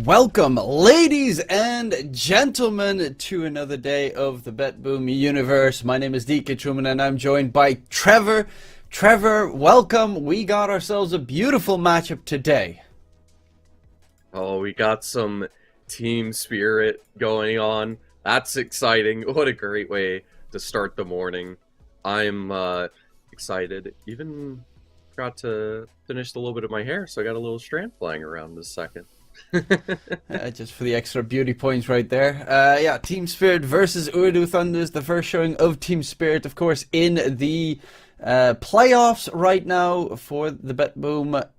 Welcome, ladies and gentlemen, to another day of the Betboom universe. My name is DK Truman and I'm joined by Trevor. Trevor, welcome. We got ourselves a beautiful matchup today. Oh, we got some team spirit going on. That's exciting. What a great way to start the morning. I'm excited. Even forgot to finish a little bit of my hair, so I got a little strand flying around this second. Just for the extra beauty points right there. Yeah, Team Spirit versus Ooredoo Thunders. The first showing of Team Spirit, of course, in the playoffs right now for the Betboom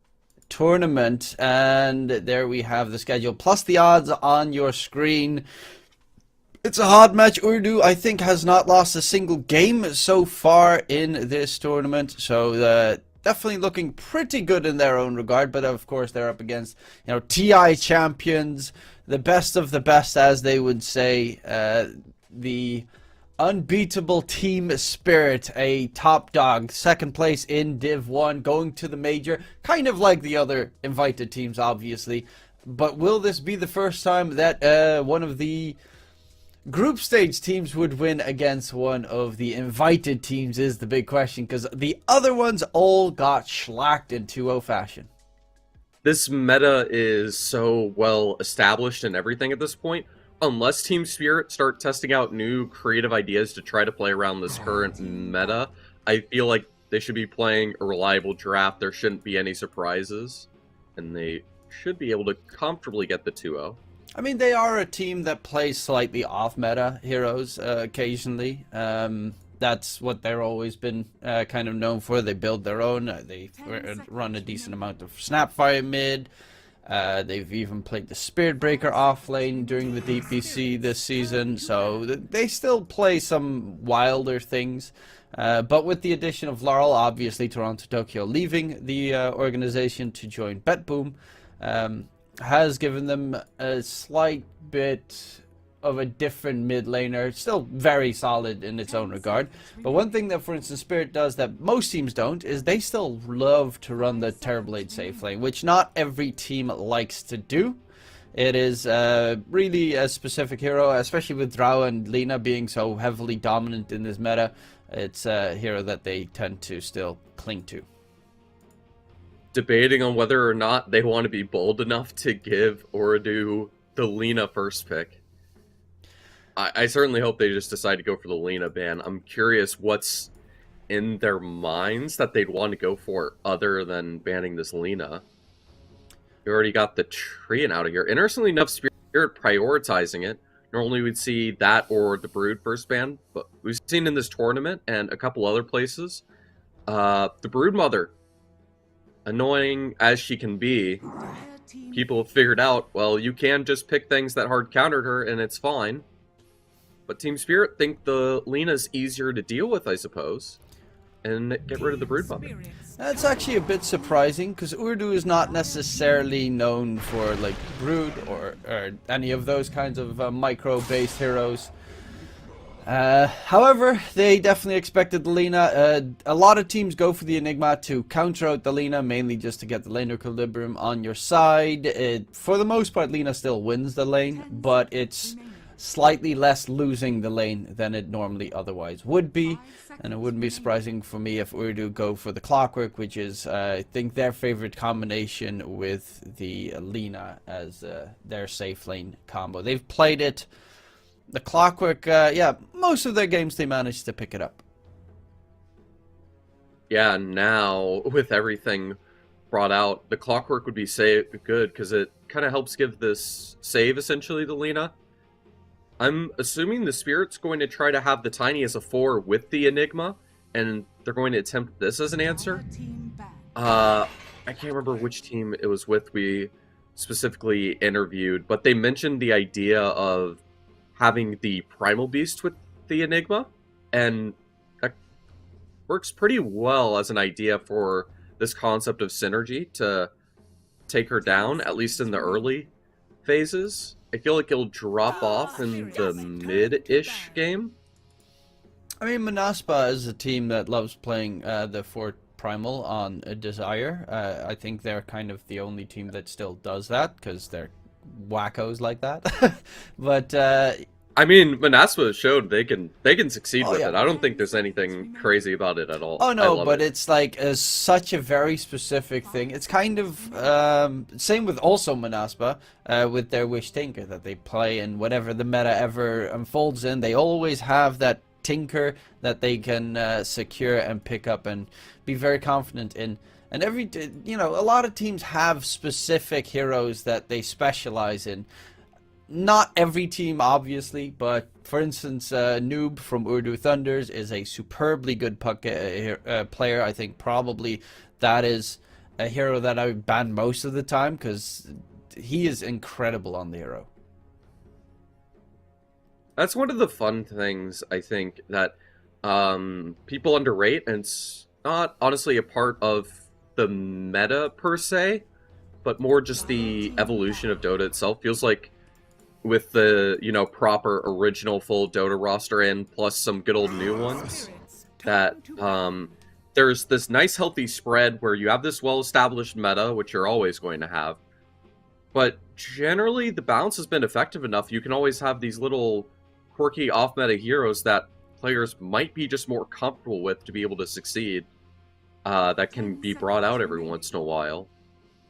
tournament. And there we have the schedule plus the odds on your screen. It's a hard match. Ooredoo, I think, has not lost a single game so far in this tournament. So definitely looking pretty good in their own regard, but of course they're up against, TI champions, the best of the best, as they would say, the unbeatable Team Spirit, a top dog, second place in Div 1, going to the major, kind of like the other invited teams, obviously. But will this be the first time that one of the group stage teams would win against one of the invited teams is the big question, because the other ones all got shellacked in 2-0 fashion. This meta is so well established and everything at this point. Unless Team Spirit start testing out new creative ideas to try to play around this current meta, I feel like they should be playing a reliable draft. There shouldn't be any surprises, and they should be able to comfortably get the 2-0. I mean, they are a team that plays slightly off-meta heroes occasionally. That's what they're always been kind of known for. They build their own. They run a decent amount of Snapfire mid. They've even played the Spirit Breaker off lane during the DPC this season. So they still play some wilder things. But with the addition of Laurel, obviously Toronto Tokyo leaving the organization to join Betboom, has given them a slight bit of a different mid laner. Still very solid in its own regard, but one thing that, for instance, Spirit does that most teams don't is they still love to run the Terrorblade safe lane, which not every team likes to do. It is really a specific hero, especially with Drow and Lina being so heavily dominant in this meta. It's a hero that they tend to still cling to. Debating on whether or not they want to be bold enough to give Ooredoo the Lina first pick. I certainly hope they just decide to go for the Lina ban. I'm curious what's in their minds that they'd want to go for other than banning this Lina. You already got the Treant out of here. Interestingly enough, Spirit prioritizing it. Normally we'd see that or the Brood first ban, but we've seen in this tournament and a couple other places, the Brood Mother, annoying as she can be, people have figured out, well, you can just pick things that hard countered her and it's fine. But Team Spirit think the Lina's easier to deal with, I suppose, and get rid of the Brood Mother. That's actually a bit surprising, because Ooredoo is not necessarily known for like Brood or any of those kinds of micro-based heroes. However, they definitely expected the Lina. A lot of teams go for the Enigma to counter out the Lina, mainly just to get the lane equilibrium on your side. For the most part, Lina still wins the lane, but it's slightly less losing the lane than it normally otherwise would be. And it wouldn't be surprising for me if Ooredoo go for the Clockwork, which is, I think, their favorite combination with the Lina as their safe lane combo. They've played it. The Clockwork, yeah, most of their games they managed to pick it up. Yeah, now, with everything brought out, the Clockwork would be good, because it kind of helps give this save, essentially, to Lina. I'm assuming the Spirit's going to try to have the Tiny as a 4 with the Enigma, and they're going to attempt this as an answer. I can't remember which team it was with we specifically interviewed, but they mentioned the idea of having the Primal Beast with the Enigma, and that works pretty well as an idea for this concept of synergy to take her down, at least in the early phases. I feel like it'll drop off in the mid-ish game. I mean, Manaspa is a team that loves playing the 4 Primal on a Desire. I think they're kind of the only team that still does that, because they're wackos like that. But I mean, Manaspa showed they can succeed oh with yeah. it. I don't think there's anything crazy about it at all. Oh I no, love but it. it's like such a very specific thing. It's kind of same with also Manaspa with their Wish Tinker that they play, and whenever the meta ever unfolds in, they always have that Tinker that they can secure and pick up and be very confident in. And a lot of teams have specific heroes that they specialize in. Not every team, obviously, but for instance, Noob from Ooredoo Thunders is a superbly good player. I think probably that is a hero that I would ban most of the time because he is incredible on the hero. That's one of the fun things I think that people underrate, and it's not honestly a part of the meta per se, but more just the evolution of Dota itself. Feels like with the proper original full Dota roster in plus some good old new ones, that there's this nice healthy spread where you have this well-established meta, which you're always going to have, but generally the balance has been effective enough. You can always have these little quirky off-meta heroes that players might be just more comfortable with to be able to succeed, that can be brought out every once in a while.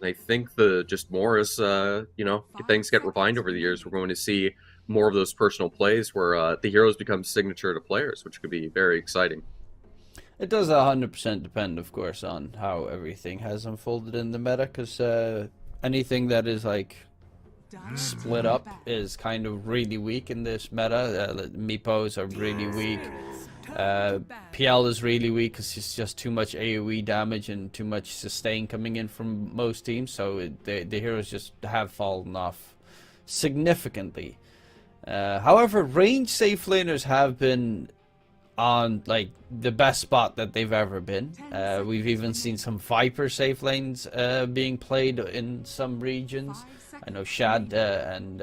I think just more as things get refined over the years, we're going to see more of those personal plays where the heroes become signature to players, which could be very exciting. It does 100% depend, of course, on how everything has unfolded in the meta, because anything that is like split up is kind of really weak in this meta. Meepos are really weak. PL is really weak because it's just too much AoE damage and too much sustain coming in from most teams, so the heroes just have fallen off significantly. However, range safe laners have been on like the best spot that they've ever been. We've even seen some Viper safe lanes being played in some regions. I know Shad and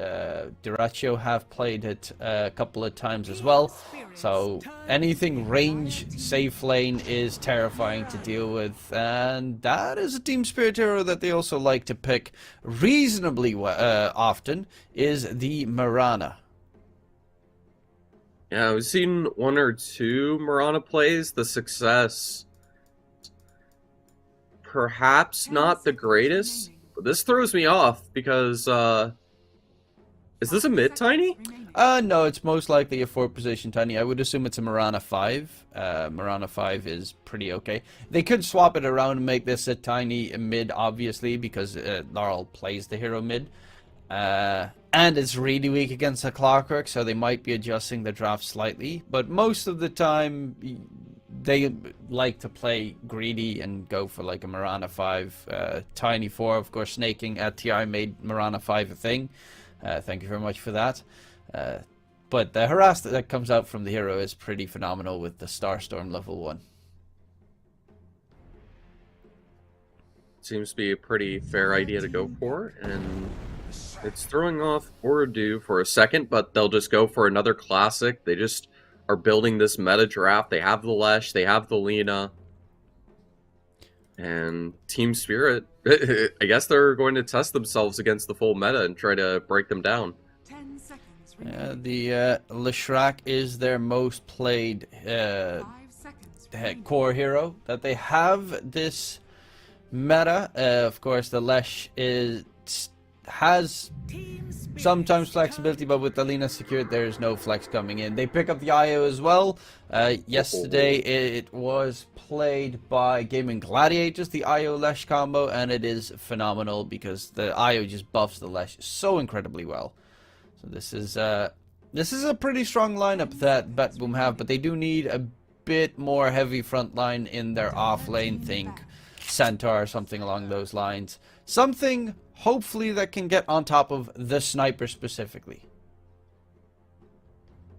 Duracio have played it a couple of times as well. So anything range safe lane is terrifying to deal with, and that is a Team Spirit hero that they also like to pick reasonably often, is the Mirana. Yeah, we've seen one or two Mirana plays. The success, perhaps not the greatest, but this throws me off because, is this a mid tiny? No, it's most likely a 4-position tiny. I would assume it's a Mirana 5. Mirana 5 is pretty okay. They could swap it around and make this a tiny mid, obviously, because Laurel plays the hero mid. And it's really weak against the Clockwork, so they might be adjusting the draft slightly. But most of the time, they like to play greedy and go for like a Mirana 5. Tiny 4, of course, snaking at TI made Mirana 5 a thing. Thank you very much for that. But the harass that comes out from the hero is pretty phenomenal with the Starstorm level 1. Seems to be a pretty fair idea to go for, and it's throwing off Ooredoo for a second, but they'll just go for another classic. They just are building this meta draft. They have the Lesh, they have the Lina, and Team Spirit, I guess they're going to test themselves against the full meta and try to break them down. The Leshrac is their most played core hero that they have this meta. Of course, the Lesh has sometimes flexibility, but with the Lina secured, there's no flex coming in. They pick up the IO as well. Yesterday, it was played by Gaming Gladiators, the IO Lesh combo, and it is phenomenal because the IO just buffs the Lesh so incredibly well. So this is a pretty strong lineup that Betboom have, but they do need a bit more heavy front line in their off lane. Think Centaur or something along those lines. Something hopefully that can get on top of the sniper specifically.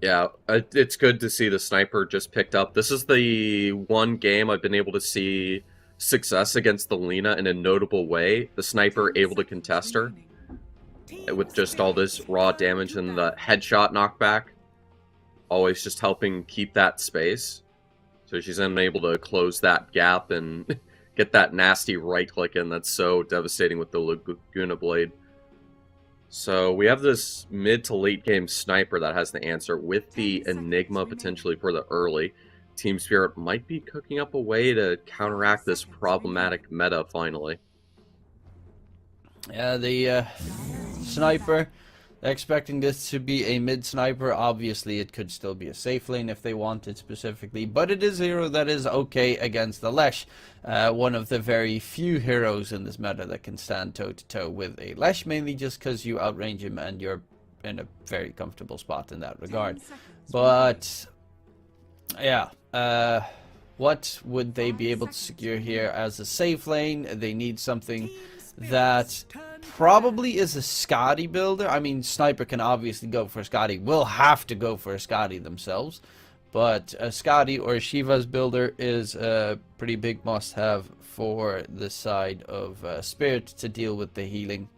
Yeah, it's good to see the sniper just picked up. This is the one game I've been able to see success against the Lina in a notable way. The sniper able to contest her with just all this raw damage and the headshot knockback, always just helping keep that space. So she's unable to close that gap and get that nasty right click in that's so devastating with the Laguna Blade. So we have this mid to late game sniper that has the answer with the Enigma potentially for the early. Team Spirit might be cooking up a way to counteract this problematic meta finally. Yeah, the sniper, expecting this to be a mid sniper. Obviously, it could still be a safe lane if they wanted specifically, but it is a hero that is okay against the Lesh. One of the very few heroes in this meta that can stand toe to toe with a Lesh, mainly just because you outrange him and you're in a very comfortable spot in that regard. But yeah, what would they be able to secure here as a safe lane? They need something that probably is a Scotty builder. I mean, Sniper can obviously go for a Scotty, will have to go for a Scotty themselves, but a Scotty or a Shiva's builder is a pretty big must-have for the side of Spirit to deal with the healing.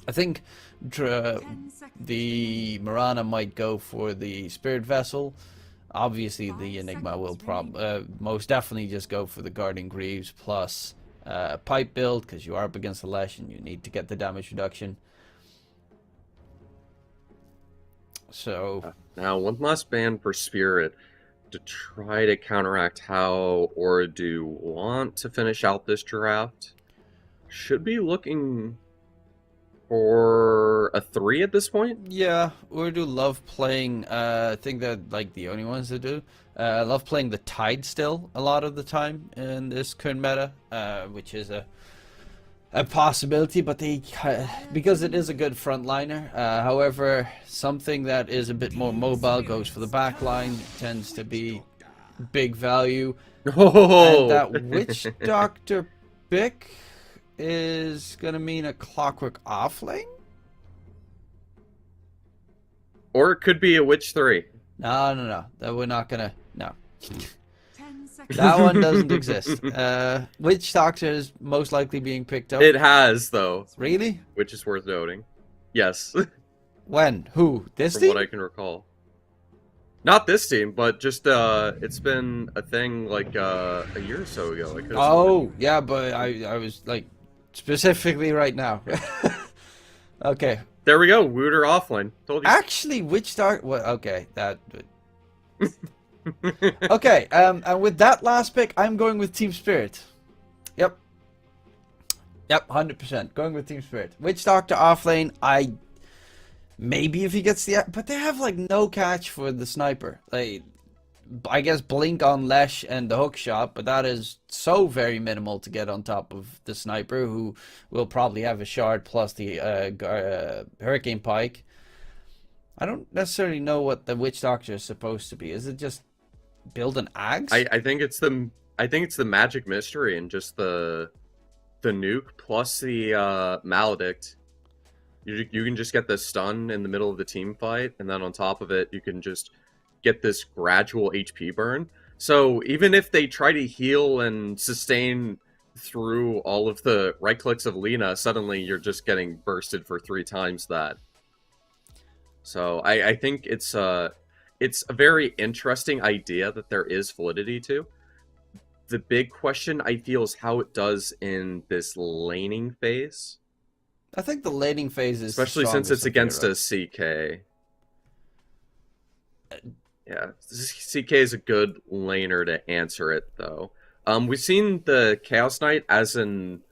I think the Mirana might go for the Spirit Vessel. Obviously, the Enigma will most definitely just go for the Guardian Greaves plus pipe build, because you are up against the Lesh and you need to get the damage reduction. So now one last ban for Spirit to try to counteract how Ooredoo want to finish out this draft. Should be looking for a 3 at this point. yeah, Ooredoo love playing, I think they're like the only ones that do. Love playing the Tide still a lot of the time in this current meta, which is a possibility, but they, because it is a good frontliner. However, something that is a bit more mobile goes for the back line, tends to be big value. Oh, And that Witch Doctor pick is gonna mean a Clockwork off lane? or it could be a Witch 3. No. That we're not gonna. No. That one doesn't exist. Witch Doctor is most likely being picked up. It has, though, Really? which is worth noting. Yes, When? Who? This from team? what I can recall. Not this team, but just it's been a thing like a year or so ago. I could've Oh, yeah, but I was like specifically right now. Okay. There we go. Wooter offline. Told you. Actually, Witch Doctor. Well, okay, that. Okay, and with that last pick, I'm going with Team Spirit. Yep, 100%. Going with Team Spirit. Witch Doctor offlane, maybe if he gets the... But they have, like, no catch for the Sniper. Like, I guess Blink on Lesh and the hook shot, but that is so very minimal to get on top of the Sniper, who will probably have a shard plus the Hurricane Pike. I don't necessarily know what the Witch Doctor is supposed to be. Is it just build an axe? I think it's the magic mystery and just the nuke plus the maledict. You can just get the stun in the middle of the team fight, and then on top of it, you can just get this gradual HP burn. So even if they try to heal and sustain through all of the right clicks of Lina, suddenly you're just getting bursted for 3 times that. So I think it's a very interesting idea that there is validity to. The big question I feel is how it does in this laning phase. I think the laning phase is Especially since it's against a a CK. Yeah, CK is a good laner to answer it, though. We've seen the Chaos Knight as an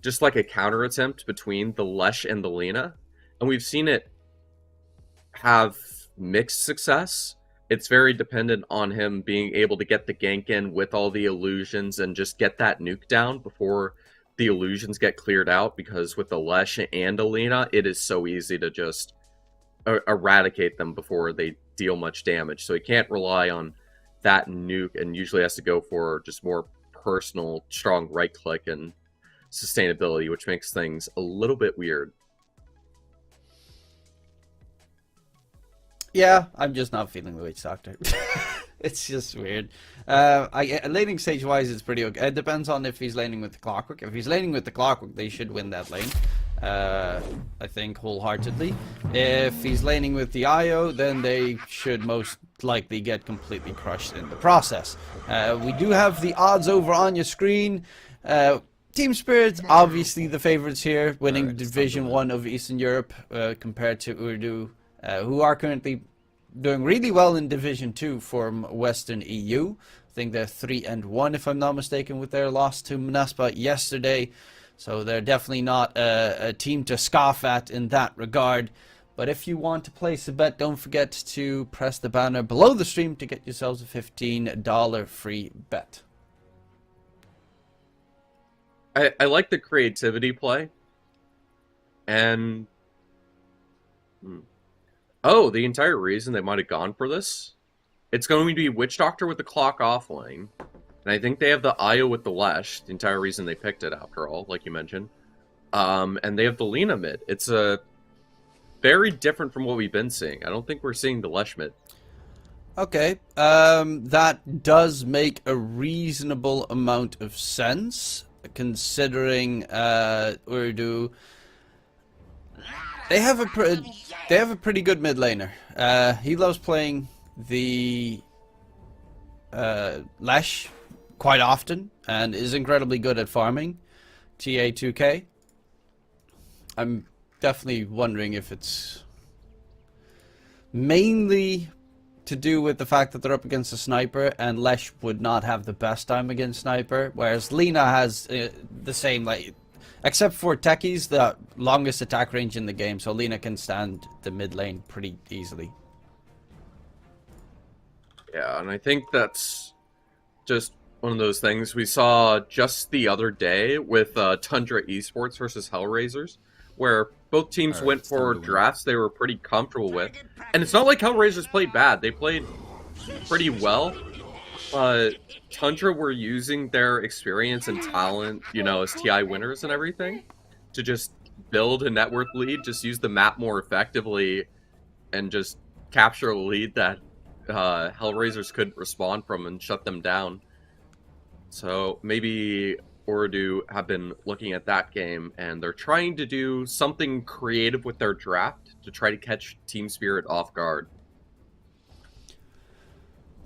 just like a counter attempt between the Lesh and the Lina, and we've seen it have mixed success. It's very dependent on him being able to get the gank in with all the illusions and just get that nuke down before the illusions get cleared out, because with the Lesh and Alina, it is so easy to just eradicate them before they deal much damage. So he can't rely on that nuke and usually has to go for just more personal, strong right click and sustainability, which makes things a little bit weird. Yeah, I'm just not feeling the Witch Doctor. It's just weird. Laning stage wise, it's pretty okay. It depends on if he's laning with the Clockwork. If he's laning with the Clockwork, they should win that lane. I think wholeheartedly. If he's laning with the IO, then they should most likely get completely crushed in the process. We do have the odds over on your screen. Team Spirit, obviously the favorites here, winning Division 1 of Eastern Europe compared to Ooredoo, who are currently doing really well in Division 2 from Western EU. I think they're 3-1 if I'm not mistaken with their loss to Manaspa yesterday. So they're definitely not a team to scoff at in that regard. But if you want to place a bet, don't forget to press the banner below the stream to get yourselves a $15 free bet. I like the creativity play. And... oh, the entire reason they might have gone for this? It's going to be Witch Doctor with the clock off lane. And I think they have the Io with the Lesh. The entire reason they picked it, after all, like you mentioned. And they have the Lina mid. It's a very different from what we've been seeing. I don't think we're seeing the Lesh mid. Okay, that does make a reasonable amount of sense, considering Ooredoo. They have a pretty good mid laner. He loves playing the Lesh quite often and is incredibly good at farming. TA2K. I'm definitely wondering if it's mainly to do with the fact that they're up against a sniper, and Lesh would not have the best time against sniper, whereas Lina has the same, like, except for techies, the longest attack range in the game, so Lina can stand the mid lane pretty easily. Yeah, and I think that's just one of those things we saw just the other day with Tundra Esports versus Hellraisers, where both teams went for drafts they were pretty comfortable with. And it's not like Hellraisers played bad. They played pretty well. But Tundra were using their experience and talent, you know, as TI winners and everything, to just build a net worth lead, just use the map more effectively, and just capture a lead that Hellraisers couldn't respond from and shut them down. So maybe Ooredoo have been looking at that game, and they're trying to do something creative with their draft to try to catch Team Spirit off guard.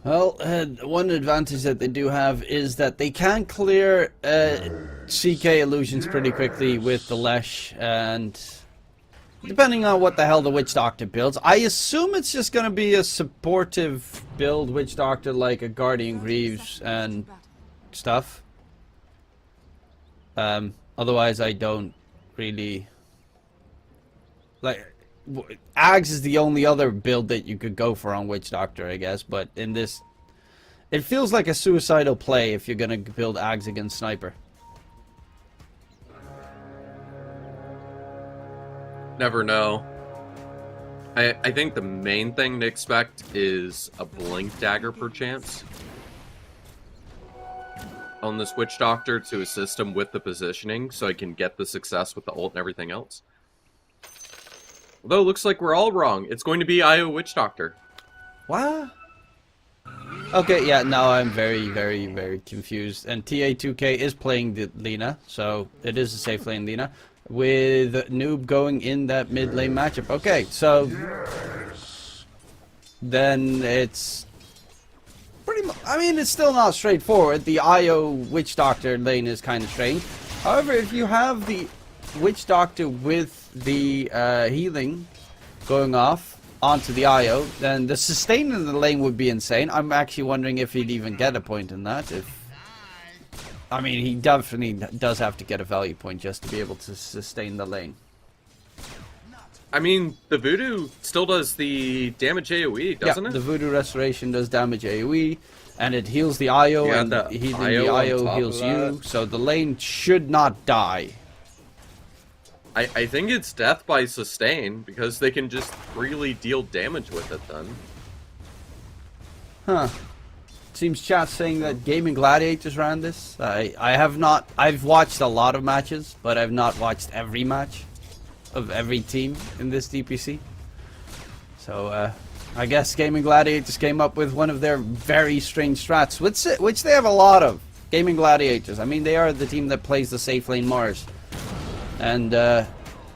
Well, one advantage that they do have is that they can clear CK illusions pretty quickly with the Lesh, and depending on what the hell the Witch Doctor builds, I assume it's just going to be a supportive build Witch Doctor, like a Guardian Greaves and stuff. Otherwise, I don't really like. Ags is the only other build that you could go for on Witch Doctor, I guess. But in this, it feels like a suicidal play if you're gonna build Ags against Sniper. Never know. I think the main thing to expect is a Blink Dagger perchance on this Witch Doctor to assist him with the positioning so I can get the success with the ult and everything else. Although it looks like we're all wrong. It's going to be IO Witch Doctor. What? Okay, yeah, now I'm very, very, very confused. And TA2K is playing the Lina, so it is a safe lane Lina, with Noob going in that mid lane matchup. Okay, so then it's pretty much, I mean, it's still not straightforward. The IO Witch Doctor lane is kind of strange. However, if you have the Witch Doctor with the healing going off onto the IO, then the sustain in the lane would be insane. I'm actually wondering if he'd even get a point in that. I mean, he definitely does have to get a value point just to be able to sustain the lane. I mean, the Voodoo still does the damage AoE, doesn't it? The Voodoo Restoration does damage AoE, and it heals the IO, and healing the IO heals you, so the lane should not die. I think it's death by sustain, because they can just freely deal damage with it then. Huh. Seems chat saying that Gaming Gladiators ran this. I have not. I've watched a lot of matches, but I've not watched every match of every team in this DPC. So I guess Gaming Gladiators came up with one of their very strange strats, which they have a lot of. Gaming Gladiators. I mean, they are the team that plays the safe lane Mars. And I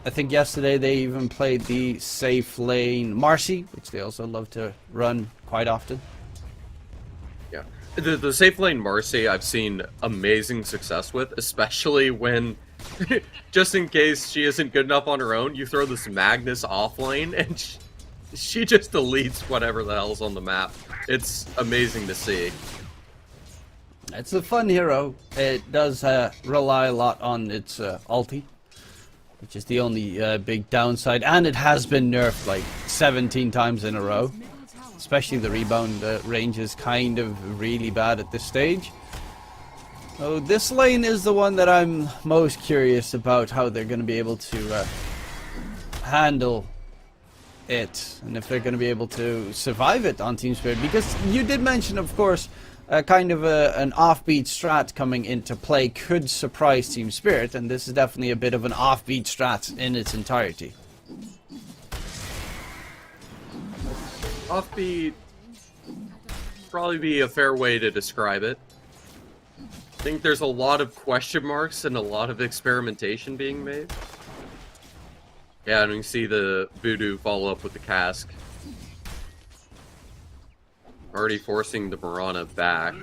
think yesterday they even played the safe lane Marcy, which they also love to run quite often. Yeah, The safe lane Marcy I've seen amazing success with, especially when, just in case she isn't good enough on her own, you throw this Magnus off lane and she just deletes whatever the hell's on the map. It's amazing to see. It's a fun hero. It does rely a lot on its ulti, which is the only big downside, and it has been nerfed like 17 times in a row. Especially the rebound range is kind of really bad at this stage. So this lane is the one that I'm most curious about, how they're going to be able to handle it, and if they're going to be able to survive it on Team Spirit. Because you did mention, of course, kind of an offbeat strat coming into play could surprise Team Spirit, and this is definitely a bit of an offbeat strat in its entirety. Offbeat probably be a fair way to describe it. I think there's a lot of question marks and a lot of experimentation being made. Yeah, and we see the Voodoo follow up with the cask. Already forcing the Mirana back,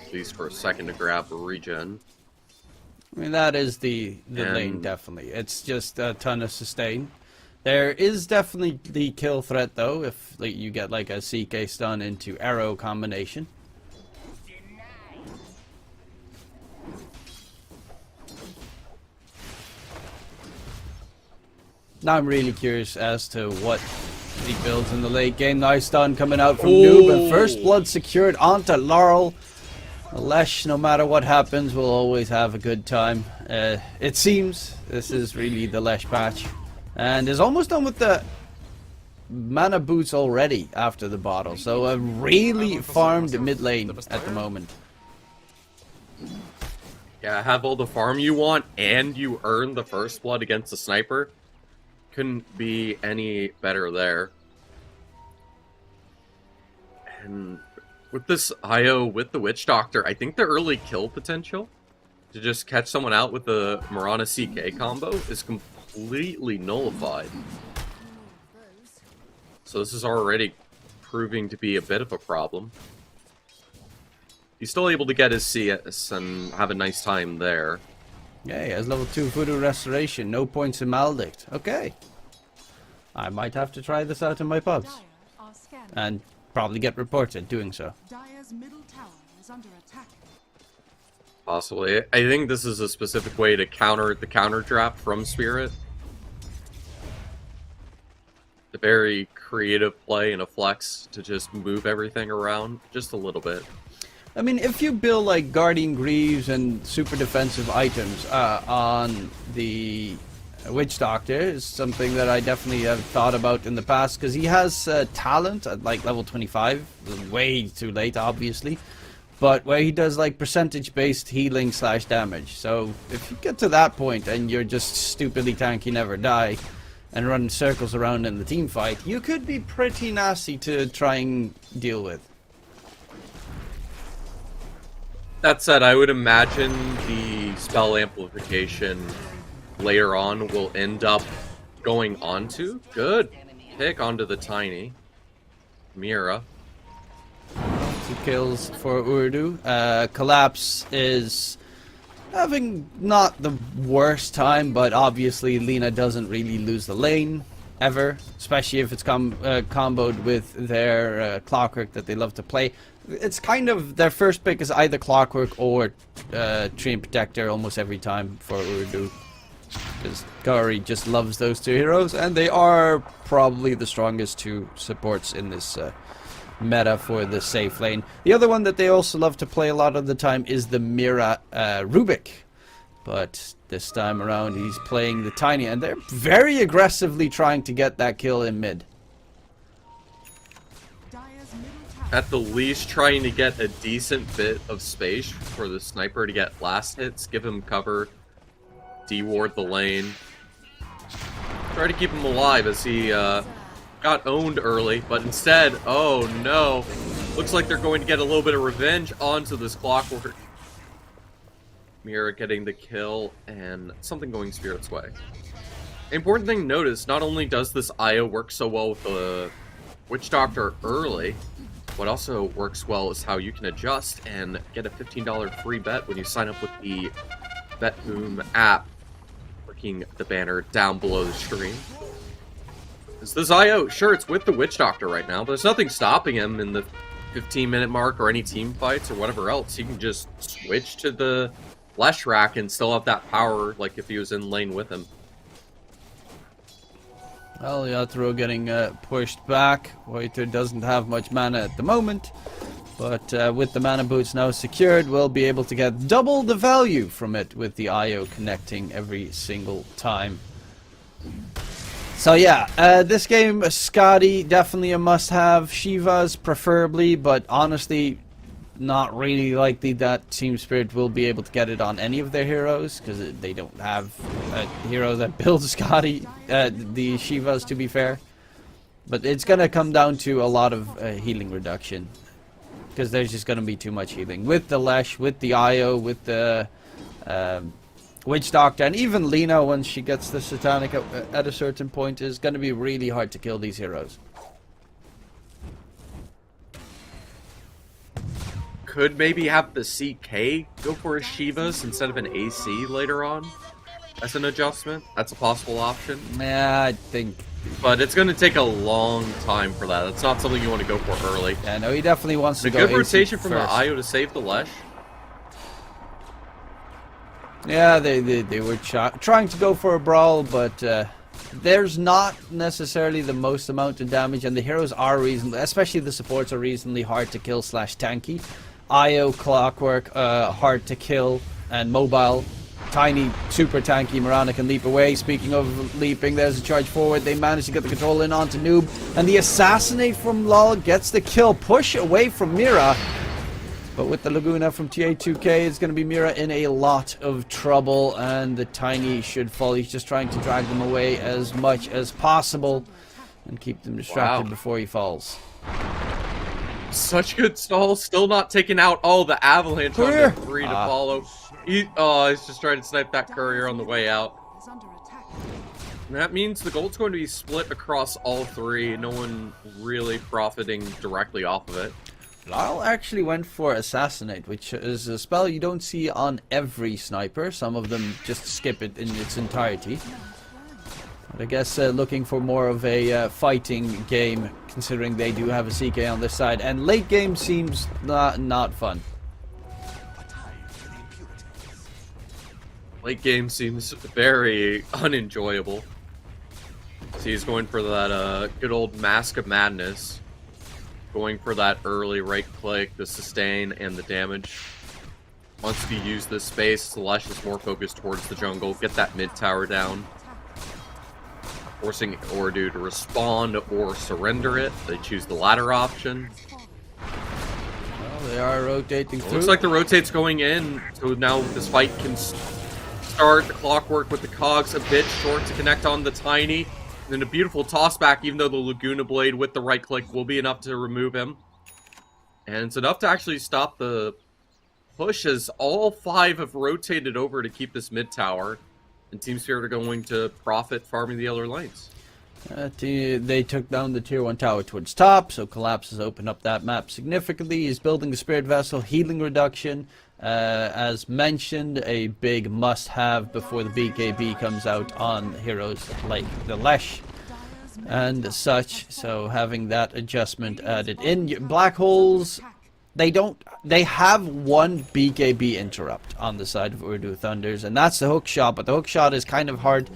at least for a second to grab a regen. I mean, that is the lane, definitely. It's just a ton of sustain. There is definitely the kill threat, though, if like, you get like a CK stun into arrow combination. Now I'm really curious as to what he builds in the late game. Nice stun coming out from Noob, and first blood secured onto Laurel. Lesh, no matter what happens, will always have a good time. It seems this is really the Lesh patch. And is almost done with the mana boots already after the bottle. So a really farmed mid lane at the moment. Yeah, have all the farm you want and you earn the first blood against the sniper. Couldn't be any better there. And with this IO with the Witch Doctor, I think the early kill potential to just catch someone out with the Mirana CK combo is completely nullified. So this is already proving to be a bit of a problem. He's still able to get his CS and have a nice time there. Yeah, he has level 2 Voodoo Restoration, no points in Maledict. Okay. I might have to try this out in my pubs. And probably get reported doing so. Dire's middle tower is under attack. Possibly. I think this is a specific way to counter the counter trap from Spirit. A very creative play and a flex to just move everything around just a little bit. I mean, if you build like Guardian Greaves and super defensive items on the Witch Doctor, is something that I definitely have thought about in the past, because he has talent at like level 25, way too late obviously, but where he does like percentage based healing / damage. So if you get to that point and you're just stupidly tanky, never die, and run circles around in the team fight, you could be pretty nasty to try and deal with. That said, I would imagine the spell amplification later on will end up going onto good pick onto the Tiny Mira. 2 kills for Ooredoo. Collapse is having not the worst time, but obviously Lina doesn't really lose the lane ever, especially if it's comboed with their Clockwork that they love to play. It's kind of their first pick is either Clockwork or Treant Protector almost every time for Ooredoo, because Gary just loves those 2 heroes, and they are probably the strongest 2 supports in this meta for the safe lane. The other one that they also love to play a lot of the time is the Mira Rubik, but this time around he's playing the Tiny, and they're very aggressively trying to get that kill in mid. At the least, trying to get a decent bit of space for the sniper to get last hits, give him cover, deward the lane. Try to keep him alive as he got owned early, but instead, oh no, looks like they're going to get a little bit of revenge onto this Clockwork. Mira getting the kill, and something going Spirit's way. Important thing to notice, not only does this IO work so well with the Witch Doctor early, what also works well is how you can adjust and get a $15 free bet when you sign up with the Betboom app, clicking the banner down below the stream. Is this IO? Sure, it's with the Witch Doctor right now, but there's nothing stopping him in the 15-minute mark or any team fights or whatever else. He can just switch to the Flesh Rack and still have that power like if he was in lane with him. Well, Yatoro getting pushed back. Waiter doesn't have much mana at the moment, but with the mana boots now secured, we'll be able to get double the value from it with the IO connecting every single time. So yeah, this game, Skadi, definitely a must-have. Shiva's preferably, but honestly, not really likely that Team Spirit will be able to get it on any of their heroes, because they don't have a hero that builds Skadi, the Shivas, to be fair. But it's going to come down to a lot of healing reduction, because there's just going to be too much healing. With the Lesh, with the IO, with the Witch Doctor, and even Lina, when she gets the Satanic at a certain point, is going to be really hard to kill these heroes. Could maybe have the CK go for his Shivas instead of an AC later on as an adjustment. That's a possible option. Yeah, I think. But it's going to take a long time for that. That's not something you want to go for early. Yeah, no, he definitely wants to It's go a good AC rotation from the first. IO to save the Lesh. Yeah, they were trying to go for a brawl, but there's not necessarily the most amount of damage, and the heroes are reasonably, especially the supports, are reasonably hard to kill / tanky. IO, Clockwork, hard to kill, and mobile. Tiny, super tanky. Mirana can leap away. Speaking of leaping, there's a charge forward. They manage to get the control in onto Noob, and the assassinate from Lol gets the kill. Push away from Mira. But with the Laguna from TA2K, it's going to be Mira in a lot of trouble, and the Tiny should fall. He's just trying to drag them away as much as possible and keep them distracted before he falls. Such good stall, still not taking out all the avalanche on Courier. the 3 to follow. He's just trying to snipe that courier on the way out. Is under attack. And that means the gold's going to be split across all 3, no one really profiting directly off of it. Lyle actually went for Assassinate, which is a spell you don't see on every sniper. Some of them just skip it in its entirety. But I guess looking for more of a fighting game, considering they do have a CK on this side. And late game seems not fun. Late game seems very unenjoyable. So he's going for that good old Mask of Madness. Going for that early right click, the sustain, and the damage. Once you use this space, Celeste is more focused towards the jungle. Get that mid tower down. Forcing Ooredoo to respond or surrender it. They choose the latter option. Well, they are rotating through. Looks like the rotate's going in, so now this fight can start. The Clockwork with the cogs a bit short to connect on the Tiny. And then a beautiful toss back, even though the Laguna Blade with the right click will be enough to remove him. And it's enough to actually stop the push, as all 5 have rotated over to keep this mid tower. And Team Spirit are going to profit farming the other lanes. They took down the tier 1 tower towards top, so Collapse has opened up that map significantly. He's building the Spirit Vessel, healing reduction. As mentioned, a big must-have before the BKB comes out on heroes like the Lesh and such. So having that adjustment added in. Black holes, they have one BKB interrupt on the side of Ooredoo Thunders, and that's the hook shot, but the hook shot is kind of hard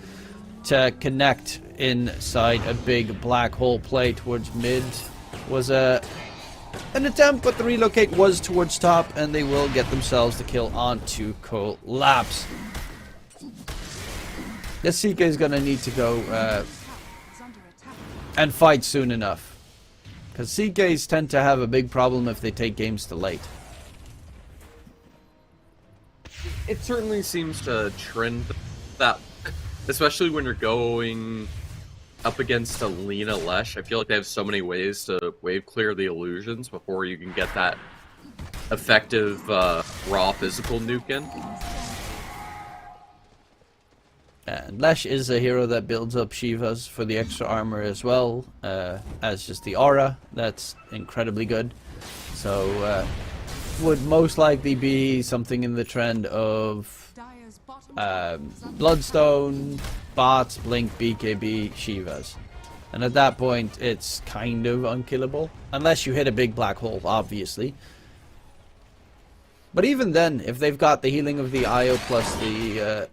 to connect inside a big black hole play towards mid. Was an attempt, but the relocate was towards top, and they will get themselves the kill onto Collapse. This CK is going to need to go and fight soon enough, because CKs tend to have a big problem if they take games to late. It certainly seems to trend that, especially when you're going up against a Lina Lesh. I feel like they have so many ways to wave clear the illusions before you can get that effective raw physical nuke in. And Lesh is a hero that builds up Shivas for the extra armor as well, as just the aura. That's incredibly good. So would most likely be something in the trend of Dire's bottom tower is under Bloodstone, Bots, Blink, BKB, Shivas. And at that point, it's kind of unkillable. Unless you hit a big black hole, obviously. But even then, if they've got the healing of the IO plus the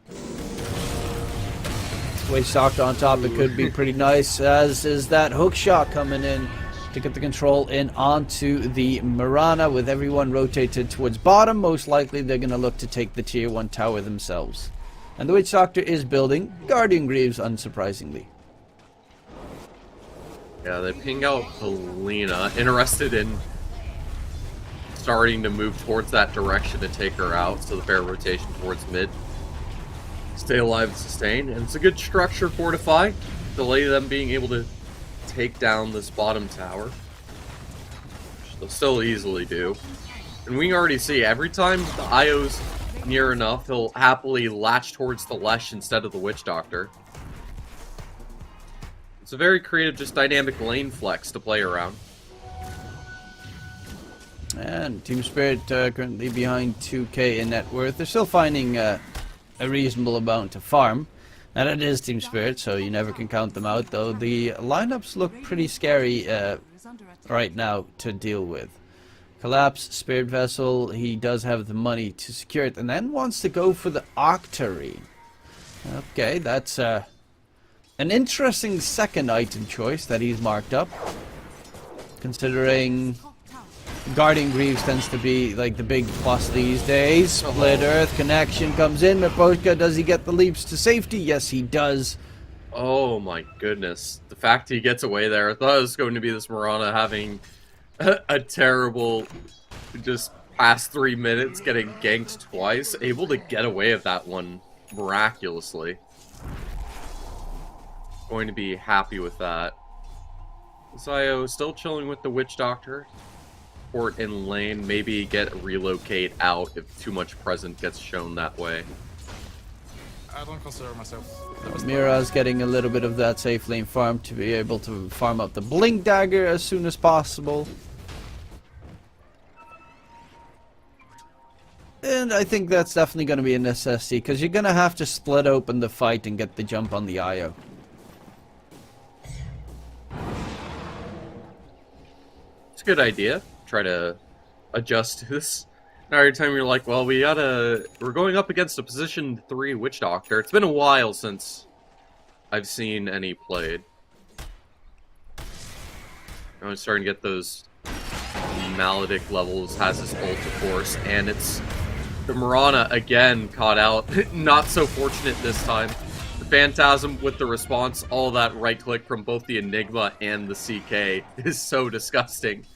Wage Doctor on top, it could be pretty nice. As is that hook shot coming in to get the control in onto the Mirana. With everyone rotated towards bottom, most likely they're going to look to take the tier 1 tower themselves. And the Witch Doctor is building Guardian Greaves, unsurprisingly. Yeah, they ping out Helena, interested in starting to move towards that direction to take her out, so the fair rotation towards mid. Stay alive and sustain, and it's a good structure fortify, delay them being able to take down this bottom tower, which they'll still easily do. And we already see, every time the IO's near enough, he'll happily latch towards the Lesh instead of the Witch Doctor. It's a very creative, just dynamic lane flex to play around. And Team Spirit currently behind 2k in net worth. They're still finding a reasonable amount to farm. And it is Team Spirit, so you never can count them out, though the lineups look pretty scary right now to deal with. Collapse, Spirit Vessel, he does have the money to secure it, and then wants to go for the Octarine. Okay, that's an interesting second item choice that he's marked up, considering Guardian Greaves tends to be like the big plus these days. Split Earth connection comes in. Miposhka, does he get the leaps to safety? Yes, he does. Oh my goodness. The fact he gets away there, I thought it was going to be this Mirana having a terrible, just past 3 minutes, getting ganked twice. Able to get away with that one miraculously. Going to be happy with that. Zio still chilling with the Witch Doctor. Port in lane, maybe get relocate out if too much present gets shown that way. I don't consider myself. Mira's getting a little bit of that safe lane farm to be able to farm up the Blink Dagger as soon as possible. And I think that's definitely going to be a necessity, because you're going to have to split open the fight and get the jump on the IO. It's a good idea. Try to adjust to this. Now every time you're like, well, we're going up against a position 3 Witch Doctor. It's been a while since I've seen any played. I'm starting to get those Maledict levels, has his ult of course, and it's the Mirana again caught out. Not so fortunate this time. The Phantasm with the response, all that right click from both the Enigma and the CK is so disgusting.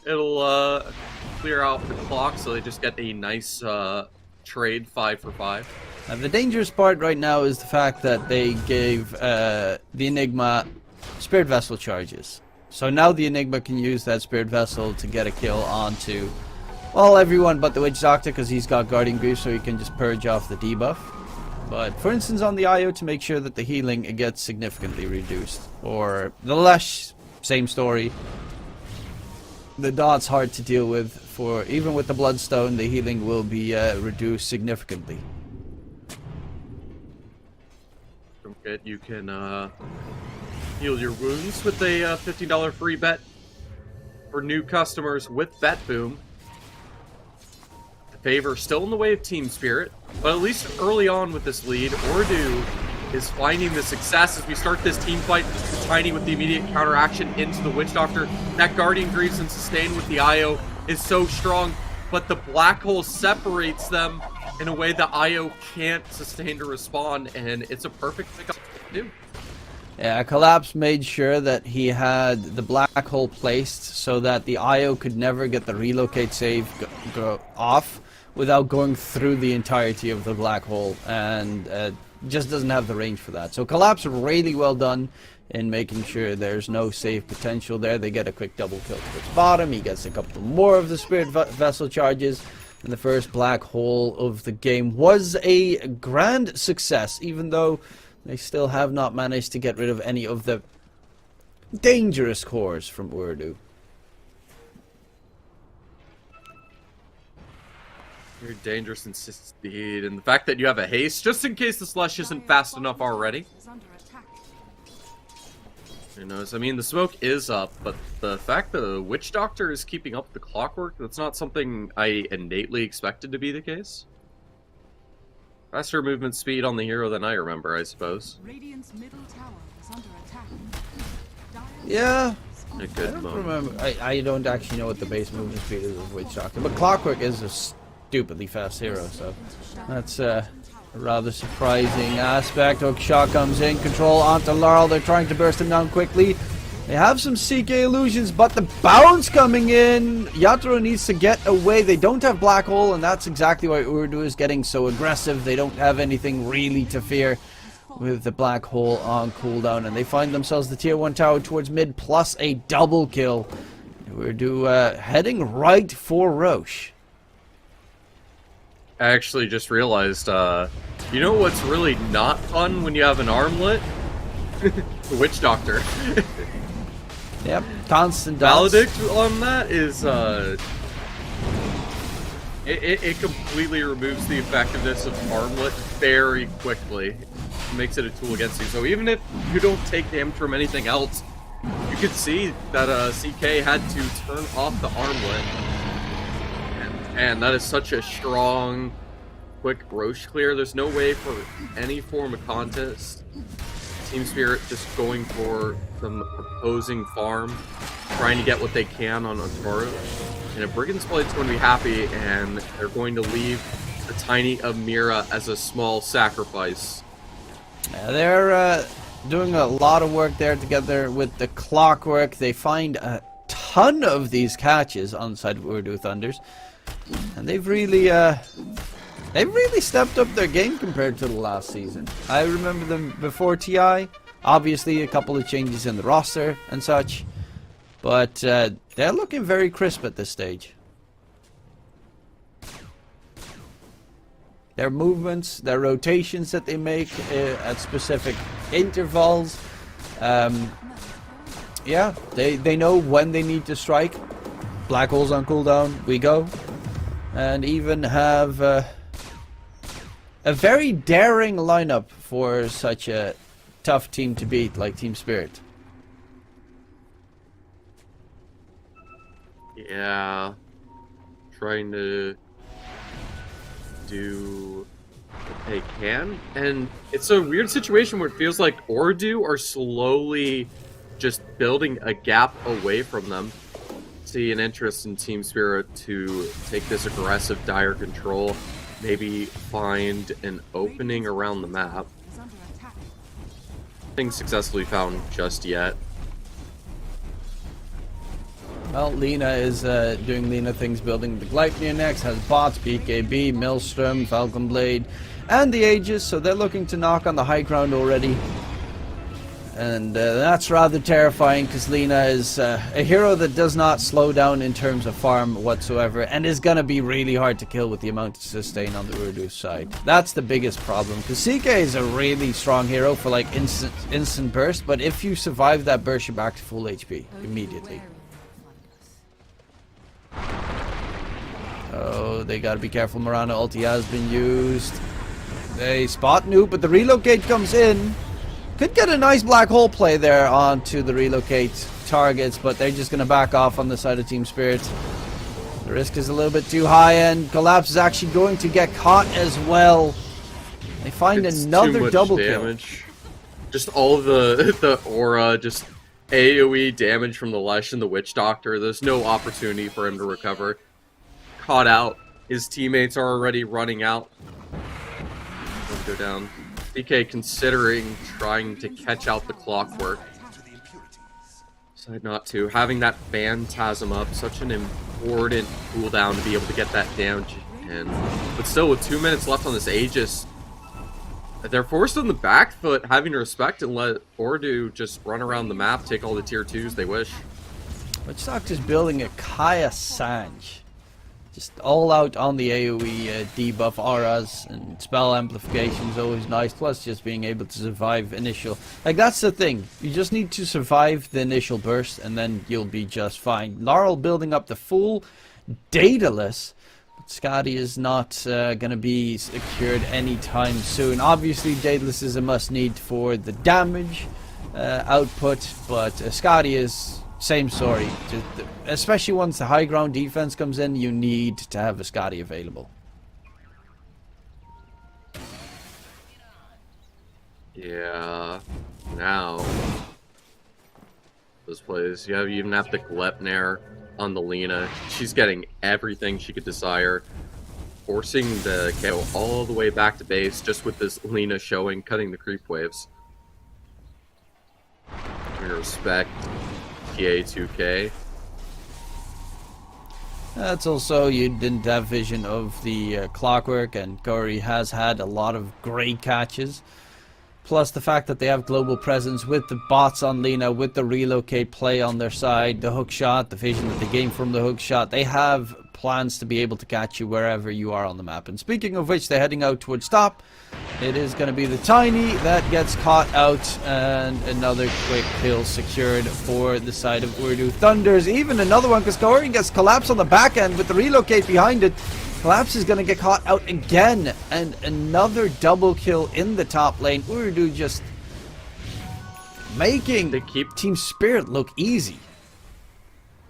It'll clear out the clock, so they just get a nice trade 5 for 5. The dangerous part right now is the fact that they gave the Enigma Spirit Vessel charges. So now the Enigma can use that Spirit Vessel to get a kill onto, well, everyone but the Witch Doctor, because he's got Guardian Greaves, so he can just purge off the debuff. But for instance on the IO, to make sure that the healing gets significantly reduced. Or the Lesh, same story. The Dot's hard to deal with, for even with the Bloodstone, the healing will be reduced significantly. You can heal your wounds with a $15 free bet for new customers with Betboom. The favor still in the way of Team Spirit, but at least early on with this lead, Ooredoo is finding the success as we start this team fight. Tiny with the immediate counteraction into the Witch Doctor. That Guardian Greaves and sustain with the IO is so strong, but the black hole separates them in a way that IO can't sustain to respond, and it's a perfect pick up to do. Yeah, Collapse made sure that he had the black hole placed so that the IO could never get the relocate save go off without going through the entirety of the black hole, and just doesn't have the range for that. So Collapse really well done in making sure there's no save potential there. They get a quick double kill towards bottom. He gets a couple more of the Spirit Vessel charges. And the first black hole of the game was a grand success, even though they still have not managed to get rid of any of the dangerous cores from Ooredoo. Very dangerous and speed, and the fact that you have a haste, just in case the Slush isn't fast enough already. You know, I mean, the smoke is up, but the fact that the Witch Doctor is keeping up the clockwork, that's not something I innately expected to be the case. Faster movement speed on the hero than I remember, I suppose. Radiant's middle tower is under attack. Yeah. A I good don't moment. remember. I don't actually know what the base movement speed is of Witch Doctor, but Clockwork is a stupidly fast hero, so that's a rather surprising aspect. Hookshot comes in, control onto Laurel. They're trying to burst him down quickly. They have some CK illusions, but the bounce coming in. Yatoro needs to get away. They don't have Black Hole, and that's exactly why Ooredoo is getting so aggressive. They don't have anything really to fear with the Black Hole on cooldown, and they find themselves the tier 1 tower towards mid plus a double kill. Ooredoo heading right for Roche. I actually just realized, you know what's really not fun when you have an armlet? The Witch Doctor. Yep, constant dance. Valedict on that is, it completely removes the effectiveness of armlet very quickly. It makes it a tool against you. So even if you don't take damage from anything else, you could see that CK had to turn off the armlet. And that is such a strong, quick Roche clear. There's no way for any form of contest. Team Spirit just going for some opposing farm, trying to get what they can on Toro. And a Brigand's Blade's going to be happy, and they're going to leave the tiny Amira as a small sacrifice. They're doing a lot of work there together with the Clockwork. They find a ton of these catches on the side of Ooredoo Thunders, and they've really stepped up their game compared to the last season. I remember them before TI. Obviously, a couple of changes in the roster and such, but they're looking very crisp at this stage. Their movements, their rotations that they make at specific intervals. Yeah, they know when they need to strike. Black Hole's on cooldown, we go. And even have a very daring lineup for such a tough team to beat like Team Spirit. Yeah. Trying to do what they can. And it's a weird situation where it feels like Ooredoo are slowly just building a gap away from them. See an interest in Team Spirit to take this aggressive dire control, maybe find an opening around the map. Nothing successfully found just yet. Well, Lena is doing Lena things, building the Gleipnir next, has bots, BKB, Maelstrom, Falcon Blade, and the Aegis, so they're looking to knock on the high ground already. And that's rather terrifying, because Lena is a hero that does not slow down in terms of farm whatsoever, and is going to be really hard to kill with the amount of sustain on the Ooredoo side. That's the biggest problem, because CK is a really strong hero for like instant burst, but if you survive that burst, you're back to full HP immediately. Oh, they gotta be careful. Mirana ulti has been used. They spot Noob, but the relocate comes in. Could get a nice black hole play there onto the relocate targets, but they're just gonna back off on the side of Team Spirit. The risk is a little bit too high, and Collapse is actually going to get caught as well. They find It's another too much double damage. Just all the aura, just AoE damage from the Lesh and the Witch Doctor. There's no opportunity for him to recover. Caught out. His teammates are already running out. Let's go down. DK considering trying to catch out the Clockwork. Decide not to. Having that Phantasm up, such an important cooldown to be able to get that damage in. But still, with 2 minutes left on this Aegis, they're forced on the back foot, having to respect and let Ooredoo just run around the map, take all the tier 2s they wish. Witch Doctor's building a Kaya Sanj. Just all out on the AoE debuff auras, and spell amplification is always nice, plus just being able to survive initial. Like, that's the thing. You just need to survive the initial burst, and then you'll be just fine. Laurel building up the full Daedalus. Scotty is not going to be secured anytime soon. Obviously, Daedalus is a must-need for the damage output, but Scotty is same story. Especially once the high ground defense comes in, you need to have a Scotty available. Yeah. Now, this plays. You even have the Glepner on the Lina. She's getting everything she could desire, forcing the KO all the way back to base just with this Lina showing, cutting the creep waves. We respect TA2K. That's also, you didn't have vision of the clockwork, and Gory has had a lot of great catches. Plus the fact that they have global presence with the bots on Lina, with the relocate play on their side, the hook shot, the vision that they gain from the hook shot. They have plans to be able to catch you wherever you are on the map. And speaking of which, they're heading out towards top. It is going to be the Tiny that gets caught out, and another quick kill secured for the side of Ooredoo Thunders. Even another one, because Gory gets collapsed on the back end with the relocate behind it. Collapse is going to get caught out again, and another double kill in the top lane. Ooredoo just making Team Spirit look easy.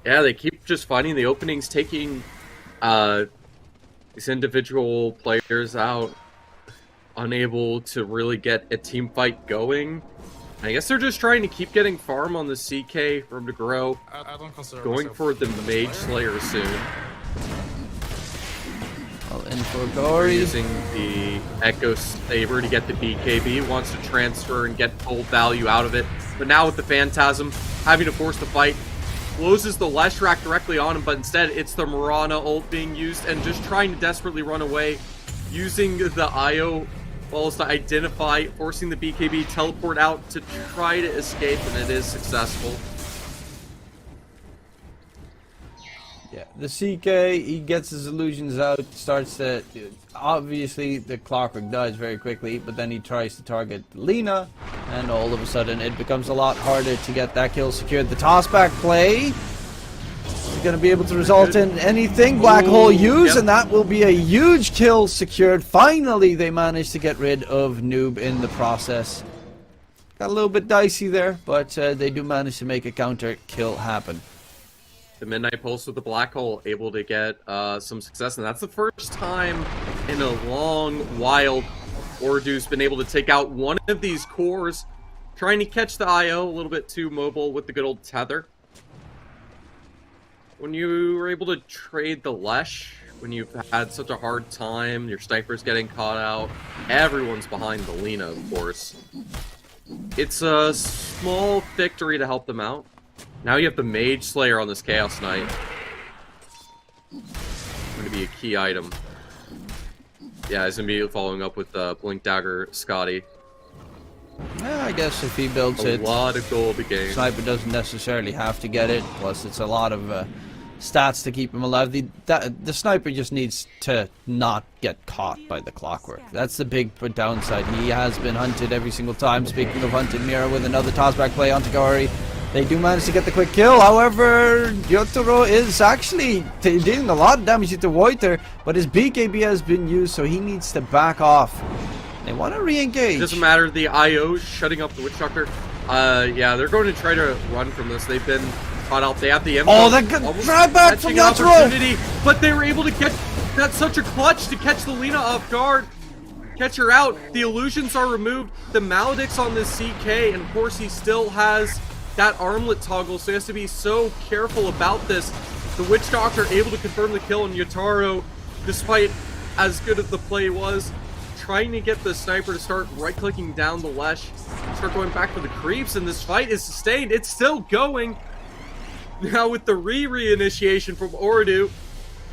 Yeah, they keep just finding the openings, taking these individual players out, unable to really get a team fight going. I guess they're just trying to keep getting farm on the CK for him to grow. I don't consider going myself for the a Mage player. Slayer soon. In for Gory. Using the Echo Saber to get the BKB, wants to transfer and get full value out of it. But now with the Phantasm, having to force the fight, closes the Leshrac directly on him, but instead it's the Mirana ult being used and just trying to desperately run away, using the IO balls to identify, forcing the BKB teleport out to try to escape, and it is successful. Yeah, the CK, he gets his illusions out, starts to... Obviously, the Clockwork dies very quickly, but then he tries to target Lina, and all of a sudden it becomes a lot harder to get that kill secured. The tossback play is going to be able to result in anything. Black Hole use, and that will be a huge kill secured. Finally, they managed to get rid of Noob in the process. Got a little bit dicey there, but they do manage to make a counter kill happen. The Midnight Pulse with the Black Hole able to get some success, and that's the first time in a long while Ooredoo's been able to take out one of these cores, trying to catch the IO, a little bit too mobile with the good old tether. When you were able to trade the Lesh, when you've had such a hard time, your sniper's getting caught out, everyone's behind the Lina, of course. It's a small victory to help them out. Now you have the Mage Slayer on this Chaos Knight. Going to be a key item. Yeah, he's immediately following up with Blink Dagger Scotty. I guess if he builds it, A lot of gold to gain. Sniper doesn't necessarily have to get it. Plus, it's a lot of stats to keep him alive. The Sniper just needs to not get caught by the Clockwork. That's the big downside. He has been hunted every single time. Speaking of hunted, Mira with another tossback play onto Gory. They do manage to get the quick kill. However, Yotaro is actually dealing a lot of damage to Voiter, but his BKB has been used, so he needs to back off. They want to re-engage. It doesn't matter. The IO shutting up the Witch Doctor. Yeah, they're going to try to run from this. They've been caught out. They have the info. Oh, that good drag back from Yotaro! But they were able to get that's such a clutch to catch the Lina off guard. Catch her out. The illusions are removed. The Maledict's on this CK, and of course he still has that armlet toggle, so he has to be so careful about this. The Witch Doctor able to confirm the kill, and Yotaro, despite as good as the play was, trying to get the Sniper to start right-clicking down the Lesh, start going back for the creeps, and this fight is sustained. It's still going. Now with the re-initiation from Ooredoo,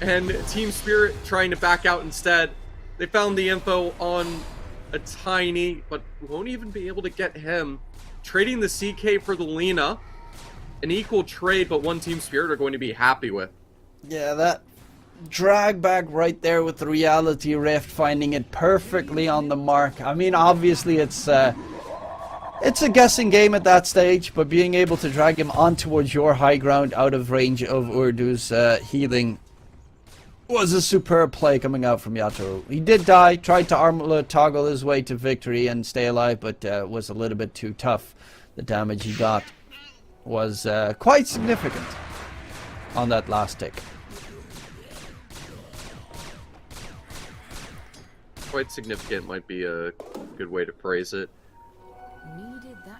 and Team Spirit trying to back out instead. They found the info on a Tiny, but won't even be able to get him. Trading the CK for the Lina. An equal trade, but one Team Spirit are going to be happy with. Yeah, that drag back right there with the Reality Rift, finding it perfectly on the mark. I mean, obviously it's a guessing game at that stage, but being able to drag him on towards your high ground out of range of Ooredoo's healing was a superb play coming out from Yatoro. He did die, tried to armor toggle his way to victory and stay alive, but was a little bit too tough. The damage he got was quite significant on that last tick. Quite significant might be a good way to phrase it.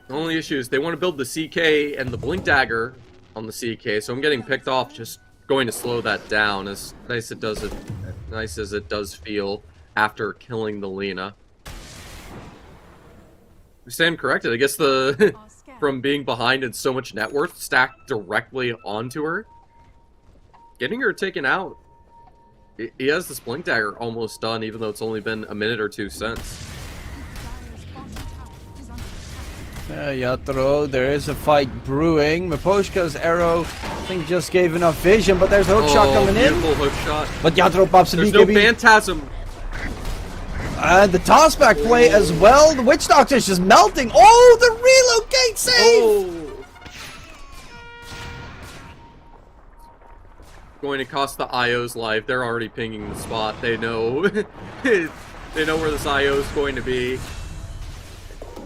The only issue is they want to build the CK and the Blink Dagger on the CK, so I'm getting picked off just going to slow that down. As nice as it does feel after killing the Lina. We stand corrected. I guess the from being behind and so much net worth stacked directly onto her. Getting her taken out. He has this Blink Dagger almost done, even though it's only been a minute or two since. Yatoro, there is a fight brewing. Miposhka's arrow, I think, just gave enough vision, but there's a hook shot coming in. Beautiful hook shot. But Yatoro pops a There's BKB. no Phantasm. And the tossback play as well. The Witch Doctor is just melting. Oh, the relocate save! Oh. Going to cost the IO's life. They're already pinging the spot. They know they know where this IO is going to be.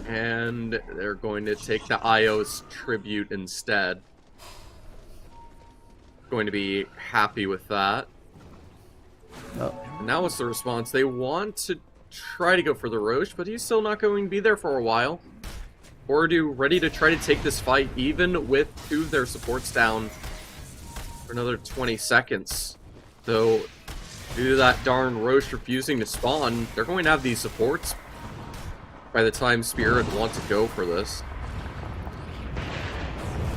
And they're going to take the IO's tribute instead. Going to be happy with that. Oh. And now what's the response? They want to try to go for the Roche, but he's still not going to be there for a while. Ooredoo ready to try to take this fight, even with two of their supports down for another 20 seconds. Though, due to that darn Roche refusing to spawn, they're going to have these supports by the time Spirit wants to go for this.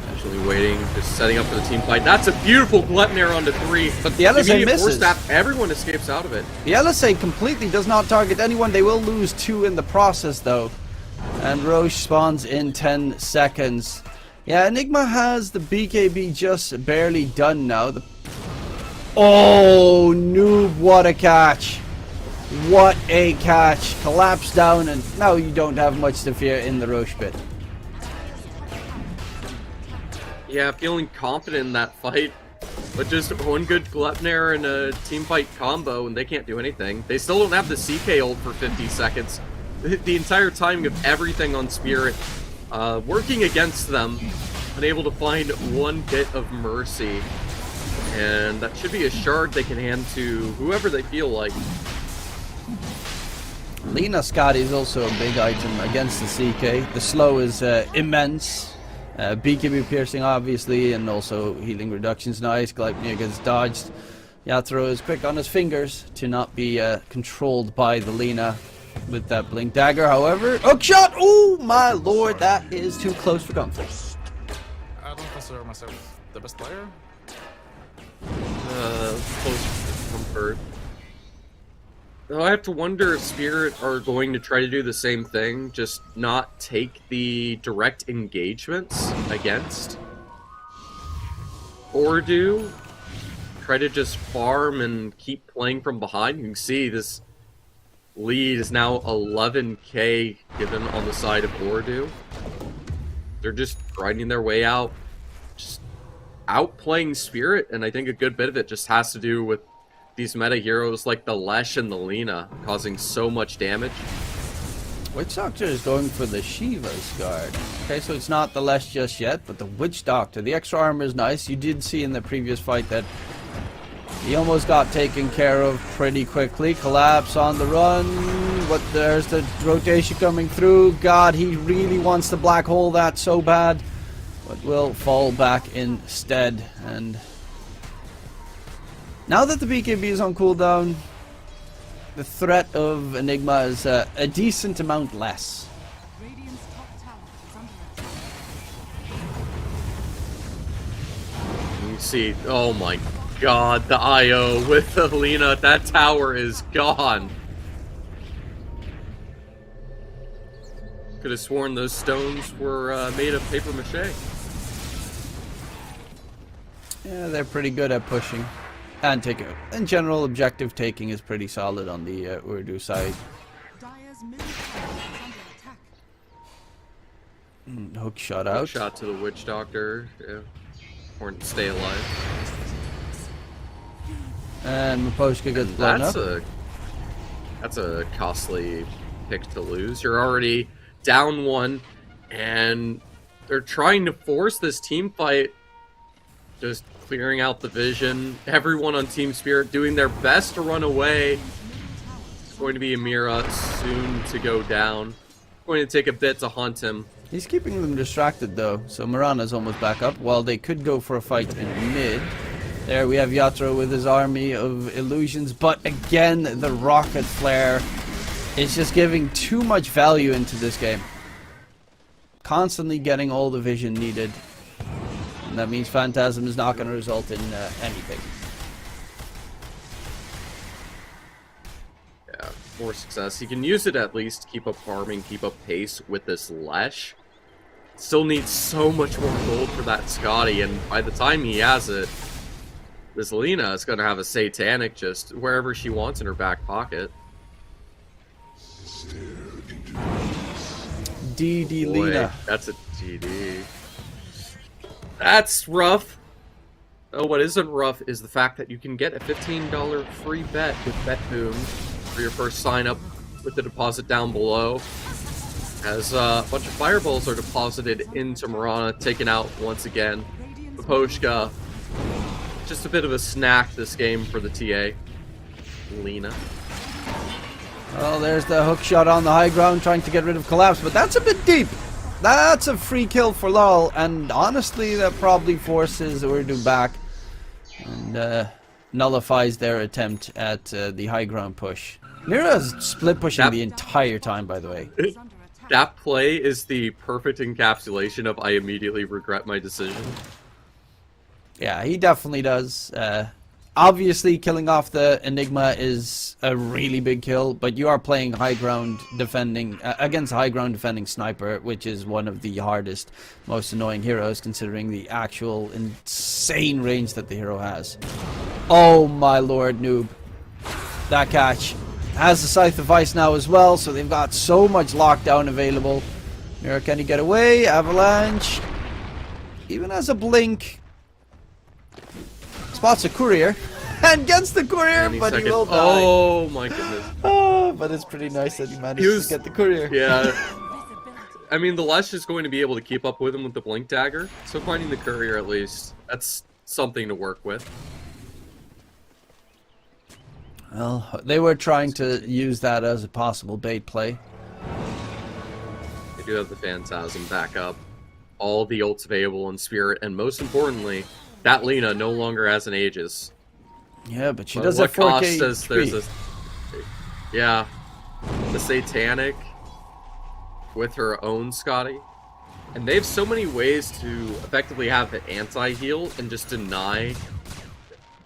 Actually waiting, just setting up for the team fight. That's a beautiful Glepnir onto 3. But the LSA Immediate misses. force staff, everyone escapes out of it. The LSA completely does not target anyone. They will lose 2 in the process, though. And Roche spawns in 10 seconds. Yeah, Enigma has the BKB just barely done now. Oh, noob, what a catch. What a catch. Collapse down, and now you don't have much to fear in the Roche pit. Yeah, feeling confident in that fight. But just one good Glepnir and a team fight combo, and they can't do anything. They still don't have the CK ult for 50 seconds. The entire timing of everything on Spirit working against them, unable to find one bit of mercy. And that should be a shard they can hand to whoever they feel like. Lina Scotty is also a big item against the CK. The slow is immense. BKB piercing, obviously, and also healing reductions. Nice. Gleipnir gets dodged. Yatoro is quick on his fingers to not be controlled by the Lina with that Blink Dagger. However, hook shot! Oh my lord, that is too close for comfort. I don't consider myself the best player. Close for comfort. Though I have to wonder if Spirit are going to try to do the same thing, just not take the direct engagements against Ooredoo. Try to just farm and keep playing from behind. You can see this lead is now 11k given on the side of Ooredoo. They're just grinding their way out, just outplaying Spirit, and I think a good bit of it just has to do with these meta heroes like the Lesh and the Lina causing so much damage. Witch Doctor is going for the Shiva's guard. Okay, so it's not the Lesh just yet, but the Witch Doctor. The extra armor is nice. You did see in the previous fight that he almost got taken care of pretty quickly. Collapse on the run. But there's the rotation coming through. God, he really wants the black hole that so bad. But will fall back instead. And now that the BKB is on cooldown, the threat of Enigma is a decent amount less. Radiant's top tower is under attack. You see, oh my god, the IO with the Lina, that tower is gone. Could have sworn those stones were made of paper mache. Yeah, they're pretty good at pushing. And taking. In general, objective taking is pretty solid on the Ooredoo side. Dire's middle tower is under attack. Hook shot out. Shot to the Witch Doctor. Yeah. Or stay alive. And Maposhka gets blown up. That's a costly pick to lose. You're already down one, and they're trying to force this team fight. Just clearing out the vision. Everyone on Team Spirit doing their best to run away. It's going to be Amira soon to go down. Going to take a bit to hunt him. He's keeping them distracted though, so Mirana's almost back up. While they could go for a fight in mid. There we have Yatra with his army of illusions, but again, the rocket flare is just giving too much value into this game. Constantly getting all the vision needed. And that means Phantasm is not going to result in anything. Yeah, more success. He can use it at least to keep up farming, keep up pace with this Lesh. Still needs so much more gold for that Scotty, and by the time he has it, this Lina is going to have a Satanic just wherever she wants in her back pocket. DD Boy, Lina. that's a GD. That's rough. Oh, what isn't rough is the fact that you can get a $15 free bet with Betboom for your first sign up with the deposit down below. As a bunch of fireballs are deposited into Mirana, taken out once again. Poposhka, just a bit of a snack this game for the TA. Lina. Well, there's the hook shot on the high ground trying to get rid of Collapse, but that's a bit deep. That's a free kill for LOL, and honestly that probably forces Ooredoo back and nullifies their attempt at the high ground push. Mira's split pushing the entire time, by the way. That play is the perfect encapsulation of I immediately regret my decision. Yeah, he definitely does. Obviously, killing off the Enigma is a really big kill, but you are playing high ground defending against a high ground defending sniper, which is one of the hardest, most annoying heroes, considering the actual insane range that the hero has. Oh my lord, noob! That catch has the Scythe of Ice now as well, so they've got so much lockdown available. Mira, can he get away? Avalanche, even has a blink. Spots a courier and gets the courier, but he will die. Oh my goodness. Oh, but it's pretty nice that he managed to get the courier. Yeah. I mean, the Lesh is going to be able to keep up with him with the Blink Dagger, so finding the courier at least, that's something to work with. Well, they were trying to use that as a possible bait play. They do have the Phantasm back up. All the ults available in Spirit, and most importantly, that Lina no longer has an Aegis. Yeah, but she But does what have 4K cost says there's speed. yeah, the Satanic with her own Scotty. And they have so many ways to effectively have an anti-heal and just deny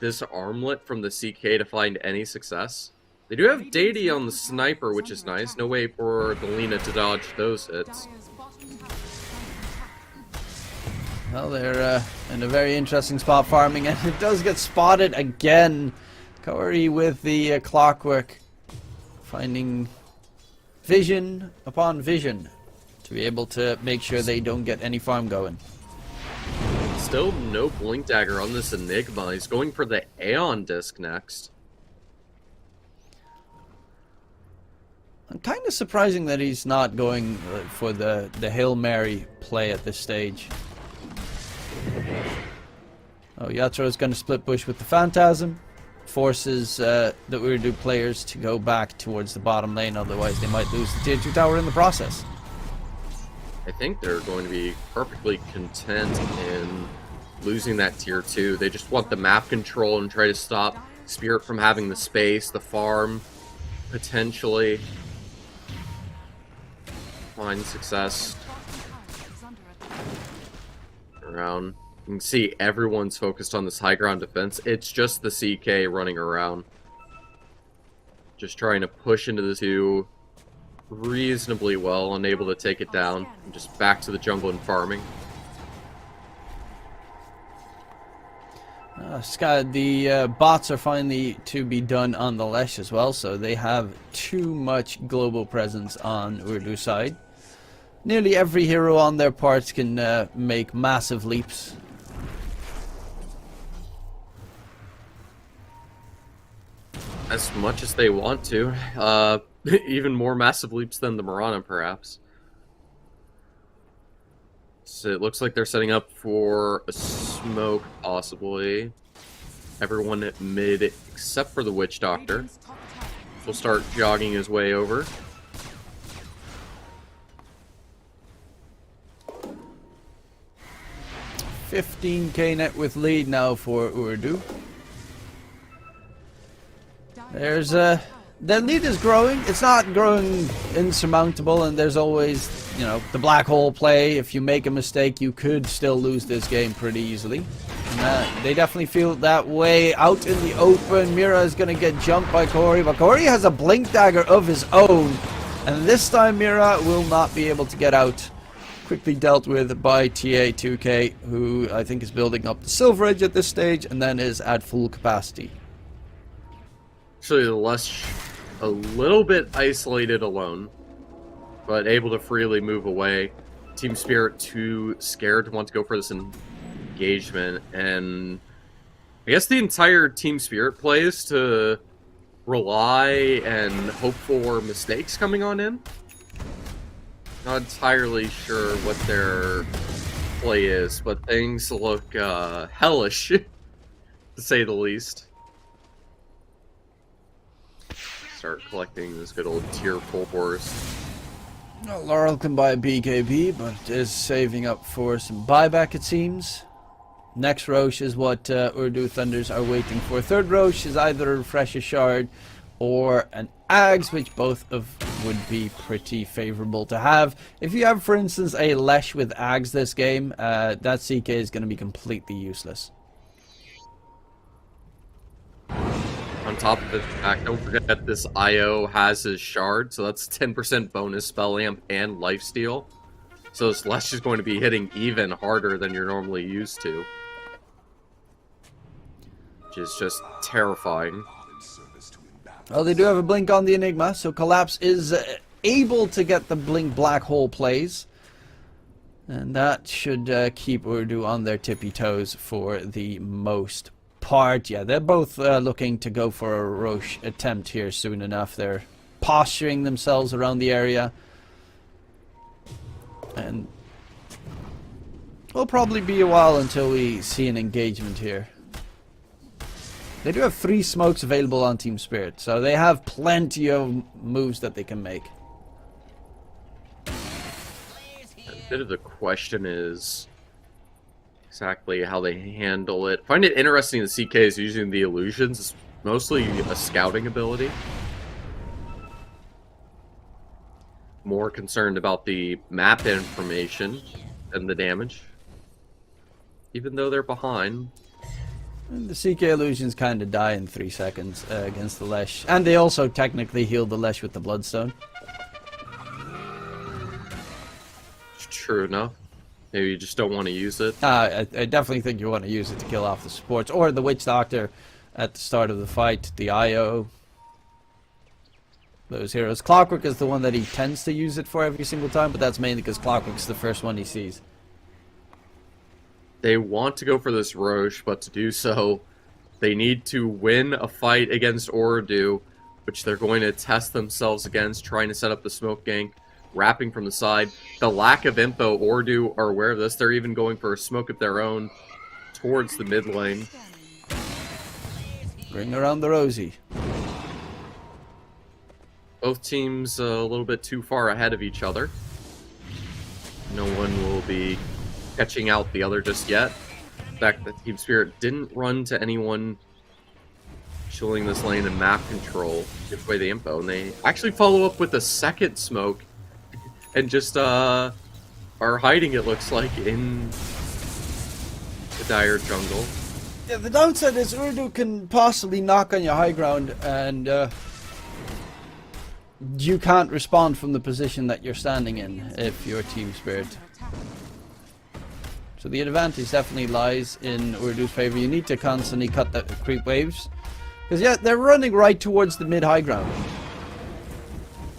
this armlet from the CK to find any success. They do have deity on the sniper, which is nice. No way for the Lina to dodge those hits. Well, they're in a very interesting spot farming, and it does get spotted again. Corey with the clockwork, finding vision upon vision to be able to make sure they don't get any farm going. Still no Blink Dagger on this Enigma. He's going for the Aeon Disc next. Kind of surprising that he's not going for the Hail Mary play at this stage. Oh, Yatra is going to split push with the Phantasm. Forces the Ooredoo players to go back towards the bottom lane, otherwise they might lose the tier 2 tower in the process. I think they're going to be perfectly content in losing that tier 2. They just want the map control and try to stop Spirit from having the space, the farm, potentially find success around. You can see everyone's focused on this high ground defense. It's just the CK running around. Just trying to push into the 2 reasonably well, unable to take it down. And just back to the jungle and farming. Scott, the bots are finally to be done on the Lesh as well, so they have too much global presence on Ooredoo side. Nearly every hero on their parts can make massive leaps. as much as they want to. Even more massive leaps than the Mirana, perhaps. So it looks like they're setting up for a smoke, possibly. Everyone at mid, except for the Witch Doctor, Radiant's top tower is will start jogging his way over. $15K net with lead now for Ooredoo. There's the lead is growing. It's not growing insurmountable, and there's always, you know, the black hole play. If you make a mistake, you could still lose this game pretty easily. And, they definitely feel that way out in the open. Mira is going to get jumped by Corey, but Corey has a blink dagger of his own, and this time Mira will not be able to get out. Quickly dealt with by TA2K, who I think is building up the Silver Edge at this stage, and then is at full capacity. Actually, the Lush a little bit isolated alone, but able to freely move away. Team Spirit too scared to want to go for this engagement, and I guess the entire Team Spirit play is to rely and hope for mistakes coming on in. Not entirely sure what their play is, but things look hellish, to say the least. Start collecting this good old tier 4s. Laurel can buy a BKB, but is saving up for some buyback, it seems. Next Roche is what Ooredoo Thunders are waiting for. Third Roche is either a Refresher Shard or an Ags, which both of would be pretty favorable to have. If you have, for instance, a Lesh with Ags this game, that CK is going to be completely useless. On top of the fact, don't forget this IO has his shard, so that's 10% bonus spell amp and lifesteal. So this Lesh is going to be hitting even harder than you're normally used to. Which is just terrifying. Well, they do have a blink on the Enigma, so Collapse is able to get the blink black hole plays. And that should keep Ooredoo on their tippy toes for the most part. Yeah, they're both looking to go for a Roche attempt here soon enough. They're posturing themselves around the area. And it'll probably be a while until we see an engagement here. They do have 3 smokes available on Team Spirit, so they have plenty of moves that they can make. A bit of the question is exactly how they handle it. I find it interesting the CK is using the illusions. It's mostly a scouting ability. More concerned about the map information than the damage. Even though they're behind. And the CK illusions kind of die in 3 seconds against the Lesh. And they also technically heal the Lesh with the Bloodstone. True enough. Maybe you just don't want to use it. I definitely think you want to use it to kill off the supports. Or the Witch Doctor at the start of the fight. The IO. Those heroes. Clockwork is the one that he tends to use it for every single time. But that's mainly because Clockwork's the first one he sees. They want to go for this Roche, but to do so, they need to win a fight against Ooredoo, which they're going to test themselves against, trying to set up the smoke gank, wrapping from the side. The lack of info, Ooredoo are aware of this. They're even going for a smoke of their own towards the mid lane. Bring around the Rosie. Both teams a little bit too far ahead of each other. No one will be catching out the other just yet. The fact that Team Spirit didn't run to anyone chilling this lane and map control, give away the info, and they actually follow up with a second smoke and just are hiding, it looks like, in the dire jungle. Yeah, the downside is Ooredoo can possibly knock on your high ground and you can't respond from the position that you're standing in if you're Team Spirit. So the advantage definitely lies in Ooredoo's favor. You need to constantly cut the creep waves. Because yeah, they're running right towards the mid-high ground.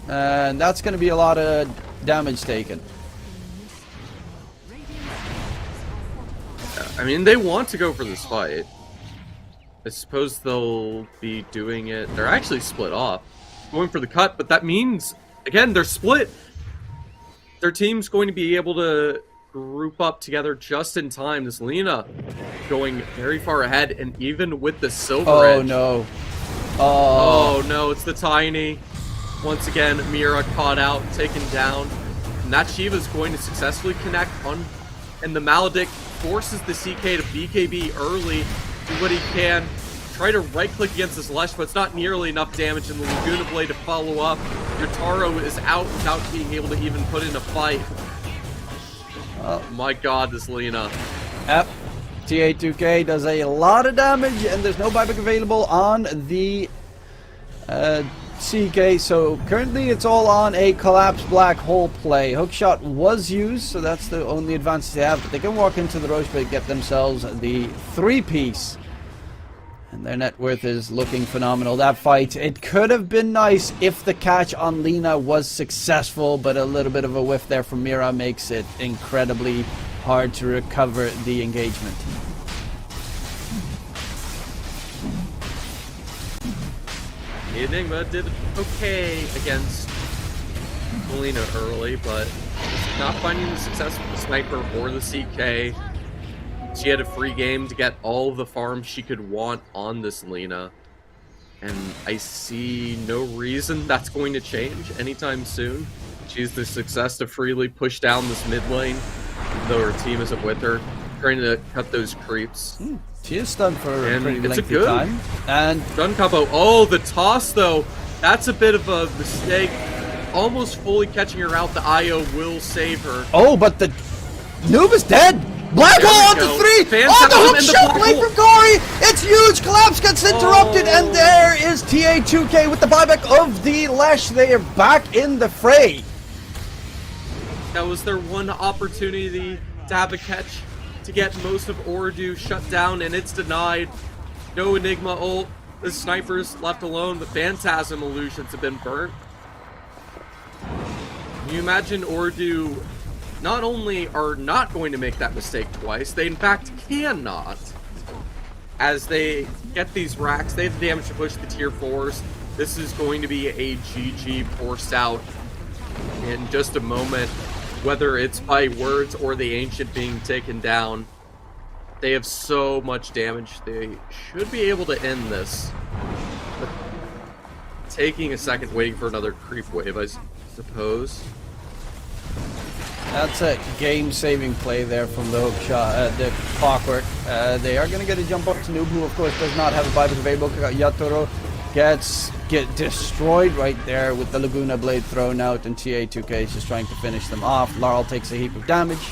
And that's going to be a lot of damage taken. I mean, they want to go for this fight. I suppose they'll be doing it. They're actually split off, going for the cut, but that means, again, they're split. Their team's going to be able to group up together just in time. This Lina going very far ahead, and even with the silver Oh edge. no. Oh no, it's the Tiny. Once again, Mira caught out, taken down. And that Shiva's going to successfully connect on, and the Maledict forces the CK to BKB early, do what he can, try to right-click against this Lesh, but it's not nearly enough damage, and the Laguna Blade to follow up. Your Taro is out without being able to even put in a fight. Oh my god, this Lina. Yep. TA2K does a lot of damage, and there's no buyback available on the CK, so currently it's all on a collapsed black hole play. Hookshot was used, so that's the only advantage they have, but they can walk into the Roche Pit, get themselves the 3-piece. And their net worth is looking phenomenal. That fight, it could have been nice if the catch on Lina was successful, but a little bit of a whiff there from Mira makes it incredibly hard to recover the engagement. Enigma did okay against Lina early, but not finding the success with the sniper or the CK. She had a free game to get all the farms she could want on this Lina. And I see no reason that's going to change anytime soon. She has the success to freely push down this mid lane, though her team isn't with her, trying to cut those creeps. She is stunned for a And pretty it's a lengthy good time. And stun combo. Oh, the toss though. That's a bit of a mistake. Almost fully catching her out. The IO will save her. oh, but the noob is dead. Black There hole we on go. the 3. Phantasm On the hook in the shot black play hole. from Gory. It's huge. Collapse gets interrupted, Oh. and there is TA2K with the buyback of the Lesh. They are back in the fray. That was their one opportunity to have a catch to get most of Ooredoo shut down, and it's denied. No Enigma ult. The snipers left alone. The Phantasm illusions have been burnt. Can you imagine Ooredoo not only are not going to make that mistake twice, they in fact cannot. As they get these racks, they have the damage to push the tier 4s. This is going to be a GG forced out in just a moment. Whether it's by words or the Ancient being taken down, they have so much damage. They should be able to end this. But taking a second, waiting for another creep wave, I suppose. That's a game-saving play there from the hook shot, the clockwork. They are going to get a jump up to Noob, who of course does not have a buyback available. Yatoro get destroyed right there with the Laguna Blade thrown out, and TA2K is just trying to finish them off. Laurel takes a heap of damage.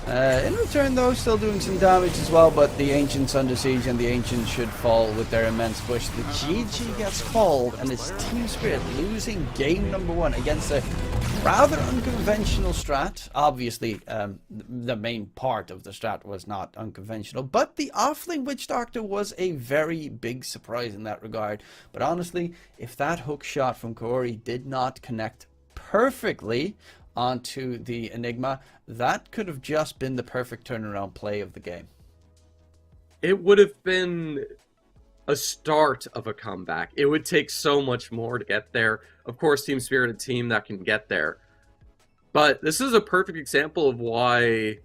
In return though, still doing some damage as well, but the Ancient's under siege, and the Ancients should fall with their immense push. The GG gets called, and it's Team Spirit losing game number 1 against a rather unconventional strat. Obviously, the main part of the strat was not unconventional, but the offlane Witch Doctor was a very big surprise in that regard. But honestly, if that hook shot from Kaori did not connect perfectly onto the Enigma, that could have just been the perfect turnaround play of the game. It would have been a start of a comeback. It would take so much more to get there. Of course, Team Spirit, a team that can get there. But this is a perfect example of why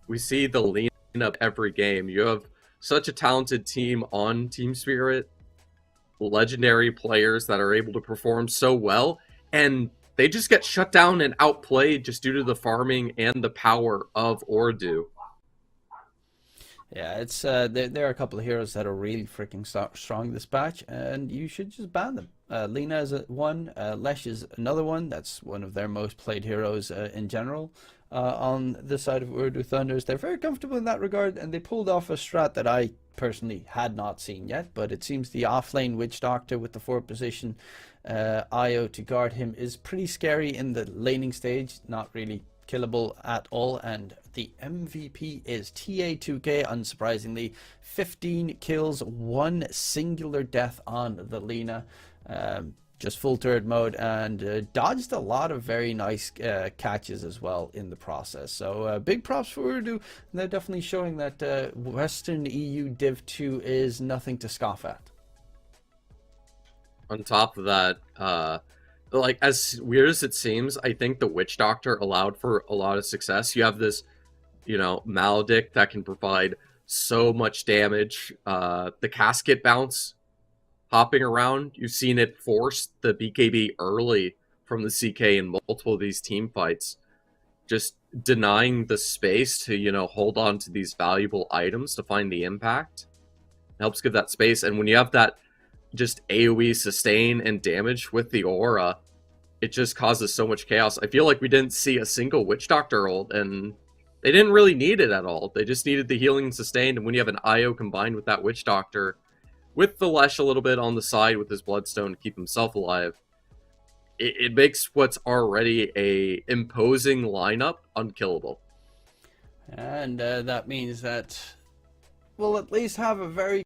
we see the lean up every game. You have such a talented team on Team Spirit, legendary players that are able to perform so well, and they just get shut down and outplayed just due to the farming and the power of Ooredoo. Yeah, it's there are a couple of heroes that are really freaking strong this batch, and you should just ban them. Lina is one, Lesh is another one. That's one of their most played heroes in general. On the side of Ooredoo Thunders, they're very comfortable in that regard, and they pulled off a strat that I personally had not seen yet, but it seems the offlane Witch Doctor with the 4th position IO to guard him is pretty scary in the laning stage, not really killable at all, and the MVP is TA2K, unsurprisingly. 15 kills, 1 singular death on the Lina. just full turret mode, and dodged a lot of very nice catches as well in the process. So big props for Ooredoo. They're definitely showing that Western EU Div 2 is nothing to scoff at. On top of that, like, as weird as it seems, I think the Witch Doctor allowed for a lot of success. You have this, Maledict that can provide so much damage. The casket bounce hopping around, you've seen it force the BKB early from the CK in multiple of these team fights, just denying the space to, hold on to these valuable items to find the impact. It helps give that space, and when you have that just AoE sustain and damage with the aura, it just causes so much chaos. I feel like we didn't see a single Witch Doctor ult, and they didn't really need it at all. They just needed the healing and sustain, and when you have an IO combined with that Witch Doctor, with the Lesh a little bit on the side with his Bloodstone to keep himself alive, it makes what's already a imposing lineup unkillable. And that means that we'll at least have a very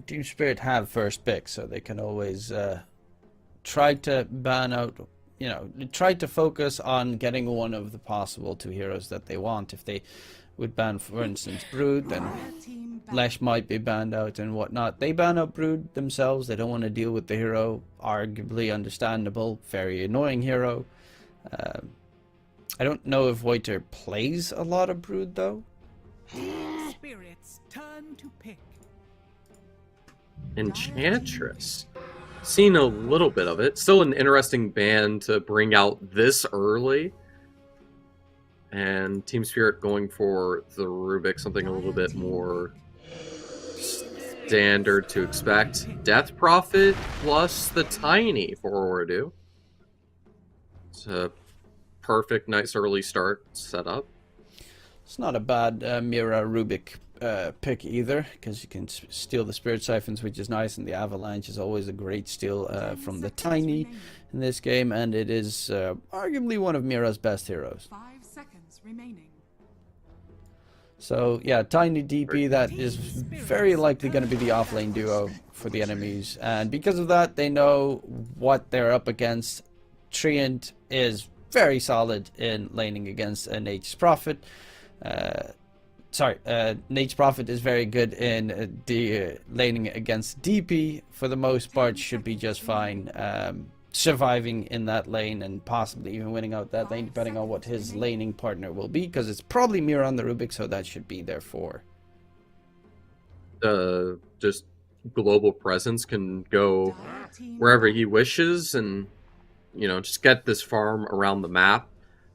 Team Spirit have first pick, so they can always try to ban out, try to focus on getting one of the possible 2 heroes that they want. If they would ban, for instance, Brood, then Red team ban. Lesh might be banned out and whatnot. They ban out Brood themselves. They don't want to deal with the hero. Arguably understandable. Very annoying hero. I don't know if Voiter plays a lot of Brood, though. Spirits turn to pick. Enchantress. Seen a little bit of it. Still an interesting ban to bring out this early. And Team Spirit going for the Rubik, something a little bit more standard to expect. Death Prophet plus the Tiny for Ooredoo. It's a perfect, nice early start setup. It's not a bad Mira Rubik pick either, because you can steal the Spirit Siphons, which is nice, and the Avalanche is always a great steal from the Tiny in this game, and it is arguably one of Mira's best heroes. 5 seconds remaining. So yeah, Tiny DP, that is very likely going to be the offlane duo for the enemies, and because of that, they know what they're up against. Treant is very solid in laning against a Nature's Prophet. Nature's Prophet is very good in laning against DP. For the most part, should be just fine surviving in that lane and possibly even winning out that lane, depending on what his laning partner will be, because it's probably Mira on the Rubik, so that should be there for. Just global presence can go wherever he wishes, and just get this farm around the map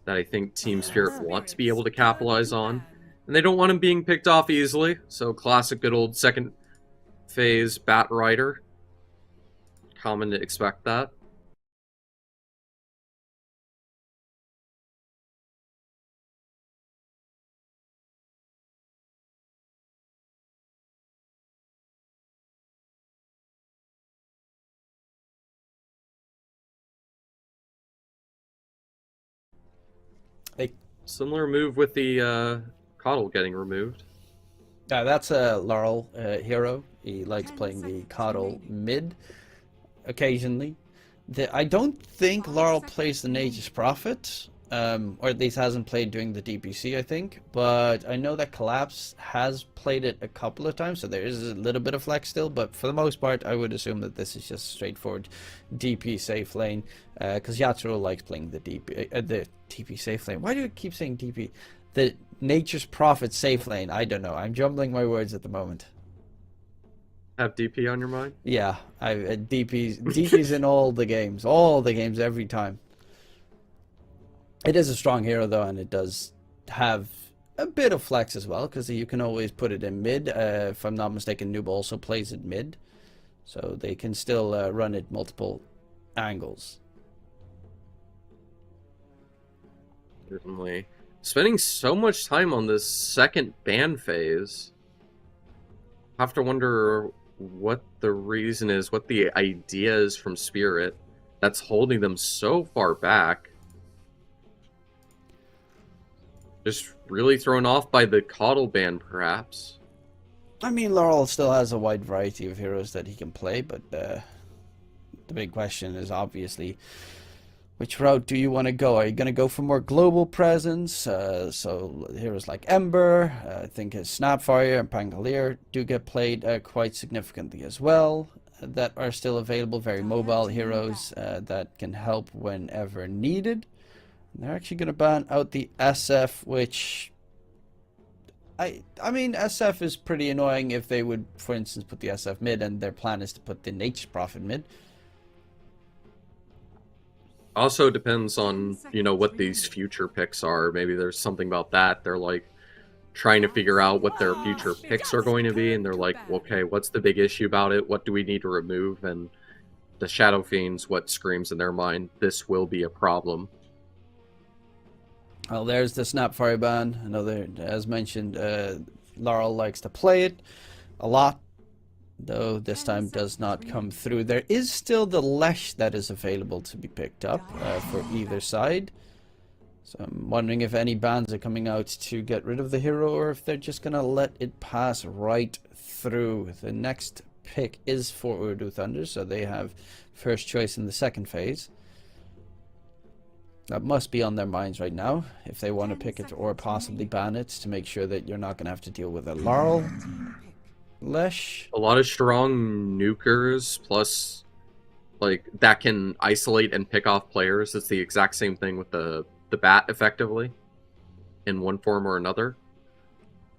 that I think Team Spirit want to be able to capitalize on. And they don't want him being picked off easily, so classic good old second phase Bat Rider. Common to expect that. Similar move with the Coddle getting removed. That's a Laurel hero. He likes playing the Coddle mid occasionally. I don't think Laurel plays the Nature's Prophet, or at least hasn't played during the DPC, I think. But I know that Collapse has played it a couple of times, so there is a little bit of flex still. But for the most part, I would assume that this is just straightforward DP safe lane, because Yatsuo likes playing the DP safe lane. Why do I keep saying DP? The Nature's Prophet safe lane. I don't know. I'm jumbling my words at the moment. Have DP on your mind? Yeah, DP's in all the games, every time. It is a strong hero though, and it does have a bit of flex as well, because you can always put it in mid. If I'm not mistaken, Noob also plays it mid, so they can still run it multiple angles. Certainly. Spending so much time on this second ban phase, I have to wonder what the reason is, what the idea is from Spirit that's holding them so far back. Just really thrown off by the Coddle ban, perhaps. I mean, Laurel still has a wide variety of heroes that he can play, but the big question is obviously, which route do you want to go? Are you going to go for more global presence? So heroes like Ember, I think his Snapfire and Pangolier do get played quite significantly as well. That are still available, very mobile heroes that can help whenever needed. And they're actually going to ban out the SF, which I mean, SF is pretty annoying if they would, for instance, put the SF mid, and their plan is to put the Nature's Prophet mid. Also depends on, what these future picks are. Maybe there's something about that. They're like trying to figure out what their future picks are going to be, and they're like, okay, what's the big issue about it? What do we need to remove? And the Shadow Fiend's what screams in their mind, this will be a problem. Well, there's the Snapfire ban. Another, as mentioned, Laurel likes to play it a lot, though this time does not come through. There is still the Lesh that is available to be picked up for either side. So I'm wondering if any bans are coming out to get rid of the hero, or if they're just going to let it pass right through. The next pick is for Ooredoo Thunder, so they have first choice in the second phase. That must be on their minds right now, if they want to pick it or possibly ban it, to make sure that you're not going to have to deal with a Laurel. Lesh. A lot of strong nukers, plus, like, that can isolate and pick off players. It's the exact same thing with the bat, effectively, in one form or another.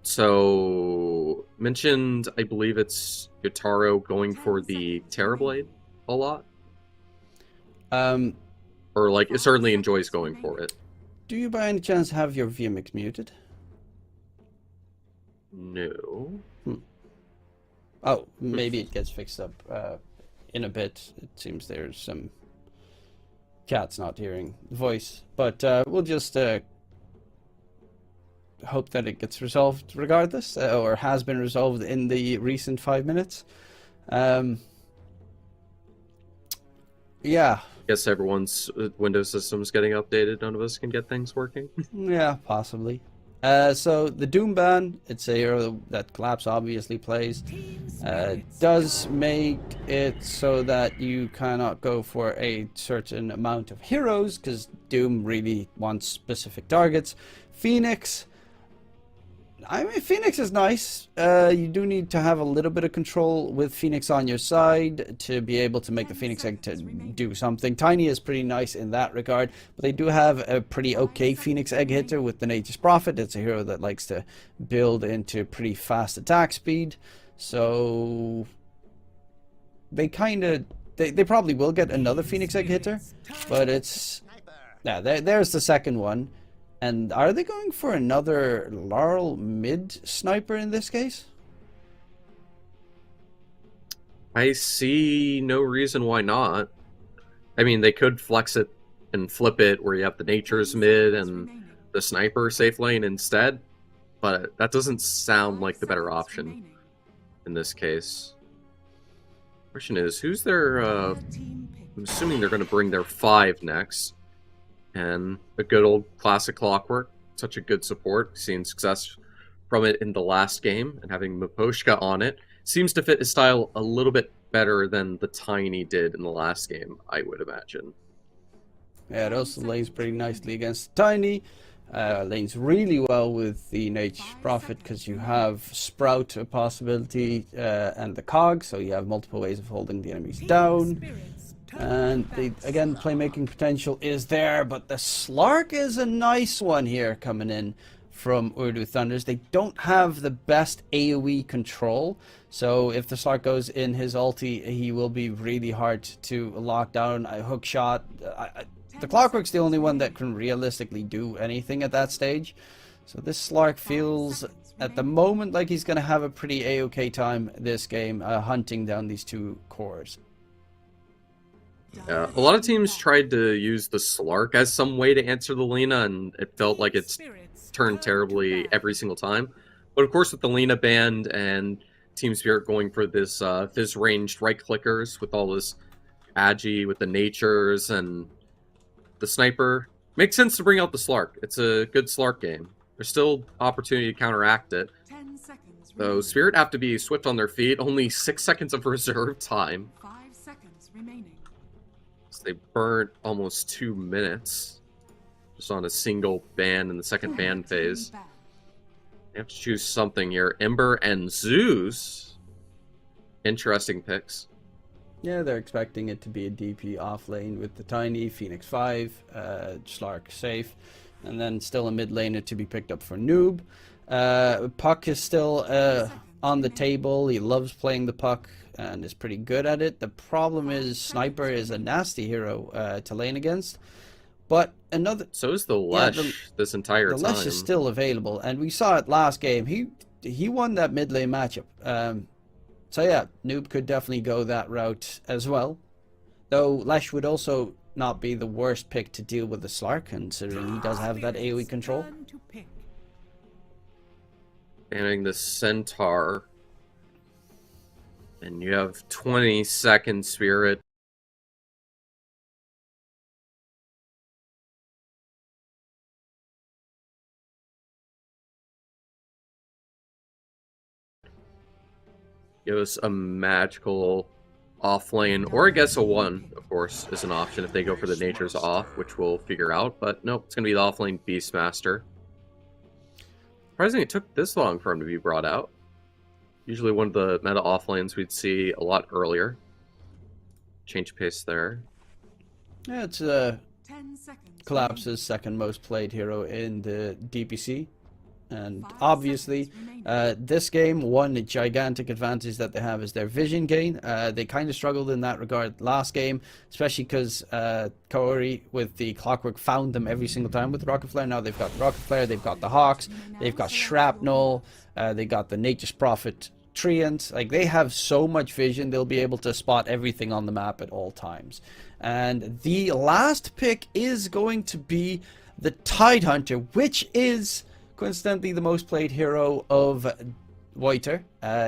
So, mentioned, I believe it's Yotaro going for the Terrorblade a lot. Or, like, it certainly enjoys going for it. Do you by any chance have your VMix muted? No. Oh, maybe it gets fixed up in a bit. It seems there's some cats not hearing the voice. But we'll just hope that it gets resolved regardless, or has been resolved in the recent 5 minutes. Yeah. Guess everyone's Windows system's getting updated. None of us can get things working. Yeah, possibly. So the Doom ban, it's a hero that Collapse obviously plays. Does make it so that you cannot go for a certain amount of heroes, because Doom really wants specific targets. Phoenix, I mean, Phoenix is nice. You do need to have a little bit of control with Phoenix on your side to be able to make the Phoenix Egg to do something. Tiny is pretty nice in that regard, but they do have a pretty okay Phoenix Egg hitter with the Nature's Prophet. It's a hero that likes to build into pretty fast attack speed, so they kind of they probably will get another Phoenix Egg hitter, but it's there's the second one. And are they going for another Laurel mid sniper in this case? I see no reason why not. I mean, they could flex it and flip it where you have the Nature's mid and the sniper safe lane instead, but that doesn't sound like the better option in this case. Question is, who's their... I'm assuming they're going to bring their 5 next. And a good old classic Clockwork, such a good support, seeing success from it in the last game, and having Miposhka on it seems to fit his style a little bit better than the Tiny did in the last game, I would imagine. Yeah, it also lanes pretty nicely against Tiny. Lanes really well with the Nature's Prophet because you have Sprout a possibility and the Cog, so you have multiple ways of holding the enemies down. And again, playmaking potential is there, but the Slark is a nice one here coming in from Ooredoo Thunders. They don't have the best AoE control, so if the Slark goes in his ulti, he will be really hard to lock down. A hook shot. The Clockwork's the only one that can realistically do anything at that stage. So this Slark feels at the moment like he's going to have a pretty A-OK time this game, hunting down these 2 cores. A lot of teams tried to use the Slark as some way to answer the Lina, and it felt like it's turned terribly every single time. But of course, with the Lina banned and Team Spirit going for this ranged right clickers with all this agi with the natures and the sniper, makes sense to bring out the Slark. It's a good Slark game. There's still opportunity to counteract it. Though Spirit have to be swift on their feet. Only 6 seconds of reserve time. 5 seconds remaining. They burnt almost 2 minutes just on a single ban in the second ban phase. They have to choose something here. Ember and Zeus. Interesting picks. Yeah, they're expecting it to be a DP off lane with the Tiny, Phoenix 5, Slark safe, and then still a mid laner to be picked up for Noob. Puck is still on the table. He loves playing the Puck and is pretty good at it. The problem is Sniper is a nasty hero to lane against. But another... So is the Lesh this entire time. The Lesh is still available, and we saw it last game. He won that mid lane matchup. So yeah, Noob could definitely go that route as well. Though Lesh would also not be the worst pick to deal with the Slark, considering he does have that AoE control. Banning the Centaur. And you have 20 seconds, Spirit. give us a magical off lane, or I guess a 1, of course, is an option if they go for the nature's off, which we'll figure out. But nope, it's going to be the off lane Beastmaster. Surprisingly, it took this long for him to be brought out. Usually one of the meta off lanes we'd see a lot earlier. Change pace there. Yeah, it's 10 seconds. Collapse's second most played hero in the DPC. And 5 obviously, seconds remaining. this game, one gigantic advantage that they have is their vision gain. They kind of struggled in that regard last game, especially because Kaori with the Clockwork found them every single time with Rocket Flare. Now they've got Rocket Flare, they've got the Hawks, they've got Shrapnel, they got the Nature's Prophet Treant. Like, they have so much vision, they'll be able to spot everything on the map at all times. And the last pick is going to be the Tidehunter, which is coincidentally the most played hero of Whiter.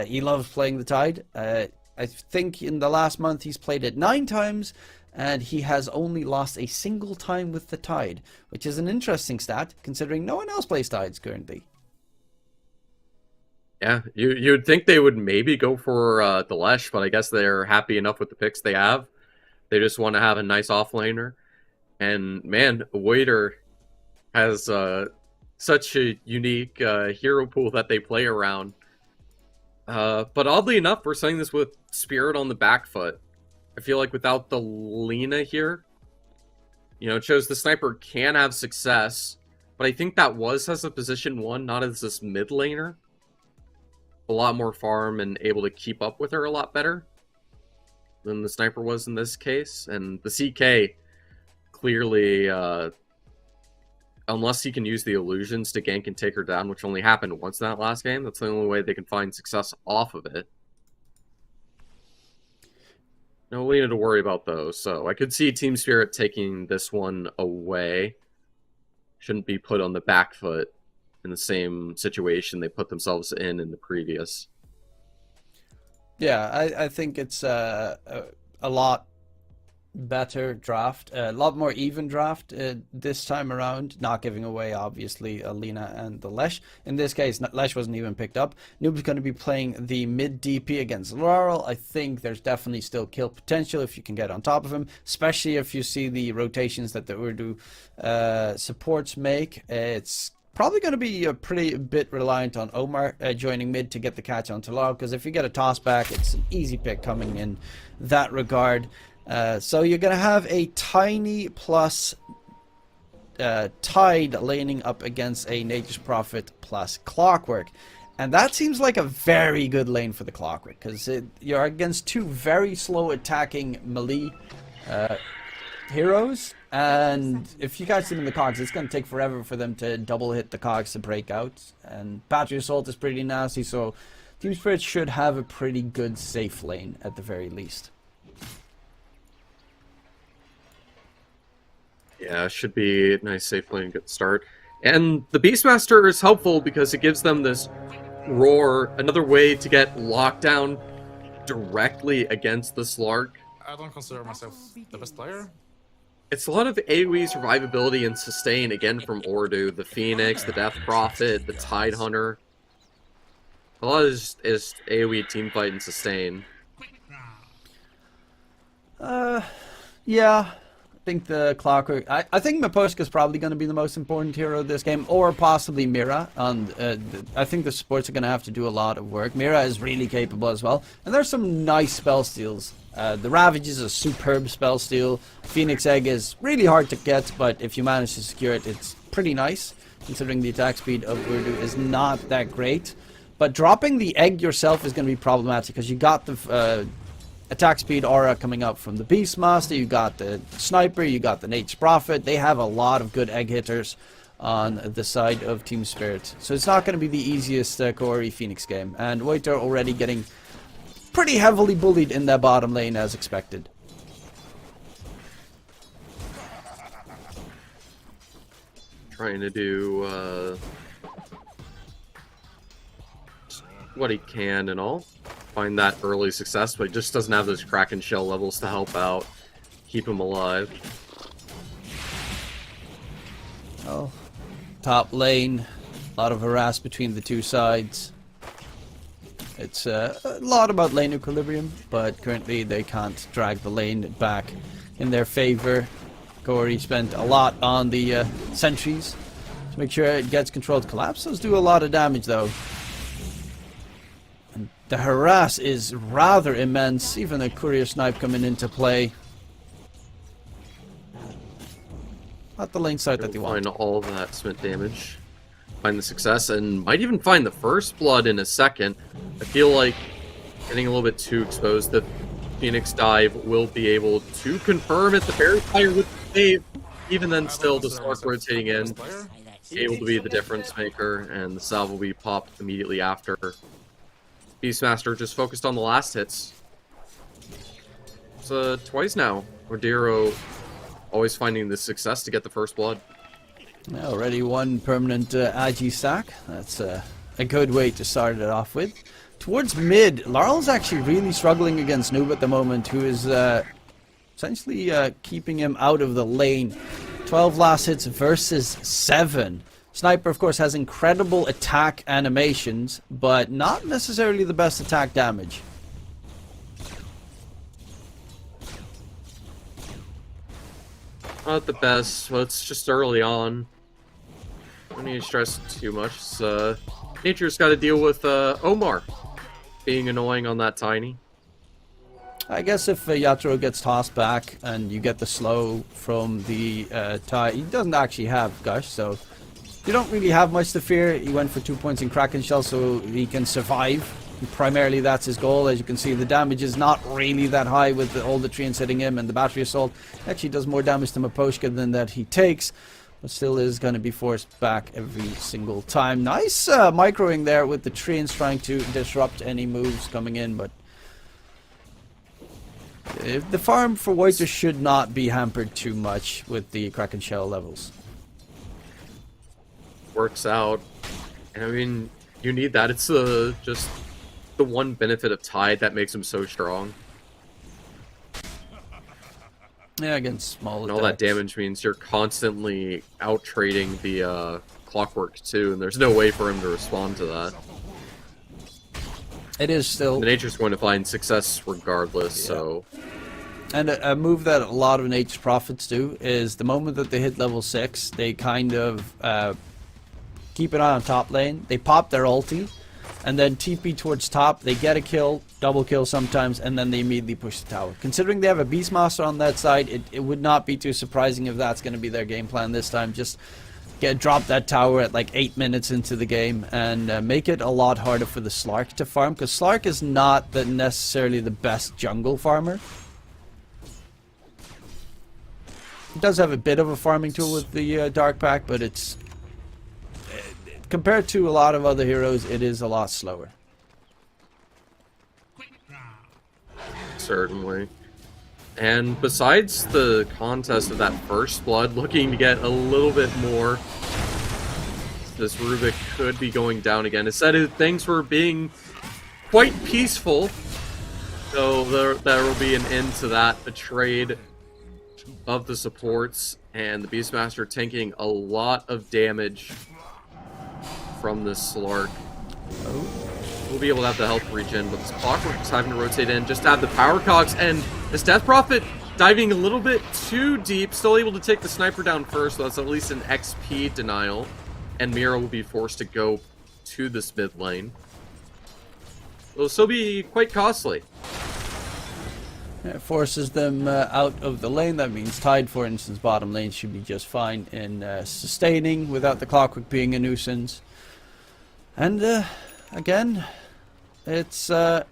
He loves playing the Tide. I think in the last month he's played it 9 times, and he has only lost a single time with the Tide, which is an interesting stat considering no one else plays Tides currently. Yeah, you'd think they would maybe go for the Lesh, but I guess they're happy enough with the picks they have. They just want to have a nice offlaner. And man, Waiter has such a unique hero pool that they play around. But oddly enough, we're saying this with Spirit on the back foot. I feel like without the Lina here, you know, it shows the Sniper can have success. But I think that was as a position 1, not as this mid laner. A lot more farm and able to keep up with her a lot better than the Sniper was in this case. And the CK clearly, unless he can use the illusions to gank and take her down, which only happened once in that last game, that's the only way they can find success off of it. No Lina to worry about those, so I could see Team Spirit taking this one away. Shouldn't be put on the back foot in the same situation they put themselves in the previous. Yeah, I think it's a lot better draft, a lot more even draft this time around, not giving away obviously Alina and the Lesh. In this case, Lesh wasn't even picked up. Noob's going to be playing the mid DP against Laurel. I think there's definitely still kill potential if you can get on top of him, especially if you see the rotations that the Ooredoo supports make. It's probably going to be a pretty bit reliant on Omar joining mid to get the catch on Laurel, because if you get a toss back, it's an easy pick coming in that regard. So you're going to have a Tiny plus Tide laning up against a Nature's Prophet plus Clockwork. And that seems like a very good lane for the Clockwork, because you're against 2 very slow attacking melee heroes. And if you guys see them in the cogs, it's going to take forever for them to double hit the cogs to break out. And Battery Assault is pretty nasty, so Team Spirit should have a pretty good safe lane at the very least. Yeah, should be a nice safe lane, good start. And the Beastmaster is helpful because it gives them this roar, another way to get lockdown directly against the Slark. I don't consider myself the best player. It's a lot of AoE survivability and sustain, again, from Ooredoo. The Phoenix, the Death Prophet, the Tidehunter. A lot is AoE teamfight and sustain. Yeah. I think the Clockwork... I think Miposka is probably going to be the most important hero of this game, or possibly Mira. And I think the supports are going to have to do a lot of work. Mira is really capable as well. And there's some nice spell steals. The Ravage is a superb spell steal. Phoenix Egg is really hard to get, but if you manage to secure it, it's pretty nice, considering the attack speed of Ooredoo is not that great. But dropping the egg yourself is going to be problematic, because you got the... attack speed aura coming up from the Beastmaster, you got the Sniper, you got the Nature's Prophet. They have a lot of good egg hitters on the side of Team Spirit. So it's not going to be the easiest Kaori Phoenix game. And Waiter already getting pretty heavily bullied in that bottom lane as expected. Trying to do what he can and all. Find that early success, but he just doesn't have those Kraken shell levels to help out, keep him alive. Well, top lane, a lot of harass between the two sides. It's a lot about lane equilibrium, but currently they can't drag the lane back in their favor. Corey spent a lot on the sentries to make sure it gets controlled. Collapses do a lot of damage though. And the harass is rather immense, even a courier snipe coming into play. Not the lane side that they want. Find all that Smith damage. Find the success, and might even find the first blood in a second. I feel like getting a little bit too exposed. The Phoenix dive will be able to confirm it. The Fairy Fire with the save. Even then, still, the Slark rotating in, able to be the difference maker, and the salve will be popped immediately after. Beastmaster just focused on the last hits. It's twice now. Rodero always finding the success to get the first blood. Yeah, already one permanent Agi sack. That's a good way to start it off with. Towards mid, Laurel's actually really struggling against Noob at the moment, who is essentially keeping him out of the lane. 12 last hits versus 7. Sniper, of course, has incredible attack animations, but not necessarily the best attack damage. Not the best, but it's just early on. Don't need to stress too much. Nature's got to deal with Omar being annoying on that tiny. I guess if Yatoro gets tossed back and you get the slow from the tie, he doesn't actually have Gush, so you don't really have much to fear. He went for 2 points in Kraken Shell so he can survive. Primarily that's his goal. As you can see, the damage is not really that high with all the treants hitting him, and the battery assault actually does more damage to Maposhka than that he takes, but still is going to be forced back every single time. Nice microing there with the treants trying to disrupt any moves coming in, but the farm for Whiter should not be hampered too much with the Kraken Shell levels. Works out. And I mean, you need that. It's just the one benefit of Tide that makes him so strong. Yeah, against small And all that damage means you're constantly out trading the Clockwork too, and there's no way for him to respond to that. It is still... The Nature's going to find success regardless, so... And a move that a lot of Nature's Prophets do is the moment that they hit level 6, they kind of keep an eye on top lane, they pop their ulti, and then TP towards top, they get a kill, double kill sometimes, and then they immediately push the tower. Considering they have a Beastmaster on that side, it would not be too surprising if that's going to be their game plan this time. Just drop that tower at like 8 minutes into the game and make it a lot harder for the Slark to farm, because Slark is not necessarily the best jungle farmer. It does have a bit of a farming tool with the Dark Pack, but it's compared to a lot of other heroes, it is a lot slower. Certainly. And besides the contest of that first blood, looking to get a little bit more, this Rubik could be going down again. Instead, things were being quite peaceful, so there will be an end to that. A trade of the supports, and the Beastmaster tanking a lot of damage from this Slark. We'll be able to have the health regen, but this Clockwork is having to rotate in just to have the power cogs, and this Death Prophet diving a little bit too deep, still able to take the sniper down first, so that's at least an XP denial, and Mira will be forced to go to this mid lane. It'll still be quite costly. It forces them out of the lane. That means Tide, for instance, bottom lane should be just fine in sustaining without the Clockwork being a nuisance. And again, it's a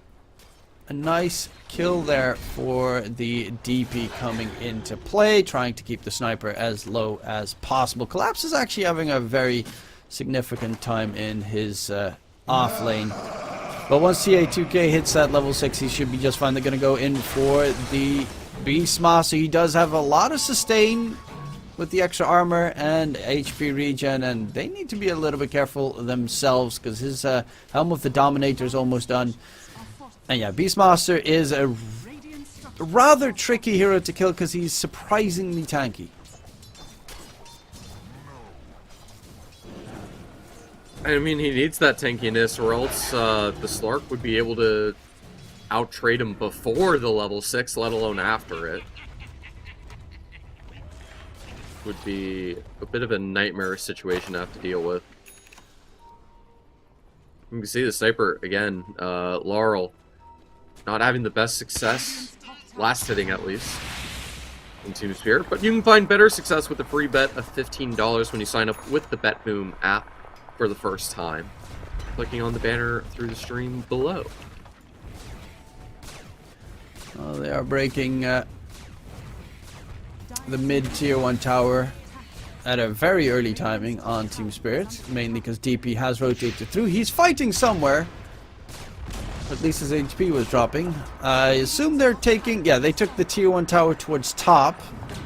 nice kill there for the DP coming into play, trying to keep the sniper as low as possible. Collapse is actually having a very significant time in his off lane. But once TA2K hits that level 6, he should be just fine. They're going to go in for the Beastmaster. He does have a lot of sustain with the extra armor and HP regen, and they need to be a little bit careful themselves because his Helm of the Dominator is almost done. And yeah, Beastmaster is a rather tricky hero to kill because he's surprisingly tanky. I mean, he needs that tankiness, or else the Slark would be able to out-trade him before the level 6, let alone after it. Would be a bit of a nightmare situation to have to deal with. You can see the sniper, again, Laurel, not having the best success, last hitting at least, in Team Spirit, but you can find better success with a free bet of $15 when you sign up with the Betboom app for the first time, clicking on the banner through the stream below. Oh, they are breaking the mid tier 1 tower at a very early timing on Team Spirit, mainly because DP has rotated through. He's fighting somewhere. At least his HP was dropping. I assume they're taking... Yeah, they took the tier 1 tower towards top.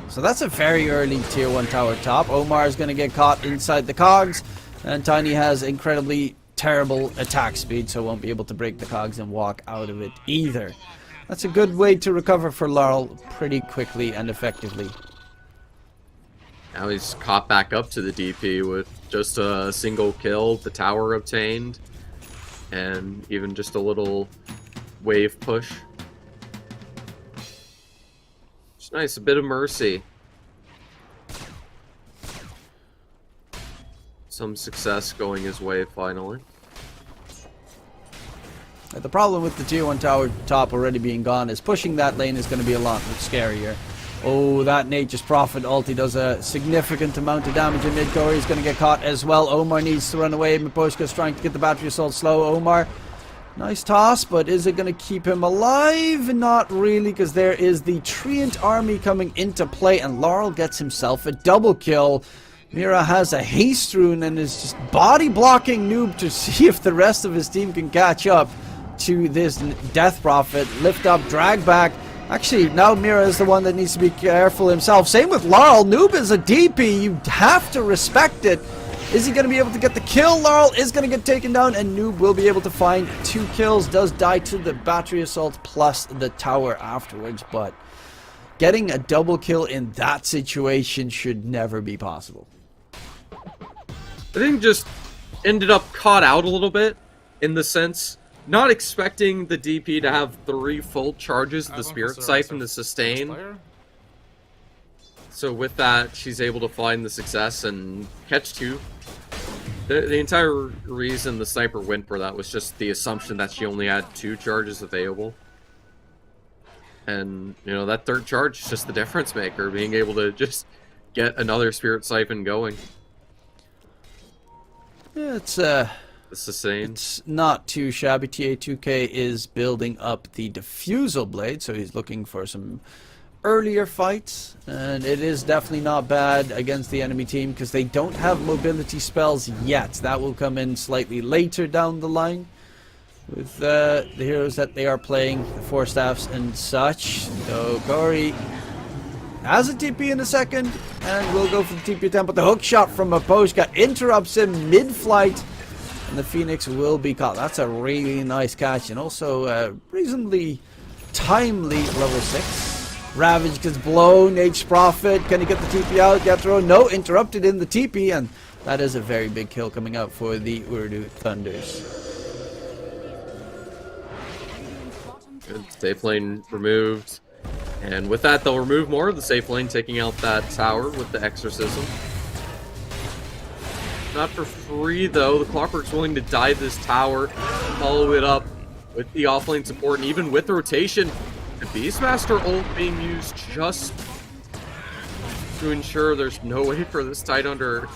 So that's a very early tier 1 tower top. Omar is going to get caught inside the cogs. And Tiny has incredibly terrible attack speed, so won't be able to break the cogs and walk out of it either. That's a good way to recover for Laurel pretty quickly and effectively. Now he's caught back up to the DP with just a single kill, the tower obtained, and even just a little wave push. It's nice, a bit of mercy. Some success going his way finally. The problem with the tier 1 tower top already being gone is pushing that lane is going to be a lot scarier. Oh, that Nature's Prophet ulti does a significant amount of damage in mid-core. He's going to get caught as well. Omar needs to run away. Miposhka's trying to get the battery assault slow. Omar, nice toss, but is it going to keep him alive? Not really, because there is the Treant army coming into play, and Laurel gets himself a double kill. Mira has a haste rune and is just body blocking Noob to see if the rest of his team can catch up to this Death Prophet. Lift up, drag back. Actually, now Mira is the one that needs to be careful himself. Same with Laurel. Noob is a DP. You have to respect it. Is he going to be able to get the kill? Laurel is going to get taken down, and Noob will be able to find 2 kills. Does die to the battery assault plus the tower afterwards, but getting a double kill in that situation should never be possible. I think just ended up caught out a little bit in the sense, not expecting the DP to have 3 full charges of the Spirit Siphon to sustain. So with that, she's able to find the success and catch 2. The entire reason the sniper went for that was just the assumption that she only had 2 charges available. And, you know, that 3rd charge is just the difference maker, being able to just get another Spirit Siphon going. Yeah, it's Sustain. It's not too shabby. TA2K is building up the Diffusal Blade, so he's looking for some earlier fights, and it is definitely not bad against the enemy team because they don't have mobility spells yet. That will come in slightly later down the line with the heroes that they are playing, the 4 staffs and such. So Gory has a TP in a second and will go for the TP attempt, but the hook shot from Miposhka interrupts him mid-flight. And the Phoenix will be caught. That's a really nice catch, and also reasonably timely level 6. Ravage gets blown. Nature's Prophet, can he get the TP out? Get thrown? No, interrupted in the TP, and that is a very big kill coming out for the Ooredoo Thunders. Good. Safe lane removed. And with that, they'll remove more of the safe lane, taking out that tower with the Exorcism. Not for free, though. The Clockwork's willing to dive this tower, follow it up with the offlane support, and even with rotation, the Beastmaster ult being used just to ensure there's no way for this Tidehunter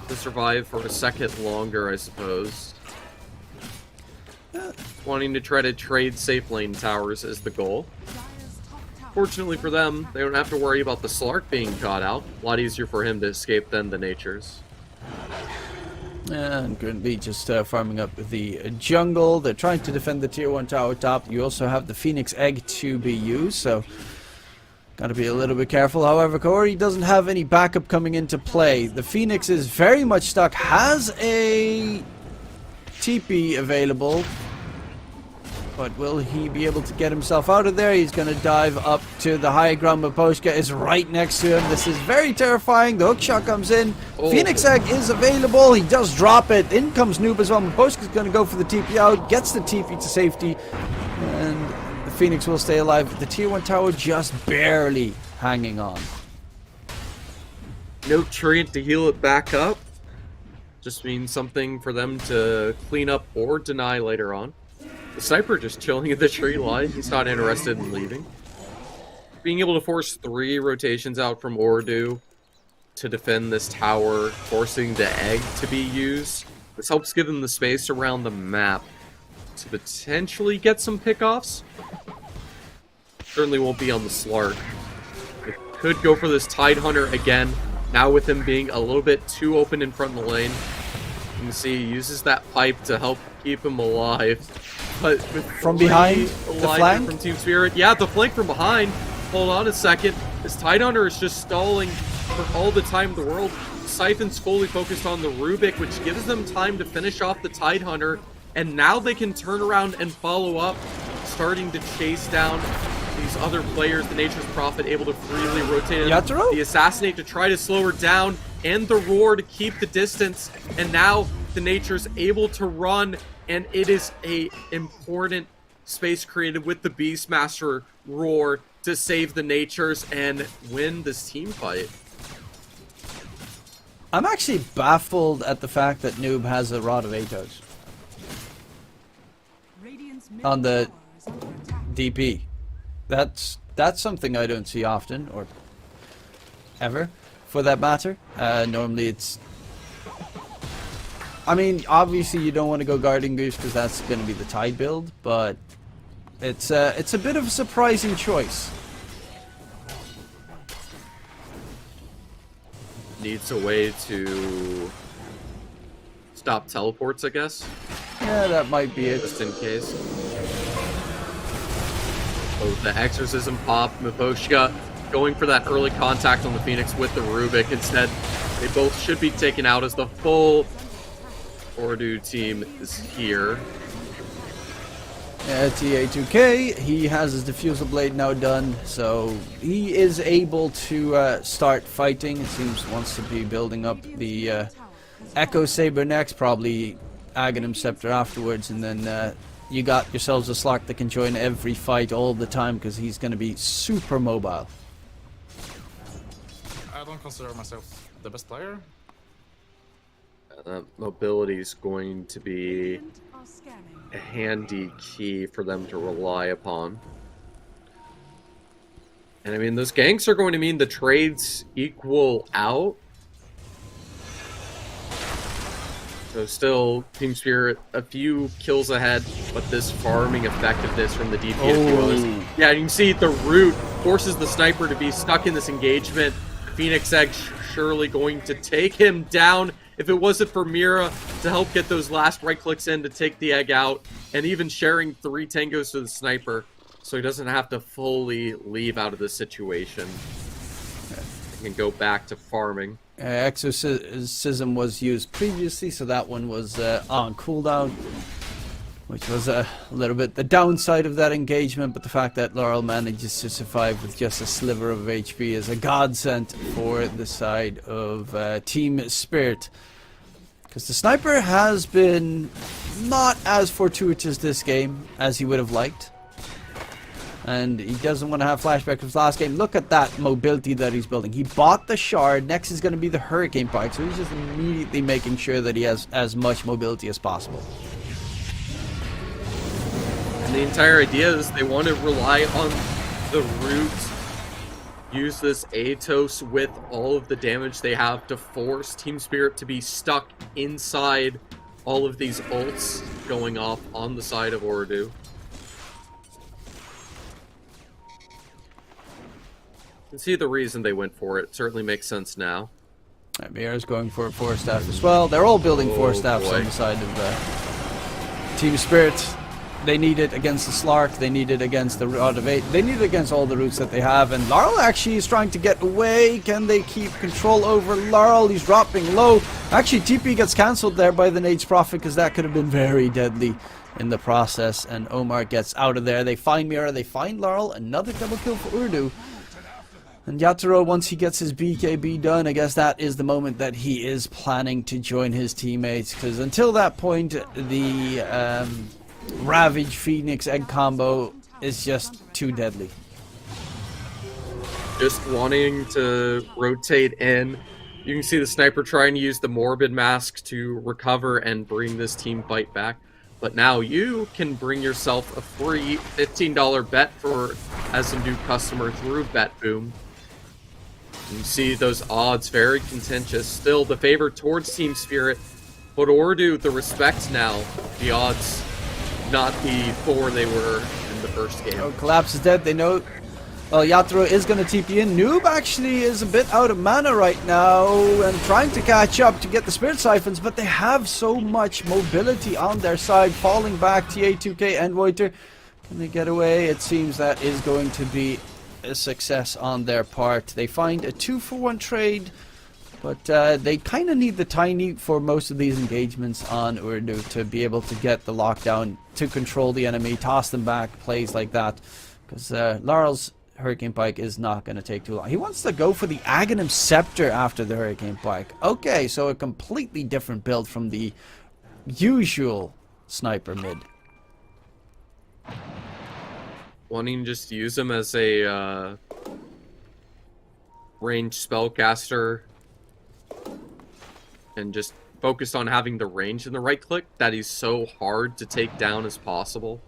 to survive for a second longer, I suppose. Wanting to try to trade safe lane towers is the goal. Fortunately for them, they don't have to worry about the Slark being caught out. A lot easier for him to escape than the Natures. And going to be just farming up the jungle. They're trying to defend the tier 1 tower top. You also have the Phoenix Egg to be used, so gotta be a little bit careful. However, Corey doesn't have any backup coming into play. The Phoenix is very much stuck. Has a TP available. But will he be able to get himself out of there? He's going to dive up to the high ground. Miposhka is right next to him. This is very terrifying. The hook shot comes in. Oh. Phoenix Egg is available. He does drop it. In comes Noob as well. Miposhka's going to go for the TP out. Gets the TP to safety. And the Phoenix will stay alive. The tier 1 tower just barely hanging on. No treant to heal it back up. Just means something for them to clean up or deny later on. The sniper just chilling at the tree line. He's not interested in leaving. Being able to force 3 rotations out from Ooredoo to defend this tower, forcing the egg to be used. This helps give them the space around the map to potentially get some pickoffs. Certainly won't be on the Slark. It could go for this Tide Hunter again. Now with him being a little bit too open in front of the lane. You can see he uses that pipe to help keep him alive. But with From behind, the flank? from Team Spirit. Yeah, the flank from behind. Hold on a second. This Tide Hunter is just stalling for all the time in the world. Siphon's fully focused on the Rubik, which gives them time to finish off the Tide Hunter. And now they can turn around and follow up, starting to chase down these other players. The Nature's Prophet able to freely rotate in. Yatoro? The Assassinate to try to slow her down, and the Roar to keep the distance. And now the Nature's able to run, and it is a important space created with the Beastmaster Roar to save the Natures and win this team fight. I'm actually baffled at the fact that Noob has a Rod of Atos Radiant's on the middle tower is under attack. DP. That's something I don't see often, or ever, for that matter. Normally it's... I mean, obviously you don't want to go Guarding Goose because that's going to be the Tide build, but it's a bit of a surprising choice. Needs a way to stop teleports, I guess, Yeah, that might be it. just in case. Oh, the Exorcism pop, Miposhka going for that early contact on the Phoenix with the Rubik. Instead, they both should be taken out as the full Ooredoo team is here. TA2K, he has his Diffusal Blade now done, so he is able to start fighting. It seems wants to be building up the Echo Saber next, probably Aghanim Scepter afterwards, and then you got yourselves a Slark that can join every fight all the time because he's going to be super mobile. I don't consider myself the best player. Mobility is going to be Radiant are scanning. a handy key for them to rely upon. And I mean, those ganks are going to mean the trades equal out. So still, Team Spirit a few kills ahead, but this farming effectiveness from the DP Oh. Yeah, you can see the root forces the sniper to be stuck in this engagement. Phoenix Egg surely going to take him down. If it wasn't for Mira to help get those last right clicks in to take the egg out, and even sharing 3 tangos to the sniper, so he doesn't have to fully leave out of the situation. He can go back to farming. Exorcism was used previously, so that one was on cooldown, which was a little bit the downside of that engagement, but the fact that Laurel manages to survive with just a sliver of HP is a godsend for the side of Team Spirit. Because the sniper has been not as fortuitous this game as he would have liked. And he doesn't want to have flashback of his last game. Look at that mobility that he's building. He bought the shard. Next is going to be the Hurricane Pike. So he's just immediately making sure that he has as much mobility as possible. And the entire idea is they want to rely on the root, use this Atos with all of the damage they have to force Team Spirit to be stuck inside all of these ults going off on the side of Ooredoo. You can see the reason they went for it. Certainly makes sense now. Mira's going for a 4-staff as well. They're all building 4-staffs boy. on the side of Team Spirit. They need it against the Slark. They need it against the Rod of 8. They need it against all the roots that they have. And Laurel actually is trying to get away. Can they keep control over Laurel? He's dropping low. Actually, TP gets cancelled there by the Nate's Prophet because that could have been very deadly. in the process, and Omar gets out of there. They find Mira, they find Laurel, another double kill for Ooredoo. And Yatoro, once he gets his BKB done, I guess that is the moment that he is planning to join his teammates, because until that point, the Ravage Phoenix Egg combo is just too deadly. Just wanting to rotate in. You can see the sniper trying to use the Morbid Mask to recover and bring this team fight back. But now you can bring yourself a free $15 bet as a new customer through Betboom. You see those odds very contentious. Still the favor towards Team Spirit. But Ooredoo, the respect now. The odds not the 4 they were in the first game. Oh, Collapse is dead. They know. Well, Yatoro is going to TP in. Noob actually is a bit out of mana right now and trying to catch up to get the Spirit Siphons, but they have so much mobility on their side. Falling back, TA2K and Voiter. Can they get away? It seems that is going to be a success on their part. They find a 2-for-1 trade, but they kind of need the Tiny for most of these engagements on Ooredoo to be able to get the lockdown, to control the enemy, toss them back, plays like that. Because Laurel's Hurricane Pike is not going to take too long. He wants to go for the Aghanim Scepter after the Hurricane Pike. Okay, so a completely different build from the usual sniper mid. Wanting just to use him as a ranged spellcaster and just focus on having the range in the right click that he's so hard to take down as possible.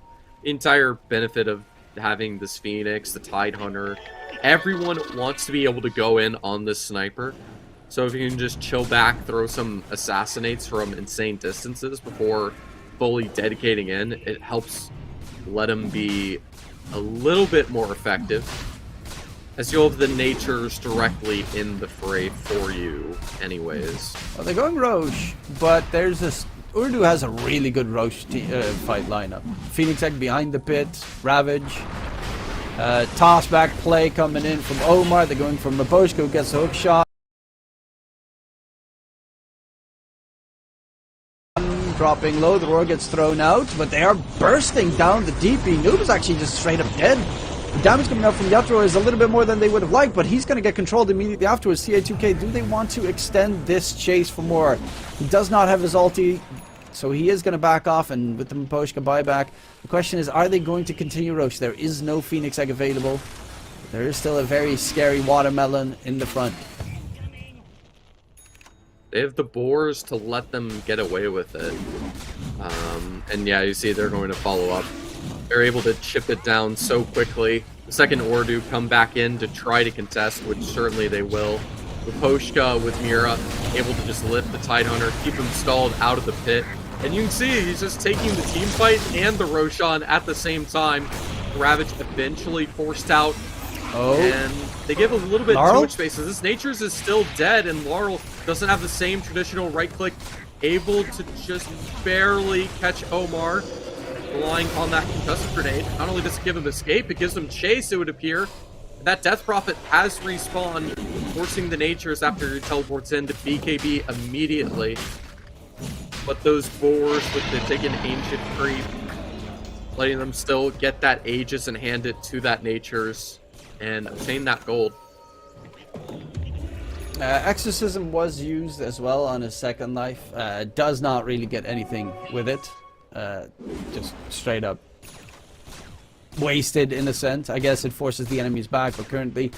The entire benefit of having this Phoenix, the Tide Hunter, everyone wants to be able to go in on this sniper. So if you can just chill back, throw some assassinates from insane distances before fully dedicating in, it helps let him be a little bit more effective, as you'll have the natures directly in the fray for you anyways. Well, they're going Roche, but there's this... Ooredoo has a really good Roche fight lineup. Phoenix Egg behind the pit, Ravage, toss back play coming in from Omar. They're going from Maboshka, who gets a hook shot. Dropping low, the roar gets thrown out, but they are bursting down the DP. Noob is actually just straight up dead. The damage coming out from Yatoro is a little bit more than they would have liked, but he's going to get controlled immediately afterwards. CA2K, do they want to extend this chase for more? He does not have his ulti, so he is going to back off, and with the Maposhka buyback, the question is, are they going to continue Roche? There is no Phoenix Egg available. There is still a very scary Watermelon in the front. They have the boars to let them get away with it. And yeah, you see they're going to follow up. They're able to chip it down so quickly. The second Ooredoo come back in to try to contest, which certainly they will. Luposhka with Mira able to just lift the Tide Hunter, keep him stalled out of the pit. And you can see he's just taking the team fight and the Roshan at the same time. Ravage eventually forced out. Oh. And they give a little bit Laurel? too much space. So this Nature's is still dead, and Laurel doesn't have the same traditional right click. Able to just barely catch Omar, relying on that concussive grenade. Not only does it give him escape, it gives him chase, it would appear. That Death Prophet has respawned, forcing the Natures after he teleports in to BKB immediately. But those boars with the taken Ancient Creep, letting them still get that Aegis and hand it to that Natures and obtain that gold. Exorcism was used as well on his second life. Does not really get anything with it. Just straight up wasted in a sense. I guess it forces the enemies back, but currently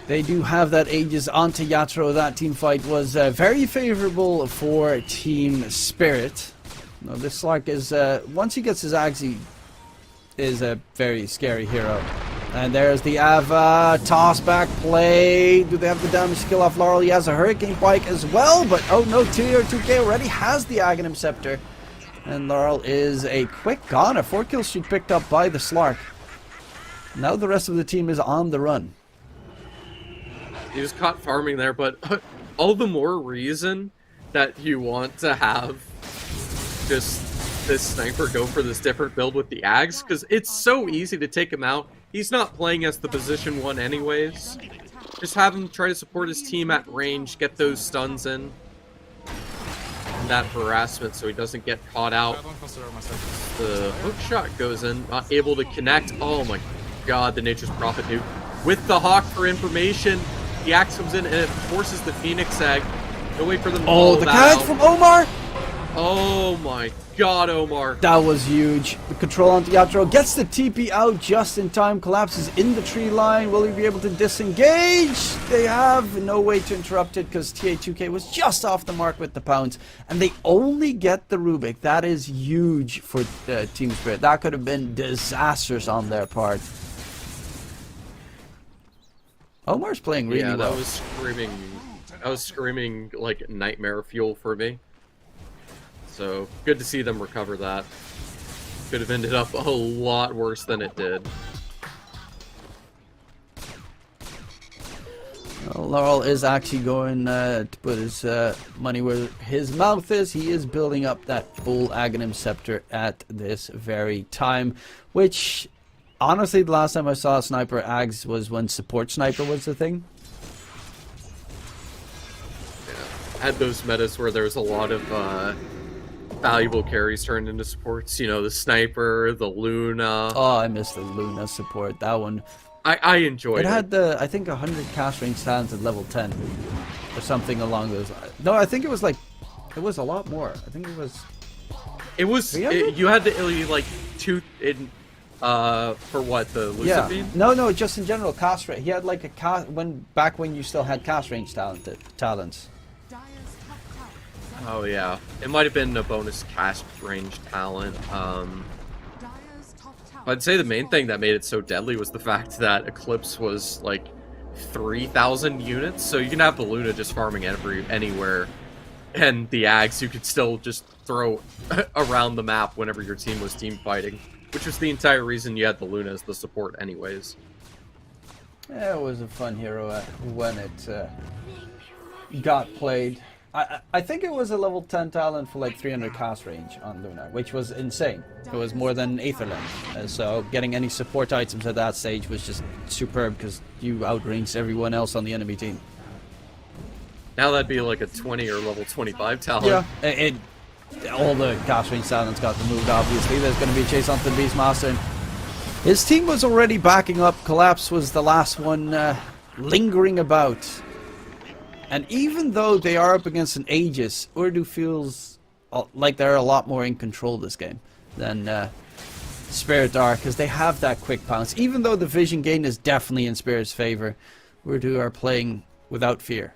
they do have that Aegis onto Yatoro. That team fight was very favorable for Team Spirit. No, this Slark is, once he gets his axe, he is a very scary hero. And there's the Ava, toss back play. Do they have the damage skill off Laurel? He has a Hurricane Pike as well, but oh no, TR2K already has the Aghanim Scepter. And Laurel is a quick goner. 4 kill streak picked up by the Slark. Now the rest of the team is on the run. He was caught farming there, but all the more reason that you want to have just this sniper go for this different build with the Ags, because it's so easy to take him out. He's not playing as the position 1 anyways. Just have him try to support his team at range, get those stuns in. that harassment so he doesn't get caught I out. don't consider myself. The hook shot goes in, not able to connect. Oh my god, the Nature's Prophet dude. With the Hawk for information, the Axe comes in and it forces the Phoenix Egg. No way for them to Oh, follow the that catch out. from Omar! Oh my god, Omar. That was huge. The control onto Yatro gets the TP out just in time, collapses in the tree line. Will he be able to disengage? They have no way to interrupt it because TA2K was just off the mark with the pounds. And they only get the Rubik. That is huge for Team Spirit. That could have been disastrous on their part. Omar's playing really Yeah, well. that was screaming like nightmare fuel for me. So good to see them recover that. Could have ended up a lot worse than it did. Well, Laurel is actually going to put his money where his mouth is. He is building up that full Aghanim Scepter at this very time, which honestly the last time I saw a Sniper Ags was when Support Sniper was the thing. Yeah. Had those metas where there was a lot of valuable carries turned into supports. You know, the Sniper, the Luna. Oh, I missed the Luna support. That one. I enjoyed it. It had I think 100 cast range talents at level 10 or something along those lines. No, I think it was it was a lot more. I think it was. You had to like two in for what, the Yeah. Lucifine? No, just in general cast range. He had like a cast back when you still had cast range talents. Dyer's top tower. Oh yeah, it might have been a bonus cast range talent. Dyer's top tower. I'd say the main thing that made it so deadly was the fact that Eclipse was like 3,000 units, so you can have the Luna just farming anywhere, and the Ags you could still just throw around the map whenever your team was team fighting, which was the entire reason you had the Luna as the support anyways. Yeah, it was a fun hero when it got played. I think it was a level 10 talent for like 300 cast range on Luna, which was insane. It was more than Aetherland. So getting any support items at that stage was just superb because you outranged everyone else on the enemy team. Now that'd be like a 20 or level 25 talent. Yeah, all the cast range talents got removed, obviously. There's going to be a chase onto the Beastmaster. His team was already backing up. Collapse was the last one lingering about. And even though they are up against an Aegis, Ooredoo feels like they're a lot more in control this game than Spirit are, because they have that quick pounce. Even though the vision gain is definitely in Spirit's favor, Ooredoo are playing without fear.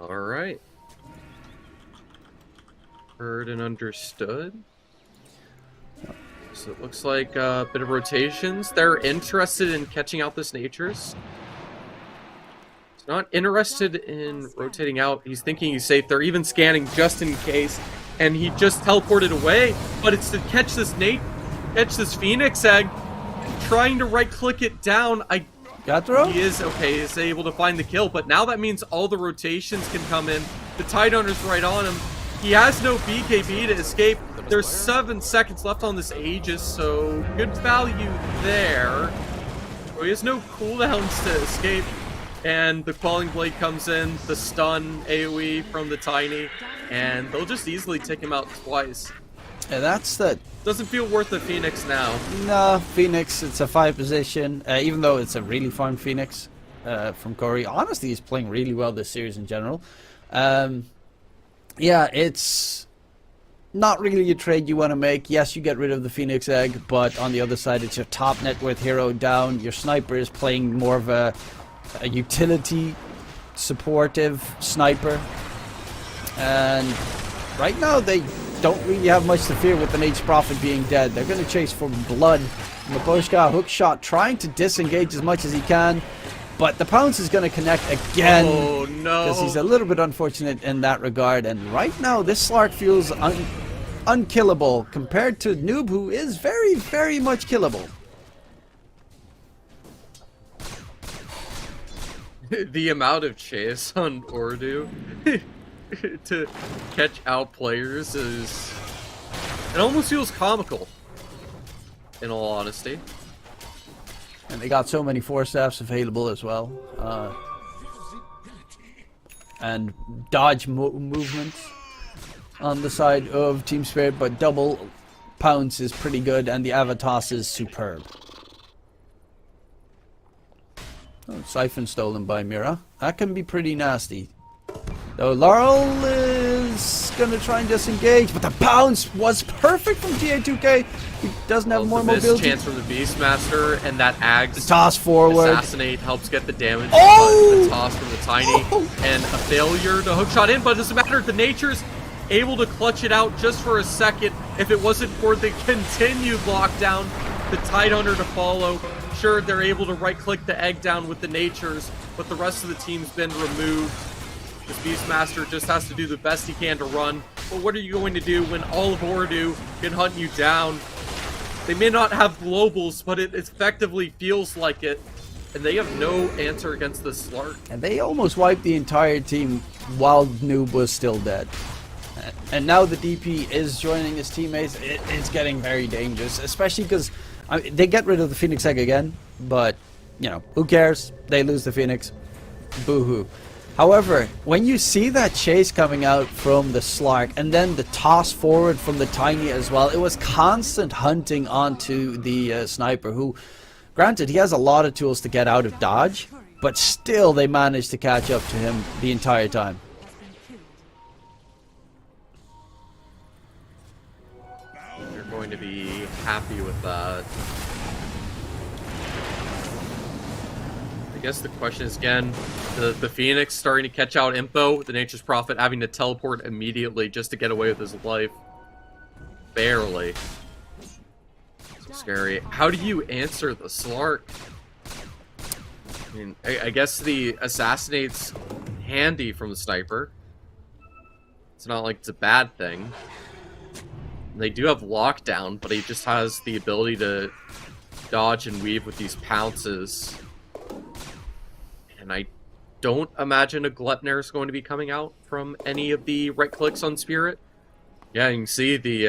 Alright. Heard and understood. So it looks like a bit of rotations. They're interested in catching out this Nature's. He's not interested in rotating out. He's thinking he's safe. They're even scanning just in case. And he just teleported away. But it's to catch this Phoenix Egg. Trying to right-click it down. Gattro? He is okay. He's able to find the kill. But now that means all the rotations can come in. The Tide Hunter's right on him. He has no BKB to escape. There's 7 seconds left on this Aegis, so good value there. So he has no cooldowns to escape. And the Quelling Blade comes in, the stun AoE from the Tiny, and they'll just easily take him out twice. Yeah, that's the... Doesn't feel worth the Phoenix now. No, Phoenix, it's a 5 position, even though it's a really fun Phoenix from Corey. Honestly, he's playing really well this series in general. Yeah, it's not really a trade you want to make. Yes, you get rid of the Phoenix Egg, but on the other side, it's your top net worth hero down. Your sniper is playing more of a utility supportive sniper. And right now, they don't really have much to fear with the Nature's Prophet being dead. They're going to chase for blood. Maboshka, hook shot, trying to disengage as much as he can. But the pounce is going to connect again. Oh no! Because he's a little bit unfortunate in that regard. And right now, this Slark feels unkillable compared to Noob, who is very, very much killable. The amount of chase on Ooredoo to catch out players is... It almost feels comical. in all honesty. And they got so many force staffs available as well. And dodge movements on the side of Team Spirit, but double pounce is pretty good, and the Avatos is superb. Oh, Siphon stolen by Mira. That can be pretty nasty. Though Laurel is gonna try and disengage, but the bounce was perfect from TA2K. He doesn't have more The missed mobility. chance from the Beastmaster, and that Ags Toss forward. assassinate helps get the damage. Oh! But the toss from the Tiny, and a failure to hook shot in, but it doesn't matter. The Nature's able to clutch it out just for a second. If it wasn't for the continued lockdown, the Tidehunter to follow. Sure, they're able to right-click the egg down with the Natures, but the rest of the team's been removed. This Beastmaster just has to do the best he can to run. But what are you going to do when all of Ooredoo can hunt you down? They may not have globals, but it effectively feels like it. And they have no answer against the Slark. And they almost wiped the entire team while Noob was still dead. And now the DP is joining his teammates. It's getting very dangerous, especially because they get rid of the Phoenix Egg again. But, you know, who cares? They lose the Phoenix. Boo-hoo. However, when you see that chase coming out from the Slark and then the toss forward from the Tiny as well, it was constant hunting onto the Sniper, who, granted, he has a lot of tools to get out of dodge, but still they managed to catch up to him the entire time. You're going to be happy with that. I guess the question is, again, the Phoenix starting to catch out info, the Nature's Prophet having to teleport immediately just to get away with his life. Barely. So scary. How do you answer the Slark? I mean, I guess the Assassinate's handy from the Sniper. It's not like it's a bad thing. They do have lockdown, but he just has the ability to dodge and weave with these pounces. And I don't imagine a Gleipnir is going to be coming out from any of the right clicks on Spirit. Yeah, you can see the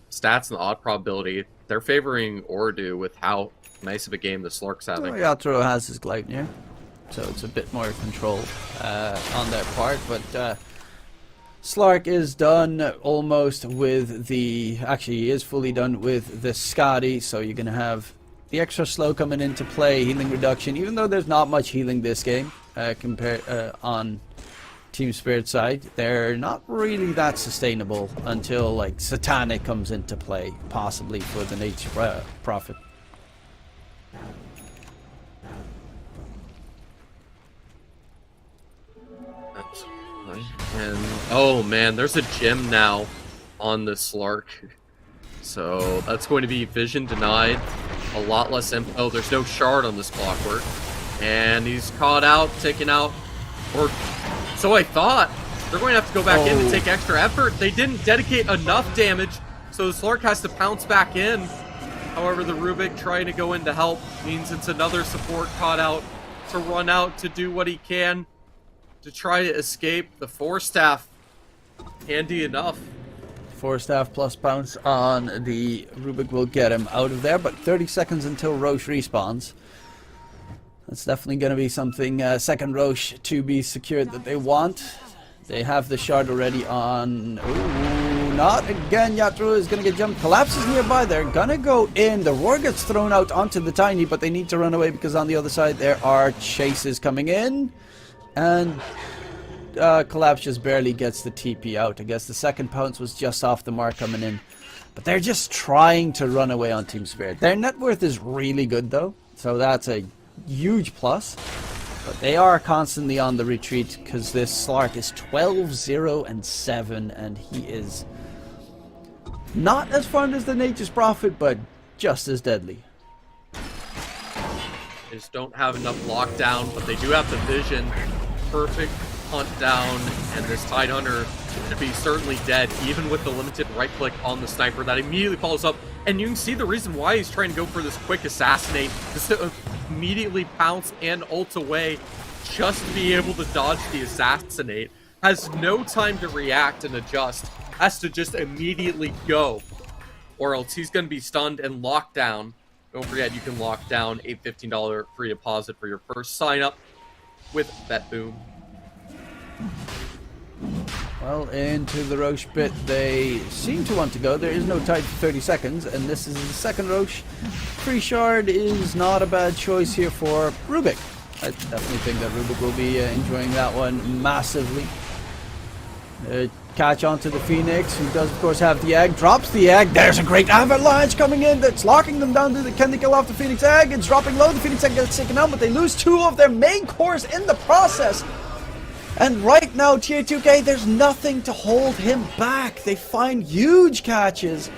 stats and the odd probability. They're favoring Ooredoo with how nice of a game the Slark's having. Yatoro has his Gleipnir, so it's a bit more control on their part. But Slark is done almost with the... Actually, he is fully done with the Scotty, so you're going to have the extra slow coming into play, healing reduction, even though there's not much healing this game compared on Team Spirit side. They're not really that sustainable until like Satanic comes into play, possibly for the Nature Prophet. That's nice. And oh man, there's a gem now on the Slark. So that's going to be vision denied. A lot less info. There's no shard on this Clockwork. And he's caught out, taken out. Or so I thought. They're going to have to go back in to take extra effort. They didn't dedicate enough damage, so the Slark has to pounce back in. However, the Rubik trying to go in to help means it's another support caught out to run out to do what he can to try to escape. The Force Staff, handy enough. Force Staff plus bounce on the Rubik will get him out of there, but 30 seconds until Roche respawns. That's definitely going to be something, second Roche to be secured that they want. They have the shard already on... Ooh, not again. Yatro is going to get jumped. Collapses nearby. They're going to go in. The Roar gets thrown out onto the Tiny, but they need to run away because on the other side there are chases coming in. And... Collapse just barely gets the TP out. I guess the second pounce was just off the mark coming in. But they're just trying to run away on Team Spirit. Their net worth is really good though, so that's a huge plus. But they are constantly on the retreat because this Slark is 12-0-7 and he is not as fun as the Nature's Prophet, but just as deadly. They just don't have enough lockdown, but they do have the vision. Perfect hunt down, and this Tidehunter should be certainly dead, even with the limited right click on the Sniper that immediately follows up. And you can see the reason why he's trying to go for this quick assassinate, just to immediately pounce and ult away, just to be able to dodge the assassinate. Has no time to react and adjust, has to just immediately go. or else he's going to be stunned and locked down. Don't forget, you can lock down a $15 free deposit for your first sign up with Betboom. Well, into the Roche bit they seem to want to go. There is no tide for 30 seconds, and this is the second Roche. Free shard is not a bad choice here for Rubik. I definitely think that Rubik will be enjoying that one massively. Catch onto the Phoenix, who does of course have the egg, drops the egg. There's a great avalanche coming in that's locking them down. Can they kill off the Phoenix egg? It's dropping low. The Phoenix egg gets taken out, but they lose 2 of their main cores in the process. And right now, TA2K, there's nothing to hold him back. They find huge catches.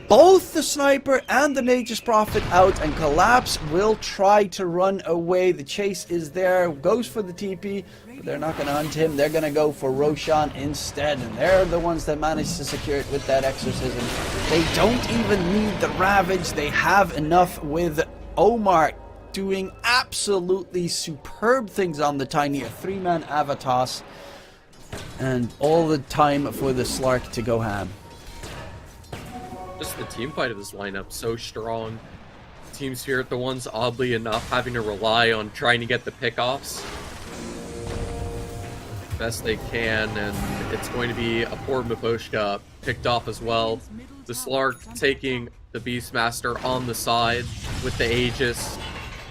Both the Sniper and the Nature's Prophet out, and Collapse will try to run away. The chase is there, goes for the TP, but they're not going to hunt him. They're going to go for Roshan instead, and they're the ones that managed to secure it with that Exorcism. They don't even need the Ravage. They have enough with Omar doing absolutely superb things on the Tiny, a 3-man Avatos, and all the time for the Slark to go ham. Just the team fight of this lineup, so strong. Team Spirit, the ones oddly enough having to rely on trying to get the pickoffs best they can, and it's going to be a poor Miposhka picked off as well. The Slark taking the Beastmaster on the side with the Aegis.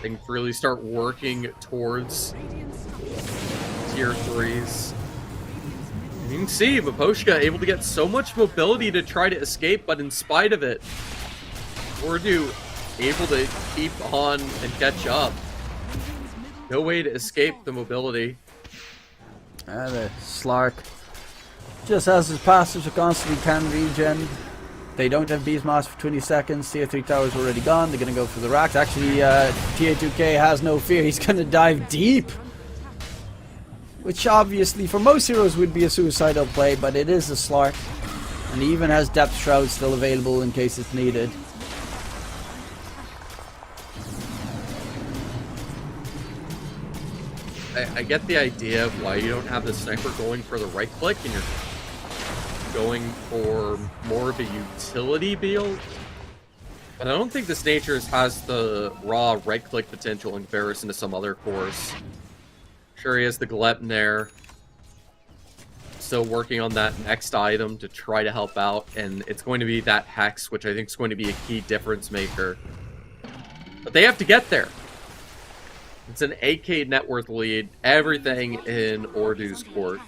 They can really start working towards tier 3s. And you can see Miposhka able to get so much mobility to try to escape, but in spite of it, Ooredoo able to keep on and catch up. No way to escape the mobility. The Slark just has his passive, so constantly can regen. They don't have Beastmaster for 20 seconds. Tier 3 tower's already gone. They're going to go for the racks. Actually, TA2K has no fear. He's going to dive deep. Which obviously for most heroes would be a suicidal play, but it is a Slark. And he even has Depth Shroud still available in case it's needed. I get the idea of why you don't have the Sniper going for the right click and you're going for more of a utility build. But I don't think this Nature's has the raw right click potential in comparison to some other cores. Sure, he has the Glut in there. Still working on that next item to try to help out, and it's going to be that Hex, which I think is going to be a key difference maker. But they have to get there. It's an 8k net worth lead. Everything in Ooredoo's court.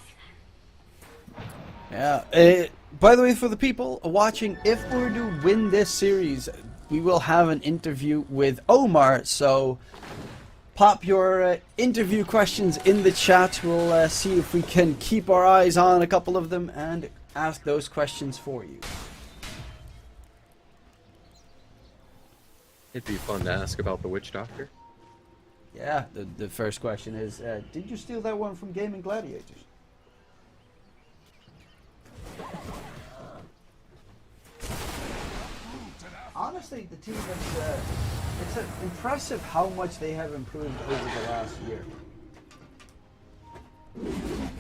Yeah. By the way, for the people watching, if Ooredoo win this series, we will have an interview with Omar. So pop your interview questions in the chat. We'll see if we can keep our eyes on a couple of them and ask those questions for you. It'd be fun to ask about the Witch Doctor. Yeah, the first question is, did you steal that one from Gaming Gladiators? Honestly, the team is, it's impressive how much they have improved over the last year.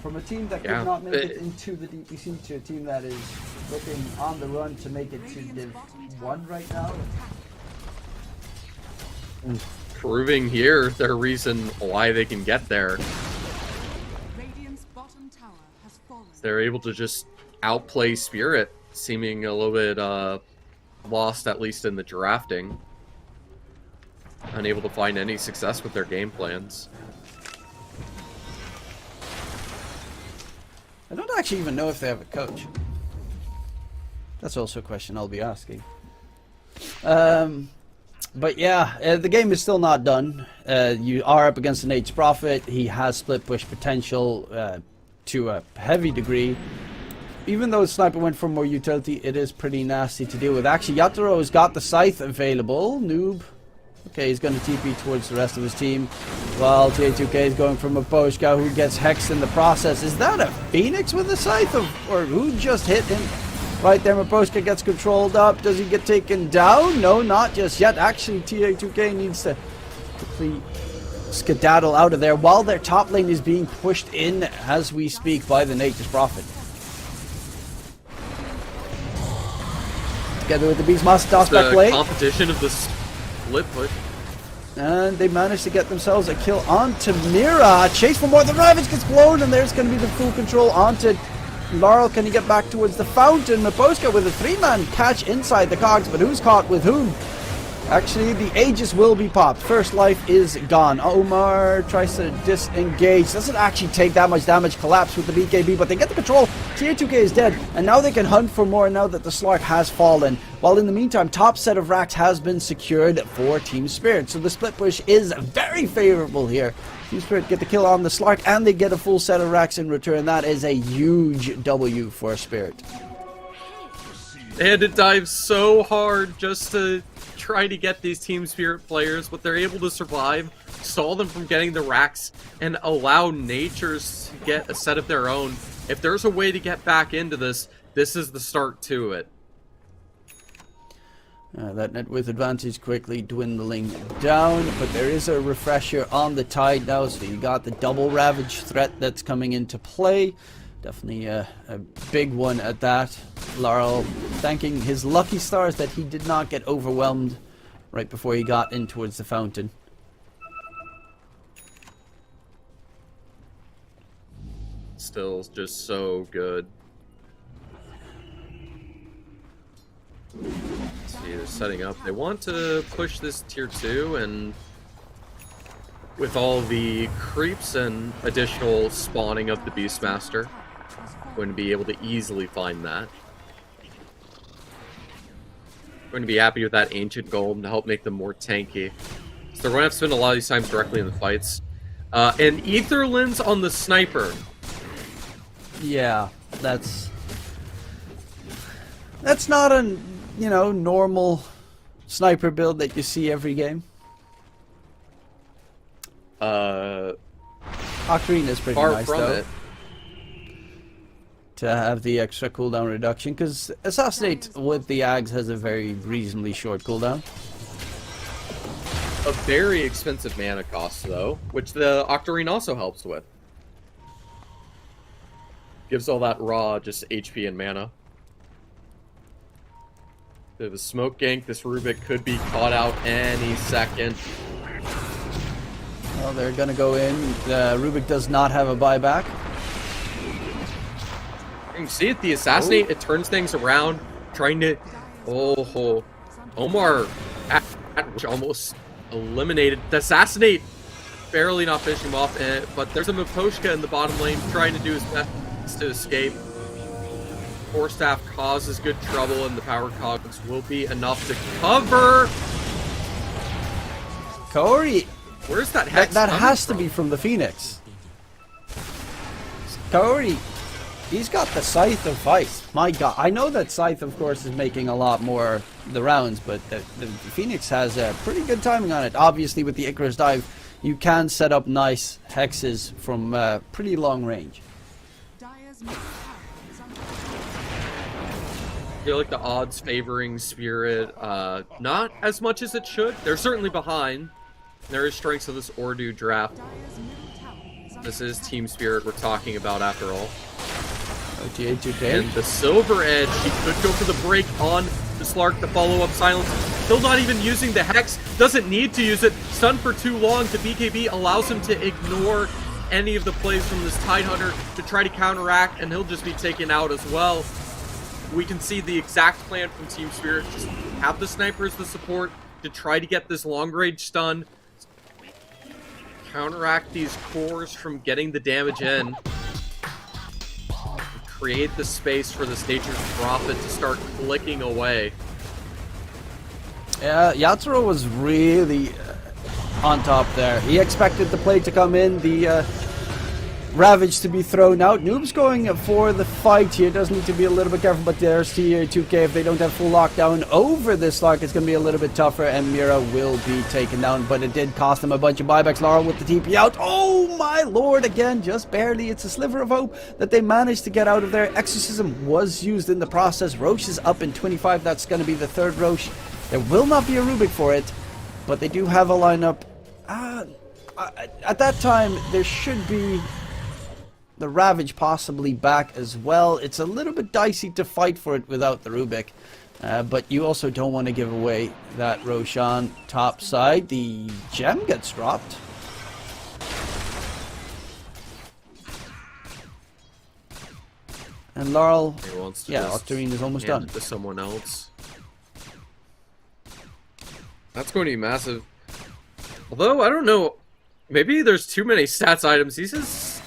From a team that could not make it into the DPC to a team that is looking on the run to make it to Div 1 right now. Proving here their reason why they can get there. Radiant's bottom tower has fallen. They're able to just outplay Spirit, seeming a little bit lost, at least in the drafting. Unable to find any success with their game plans. I don't actually even know if they have a coach. That's also a question I'll be asking. But yeah, the game is still not done. You are up against an Nature's Prophet. He has split push potential to a heavy degree. Even though Sniper went for more utility, it is pretty nasty to deal with. Actually, Yataro's got the Scythe available. Noob. Okay, he's going to TP towards the rest of his team. While TA2K is going from a Poshka who gets hexed in the process. Is that a Phoenix with a Scythe? Or who just hit him? Right there, Miposhka gets controlled up. Does he get taken down? No, not just yet. Actually, TA2K needs to quickly skedaddle out of there while their top lane is being pushed in as we speak by the Nature's Prophet. together with the Beastmaster toss back The play. competition of the split push. And they managed to get themselves a kill onto Mira. Chase for more. The Ravage gets blown, and there's going to be the full control onto Laurel. Can he get back towards the fountain? Maposka with a 3-man catch inside the cogs, but who's caught with whom? Actually, the Aegis will be popped. First life is gone. Omar tries to disengage. Doesn't actually take that much damage. Collapse with the BKB, but they get the control. Tier 2K is dead, and now they can hunt for more now that the Slark has fallen. While in the meantime, top set of racks has been secured for Team Spirit. So the split push is very favorable here. Team Spirit get the kill on the Slark, and they get a full set of racks in return. That is a huge W for Spirit. They had to dive so hard just to try to get these Team Spirit players, but they're able to survive, stall them from getting the racks, and allow Natures to get a set of their own. If there's a way to get back into this, this is the start to it. That net worth advantage quickly dwindling down, but there is a refresher on the tide now, so you got the double Ravage threat that's coming into play. Definitely a big one at that. Laurel thanking his lucky stars that he did not get overwhelmed right before he got in towards the fountain. Still just so good. See, they're setting up. They want to push this tier 2, and with all the creeps and additional spawning of the Beastmaster, going to be able to easily find that. Going to be happy with that Ancient Golem to help make them more tanky. So they're going to have to spend a lot of these times directly in the fights. And Etherlin's on the Sniper. Yeah, that's not a, you know, normal sniper build that you see every game. Ocarina is pretty Far nice from though. it. To have the extra cooldown reduction, because Assassinate with the Ags has a very reasonably short cooldown. A very expensive mana cost, though, which the Octarine also helps with. Gives all that raw, just HP and mana. Bit of a smoke gank. This Rubik could be caught out any second. Well, they're gonna go in. Rubik does not have a buyback. You can see it, the Assassinate, it turns things around, trying to... Oh, Omar which almost eliminated the Assassinate. Barely not finishing him off, but there's a Miposhka in the bottom lane trying to do his best to escape. Force Staff causes good trouble, and the Power Cogs will be enough to cover. Kaori, Where's that Hex that coming has to from? be from the Phoenix. Kaori, he's got the Scythe of Vice. My god, I know that Scythe, of course, is making a lot more the rounds, but the Phoenix has pretty good timing on it. Obviously, with the Icarus Dive, you can set up nice hexes from pretty long range. Dire's middle tower is under I feel like the odds favoring Spirit, not as much as it should. They're certainly behind. There is strengths of this Ooredoo draft. Dire's middle tower is under This is Team Spirit we're talking about after all. OTA 2K. And the Silver Edge, he could go for the break on the Slark, the follow-up silence. Still not even using the Hex, doesn't need to use it. Stunned for too long, the BKB allows him to ignore any of the plays from this Tidehunter to try to counteract, and he'll just be taken out as well. We can see the exact plan from Team Spirit. Just have the Sniper as the support to try to get this long-range stun. Counteract these cores from getting the damage in. Create the space for this Nature's Prophet to start clicking away. Yeah, Yatsuro was really on top there. He expected the play to come in, the Ravage to be thrown out. Noob's going for the fight here. Does need to be a little bit careful, but there's Tier 2K. If they don't have full lockdown over this Lark, it's going to be a little bit tougher, and Mira will be taken down, but it did cost them a bunch of buybacks. Laurel with the TP out. Oh my lord, again, just barely. It's a sliver of hope that they managed to get out of there. Exorcism was used in the process. Roche is up in 25. That's going to be the third Roche. There will not be a Rubik for it, but they do have a lineup. At that time, there should be The Ravage possibly back as well. It's a little bit dicey to fight for it without the Rubik. But you also don't want to give away that Roshan top side. The gem gets dropped. And Laurel, yeah, Octarine is almost done. To someone else. That's going to be massive. Although, I don't know. Maybe there's too many stats items. He says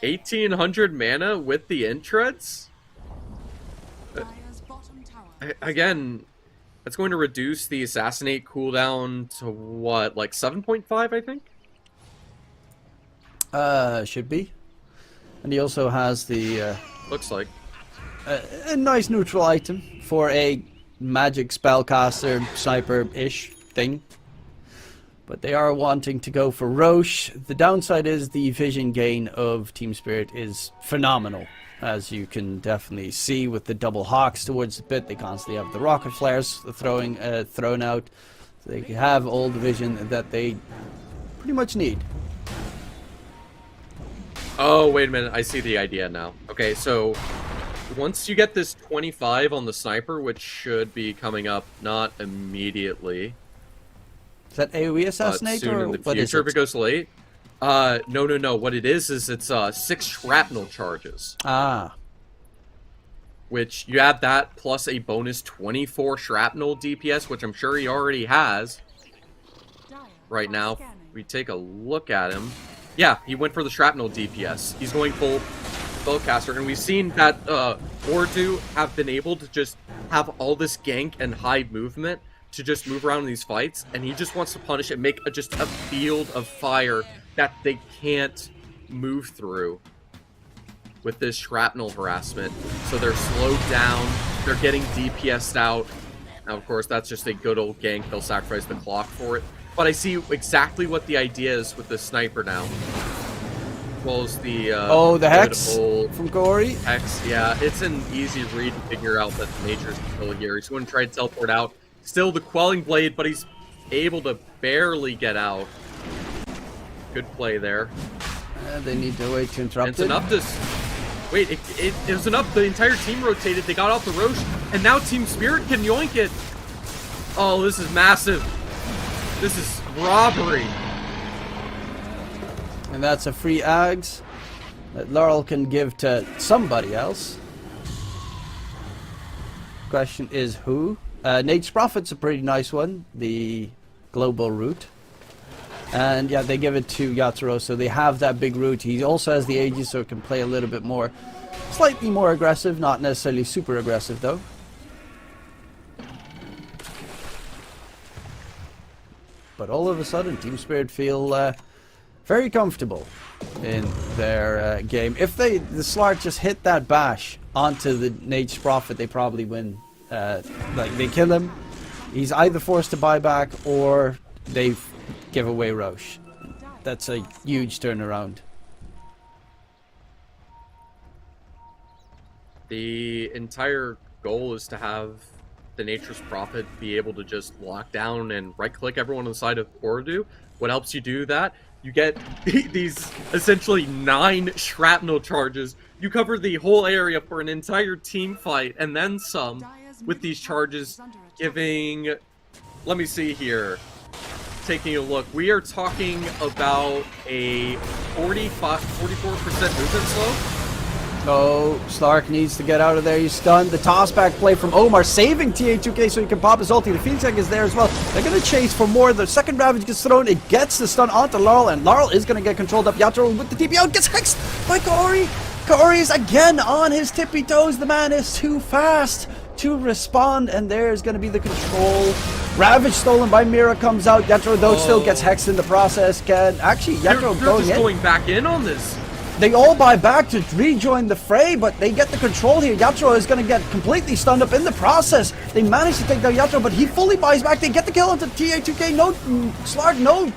1800 mana with the Intreads? Again, that's going to reduce the Assassinate cooldown to what? Like 7.5, I think? Should be. And he also has the... Looks like. A nice neutral item for a magic spellcaster, sniper-ish thing. But they are wanting to go for Roche. The downside is the vision gain of Team Spirit is phenomenal. As you can definitely see with the double hawks towards the pit. They constantly have the rocket flares thrown out. So they have all the vision that they pretty much need. Oh, wait a minute. I see the idea now. Okay, so once you get this 25 on the sniper, which should be coming up not immediately. Is that AoE assassinate soon or in the what is future it? if it goes late? No. What it is it's 6 shrapnel charges. Ah. Which you add that plus a bonus 24 shrapnel DPS, which I'm sure he already has right now. If we take a look at him. Yeah, he went for the shrapnel DPS. He's going full spellcaster, and we've seen that Ooredoo have been able to just have all this gank and high movement to just move around in these fights, and he just wants to punish and make just a field of fire that they can't move through with this shrapnel harassment. So they're slowed down, they're getting DPS'd out. Now, of course, that's just a good old gank. They'll sacrifice the clock for it. But I see exactly what the idea is with the sniper now. As well as the the Hex from Gory. Hex, yeah, it's an easy read to figure out that Nature's still here. He's going to try to teleport out. Still the Quelling Blade, but he's able to barely get out. Good play there. They need to wait to interrupt It's enough to... Wait, it was enough. The entire team rotated. They got off the Roche, and now Team Spirit can yoink it. Oh, this is massive. This is robbery. And that's a free Ags that Laurel can give to somebody else. Question is who? Nate's Prophet's a pretty nice one. The global route. And yeah, they give it to Yatoro, so they have that big route. He also has the Aegis, so it can play a little bit more, slightly more aggressive, not necessarily super aggressive though. But all of a sudden, Team Spirit feel very comfortable in their game. If the Slark just hit that bash onto the Nate's Prophet, they probably win. Like, they kill him, he's either forced to buy back or they give away Roche. That's a huge turnaround. The entire goal is to have the Nature's Prophet be able to just lock down and right-click everyone on the side of Ooredoo. What helps you do that? You get these essentially 9 shrapnel charges. You cover the whole area for an entire team fight, and then some with these charges giving... Let me see here. Taking a look. We are talking about a 44% movement slow. Oh, Slark needs to get out of there. He's stunned. The toss-back play from Omar saving TA2K so he can pop his ulti. The Phoenix Egg is there as well. They're going to chase for more. The second Ravage gets thrown. It gets the stun onto Laurel, and Laurel is going to get controlled up. Yatoro with the TP out gets hexed by Kaori. Kaori is again on his tippy toes. The man is too fast to respond, and there's going to be the control. Ravage stolen by Mira comes out. Yatoro, though, still gets hexed in the process. Actually, Yatoro they're going back in on this. They all buy back to rejoin the fray, but they get the control here. Yatoro is going to get completely stunned up in the process. They manage to take down Yatoro, but he fully buys back. They get the kill onto TA2K. No, Slark, no.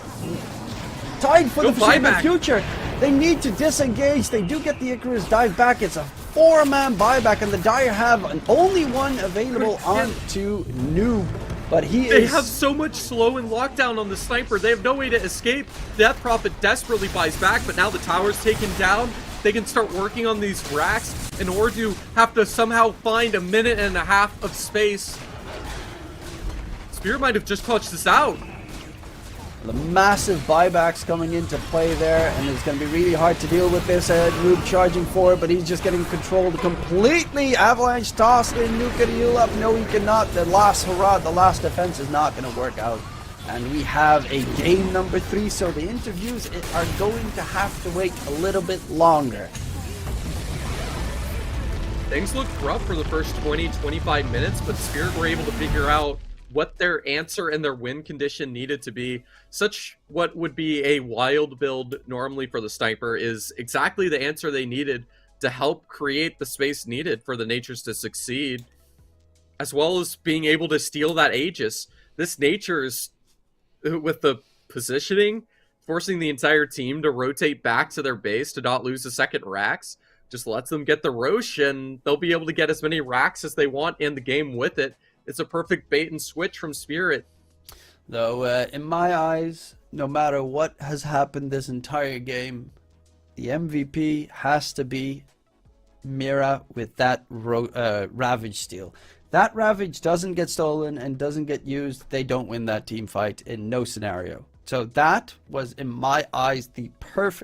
Tied for the foreseeable future. They need to disengage. They do get the Icarus dive back. It's a 4-man buyback, and the Dire have only one available onto Noob. But they have so much slow and lockdown on the sniper. They have no way to escape. That Prophet desperately buys back, but now the tower's taken down. they can start working on these racks, and Ooredoo have to somehow find a minute and a half of space. Spirit might have just clutched this out. The massive buybacks coming into play there, and it's going to be really hard to deal with this. Rube charging forward, but he's just getting controlled completely. Avalanche tossed in. Nuke can heal up. No, he cannot. The last hurrah, the last defense is not going to work out. And we have a game number 3, so the interviews are going to have to wait a little bit longer. Things looked rough for the first 20-25 minutes, but Spirit were able to figure out what their answer and their win condition needed to be. Such what would be a wild build normally for the sniper is exactly the answer they needed to help create the space needed for the Natures to succeed, as well as being able to steal that Aegis. This Natures, with the positioning, forcing the entire team to rotate back to their base to not lose the second racks, just lets them get the Roche, and they'll be able to get as many racks as they want in the game with it. It's a perfect bait and switch from Spirit. Though, in my eyes, no matter what has happened this entire game, the MVP has to be Mira with that Ravage steal. That Ravage doesn't get stolen and doesn't get used, they don't win that team fight in no scenario. So that was, in my eyes, the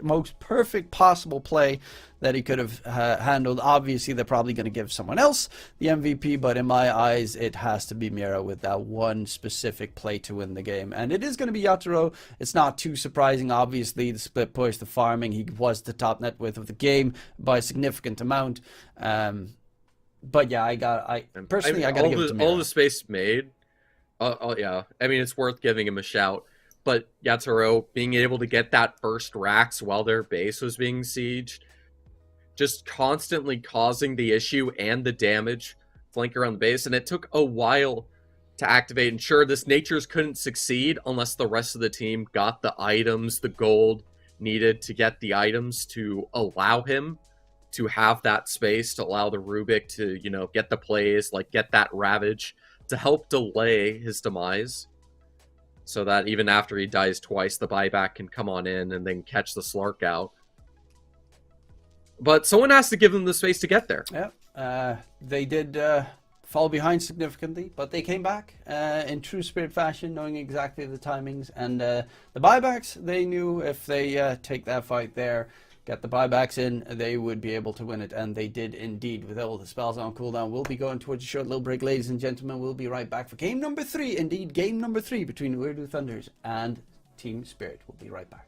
most perfect possible play that he could have handled. Obviously, they're probably going to give someone else the MVP, but in my eyes, it has to be Mira with that one specific play to win the game. And it is going to be Yatoro. It's not too surprising, obviously, the split push, the farming. He was the top net worth of the game by a significant amount. But yeah, I got to give it to Mira. All the space made, yeah, I mean, it's worth giving him a shout. But Yatoro being able to get that first racks while their base was being sieged, just constantly causing the issue and the damage flank around the base. And it took a while to activate. And sure, this Natures couldn't succeed unless the rest of the team got the items, the gold needed to get the items to allow him to have that space, to allow the Rubik to, you know, get the plays, like get that Ravage to help delay his demise. So that even after he dies twice, the buyback can come on in and then catch the Slark out. But someone has to give them the space to get there. Yeah, they did fall behind significantly, but they came back in true Spirit fashion, knowing exactly the timings. And the buybacks, they knew if they take that fight there, get the buybacks in, they would be able to win it. And they did indeed, with all the spells on cooldown. We'll be going towards a short little break, ladies and gentlemen. We'll be right back for game number 3. Indeed, game number 3 between Ooredoo Thunders and Team Spirit. We'll be right back.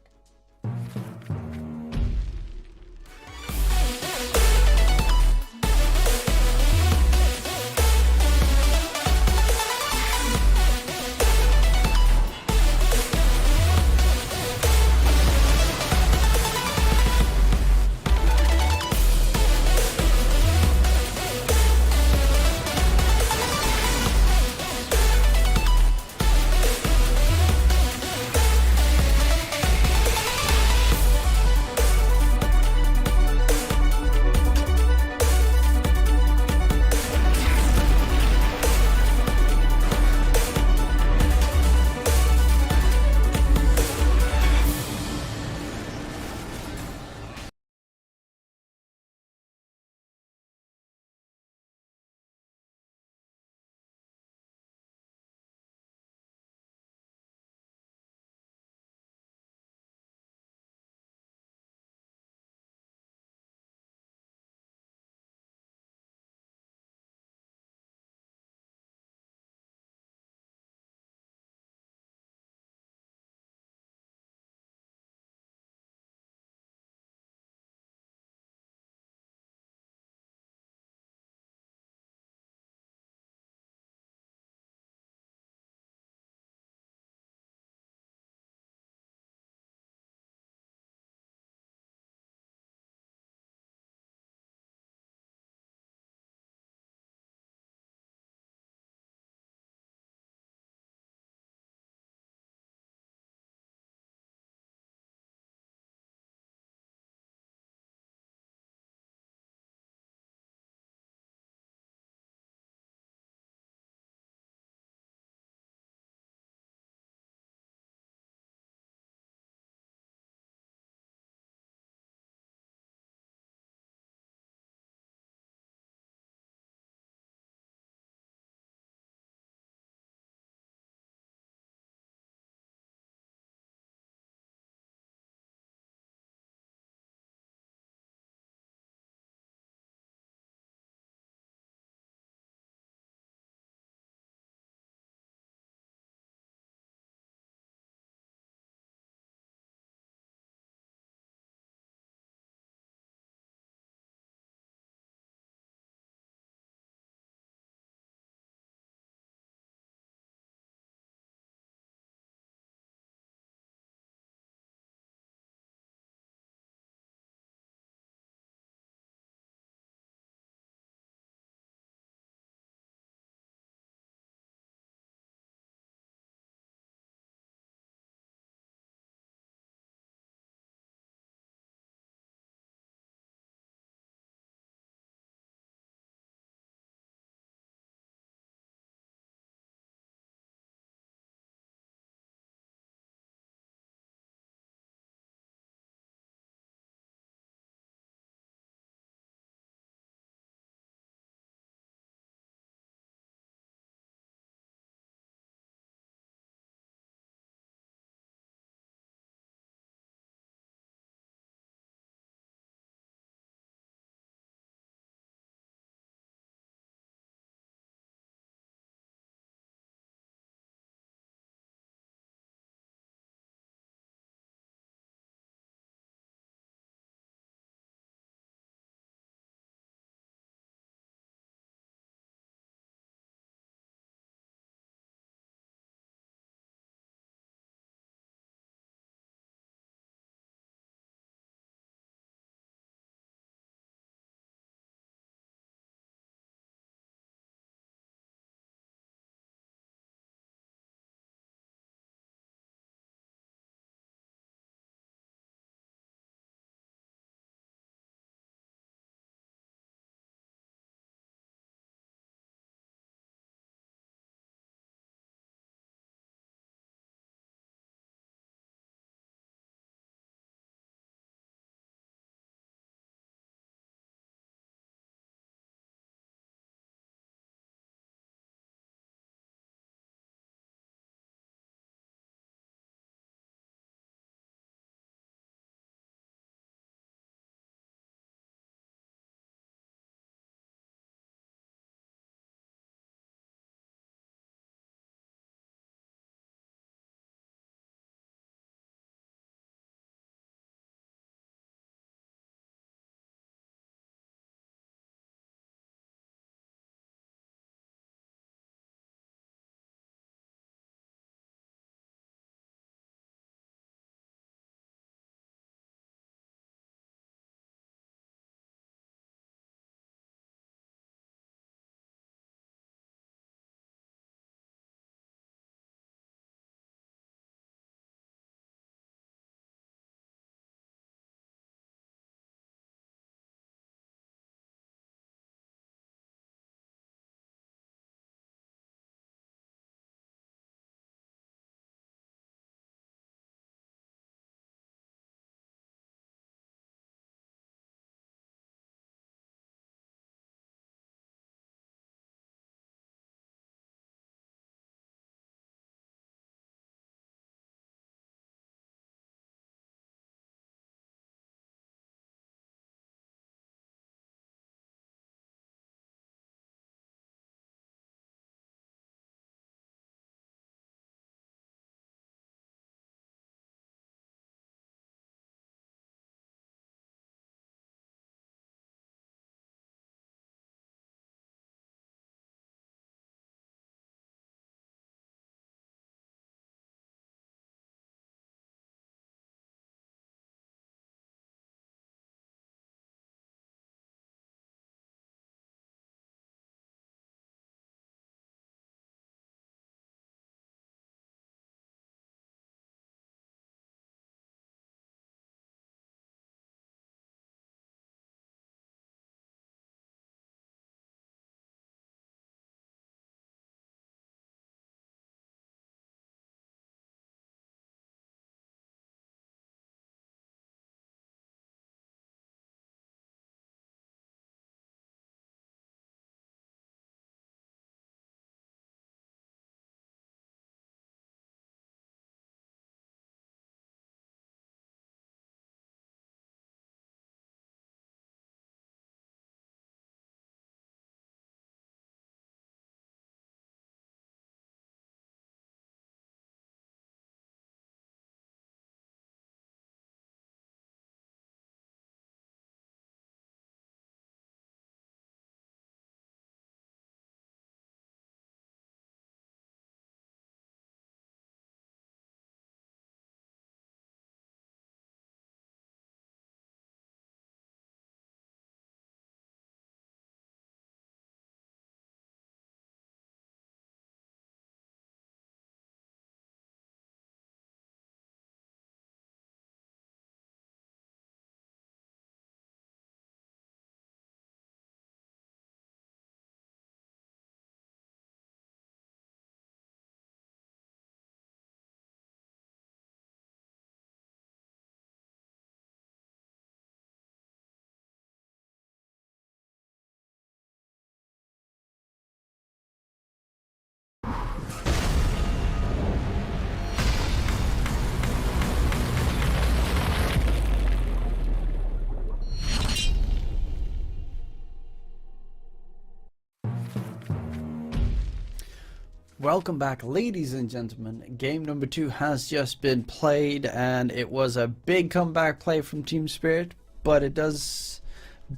Welcome back, ladies and gentlemen. Game number 2 has just been played, and it was a big comeback play from Team Spirit, but it does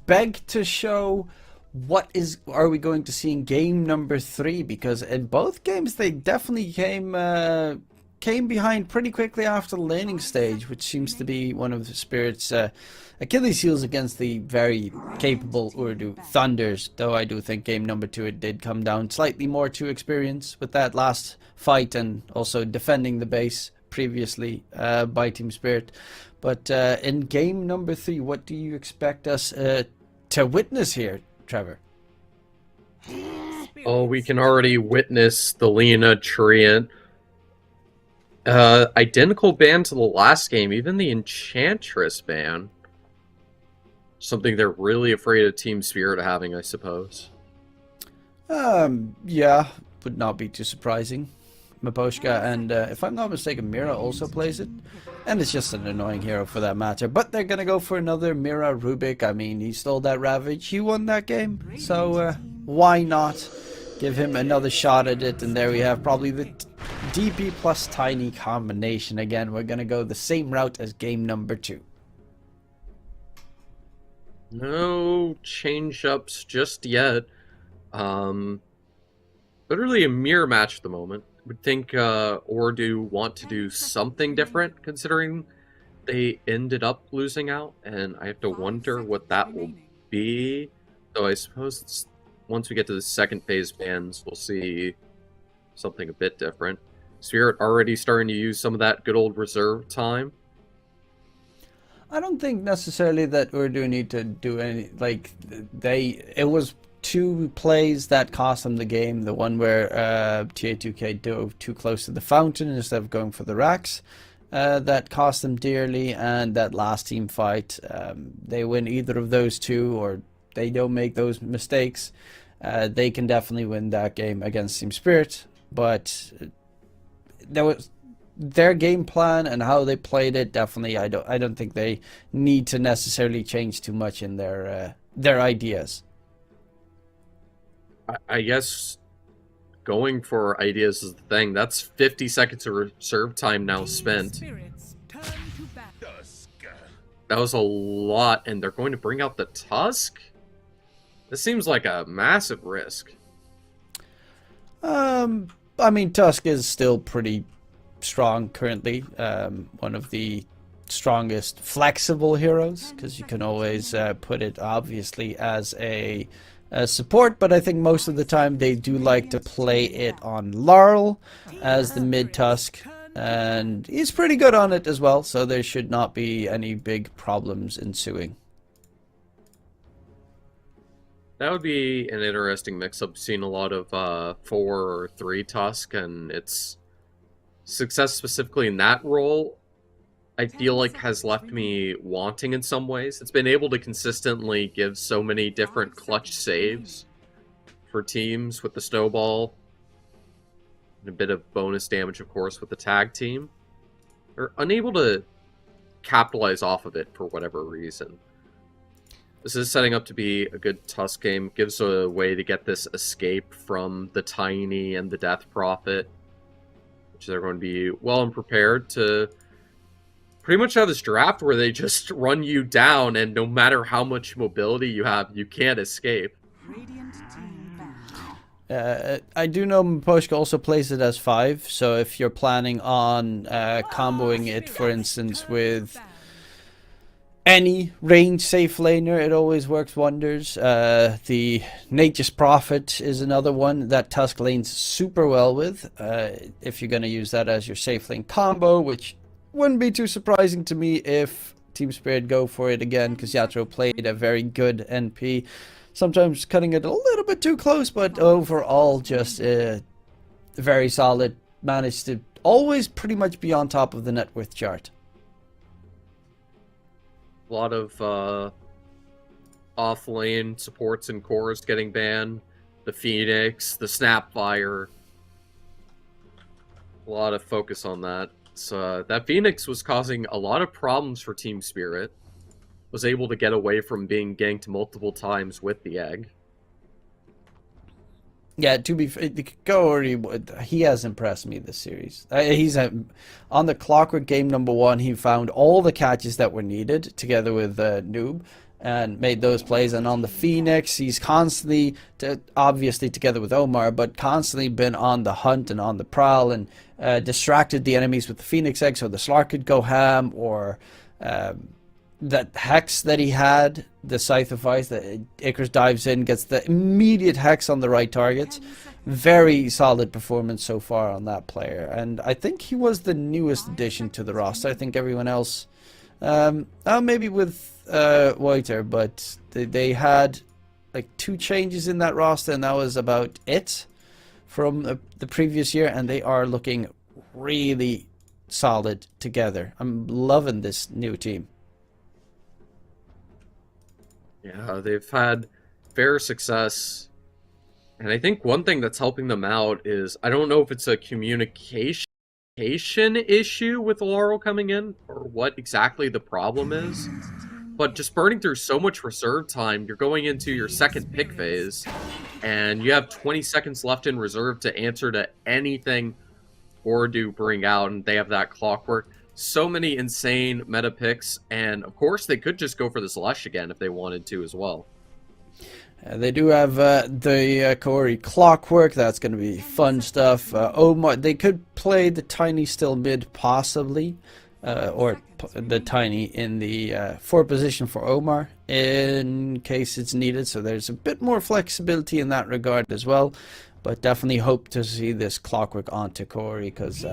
beg to show what are we going to see in game number 3, because in both games they definitely came behind pretty quickly after the laning stage, which seems to be one of the Spirit's Achilles heels against the very capable Ooredoo Thunders, though I do think game number 2 it did come down slightly more to experience with that last fight and also defending the base previously by Team Spirit. But in game number 3, what do you expect us to witness here, Trevor? Oh, we can already witness the Lena Treant. Identical ban to the last game, even the Enchantress ban. Something they're really afraid of Team Spirit having, I suppose. Yeah, would not be too surprising. Maposhka and, if I'm not mistaken, Mira also plays it. And it's just an annoying hero for that matter. But they're gonna go for another Mira Rubik. I mean, he stole that Ravage. He won that game. So, why not give him another shot at it? And there we have probably the DP plus Tiny combination. Again, we're gonna go the same route as game number 2. No change-ups just yet. Literally a mirror match at the moment. Would think Ooredoo want to do something different, considering they ended up losing out, and I have to wonder what that will be. So I suppose once we get to the second phase bans, we'll see something a bit different. Spirit already starting to use some of that good old reserve time. I don't think necessarily that Ooredoo need to do any, like, it was 2 plays that cost them the game. The one where TA2K dove too close to the fountain instead of going for the racks, that cost them dearly, and that last team fight, they win either of those 2, or they don't make those mistakes, they can definitely win that game against Team Spirit. But there was their game plan and how they played it. Definitely, I don't think they need to necessarily change too much in their ideas. I guess going for ideas is the thing. That's 50 seconds of reserve time now spent. That was a lot, and they're going to bring out the Tusk? This seems like a massive risk. I mean, Tusk is still pretty strong currently. One of the strongest flexible heroes, because you can always put it obviously as a support, but I think most of the time they do like to play it on Laurel as the mid Tusk, and he's pretty good on it as well, so there should not be any big problems ensuing. That would be an interesting mix-up. Seen a lot of 4 or 3 Tusk, and its success specifically in that role, I feel like has left me wanting in some ways. It's been able to consistently give so many different clutch saves for teams with the snowball, and a bit of bonus damage, of course, with the tag team. They're unable to capitalize off of it for whatever reason. This is setting up to be a good Tusk game. Gives a way to get this escape from the Tiny and the Death Prophet, which they're going to be well and prepared to pretty much have this draft where they just run you down, and no matter how much mobility you have, you can't escape. I do know Maposhka also plays it as 5, so if you're planning on comboing it, for instance, with any range safe laner, it always works wonders. The Nature's Prophet is another one that Tusk lanes super well with, if you're going to use that as your safe lane combo, which wouldn't be too surprising to me if Team Spirit go for it again, because Yatro played a very good NP. Sometimes cutting it a little bit too close, but overall just very solid. Managed to always pretty much be on top of the net worth chart. A lot of off-lane supports and cores getting banned. The Phoenix, the Snapfire. A lot of focus on that. So that Phoenix was causing a lot of problems for Team Spirit. Was able to get away from being ganked multiple times with the egg. Yeah, to be Corey, he has impressed me this series. He's on the Clockwork game #1. He found all the catches that were needed together with Noob and made those plays. And on the Phoenix, he's constantly, obviously together with Omar, but constantly been on the hunt and on the prowl and distracted the enemies with the Phoenix egg so the Slark could go ham, or that hex that he had, the Scythe of Ice, that Icarus dives in, gets the immediate hex on the right targets. Very solid performance so far on that player, and I think he was the newest addition to the roster. I think everyone else, maybe with Whiter, but they had like 2 changes in that roster, and that was about it from the previous year, and they are looking really solid together. I'm loving this new team. Yeah, they've had fair success. And I think one thing that's helping them out is, I don't know if it's a communication issue with Laurel coming in, or what exactly the problem is, but just burning through so much reserve time, you're going into your second pick phase, and you have 20 seconds left in reserve to answer to anything Ooredoo bring out, and they have that Clockwork. So many insane meta picks, and of course they could just go for the Slush again if they wanted to as well. They do have the Corey Clockwork. That's going to be fun stuff. Omar, they could play the Tiny still mid possibly, or the Tiny in the 4 position for Omar in case it's needed. So there's a bit more flexibility in that regard as well. But definitely hope to see this Clockwork onto Corey, because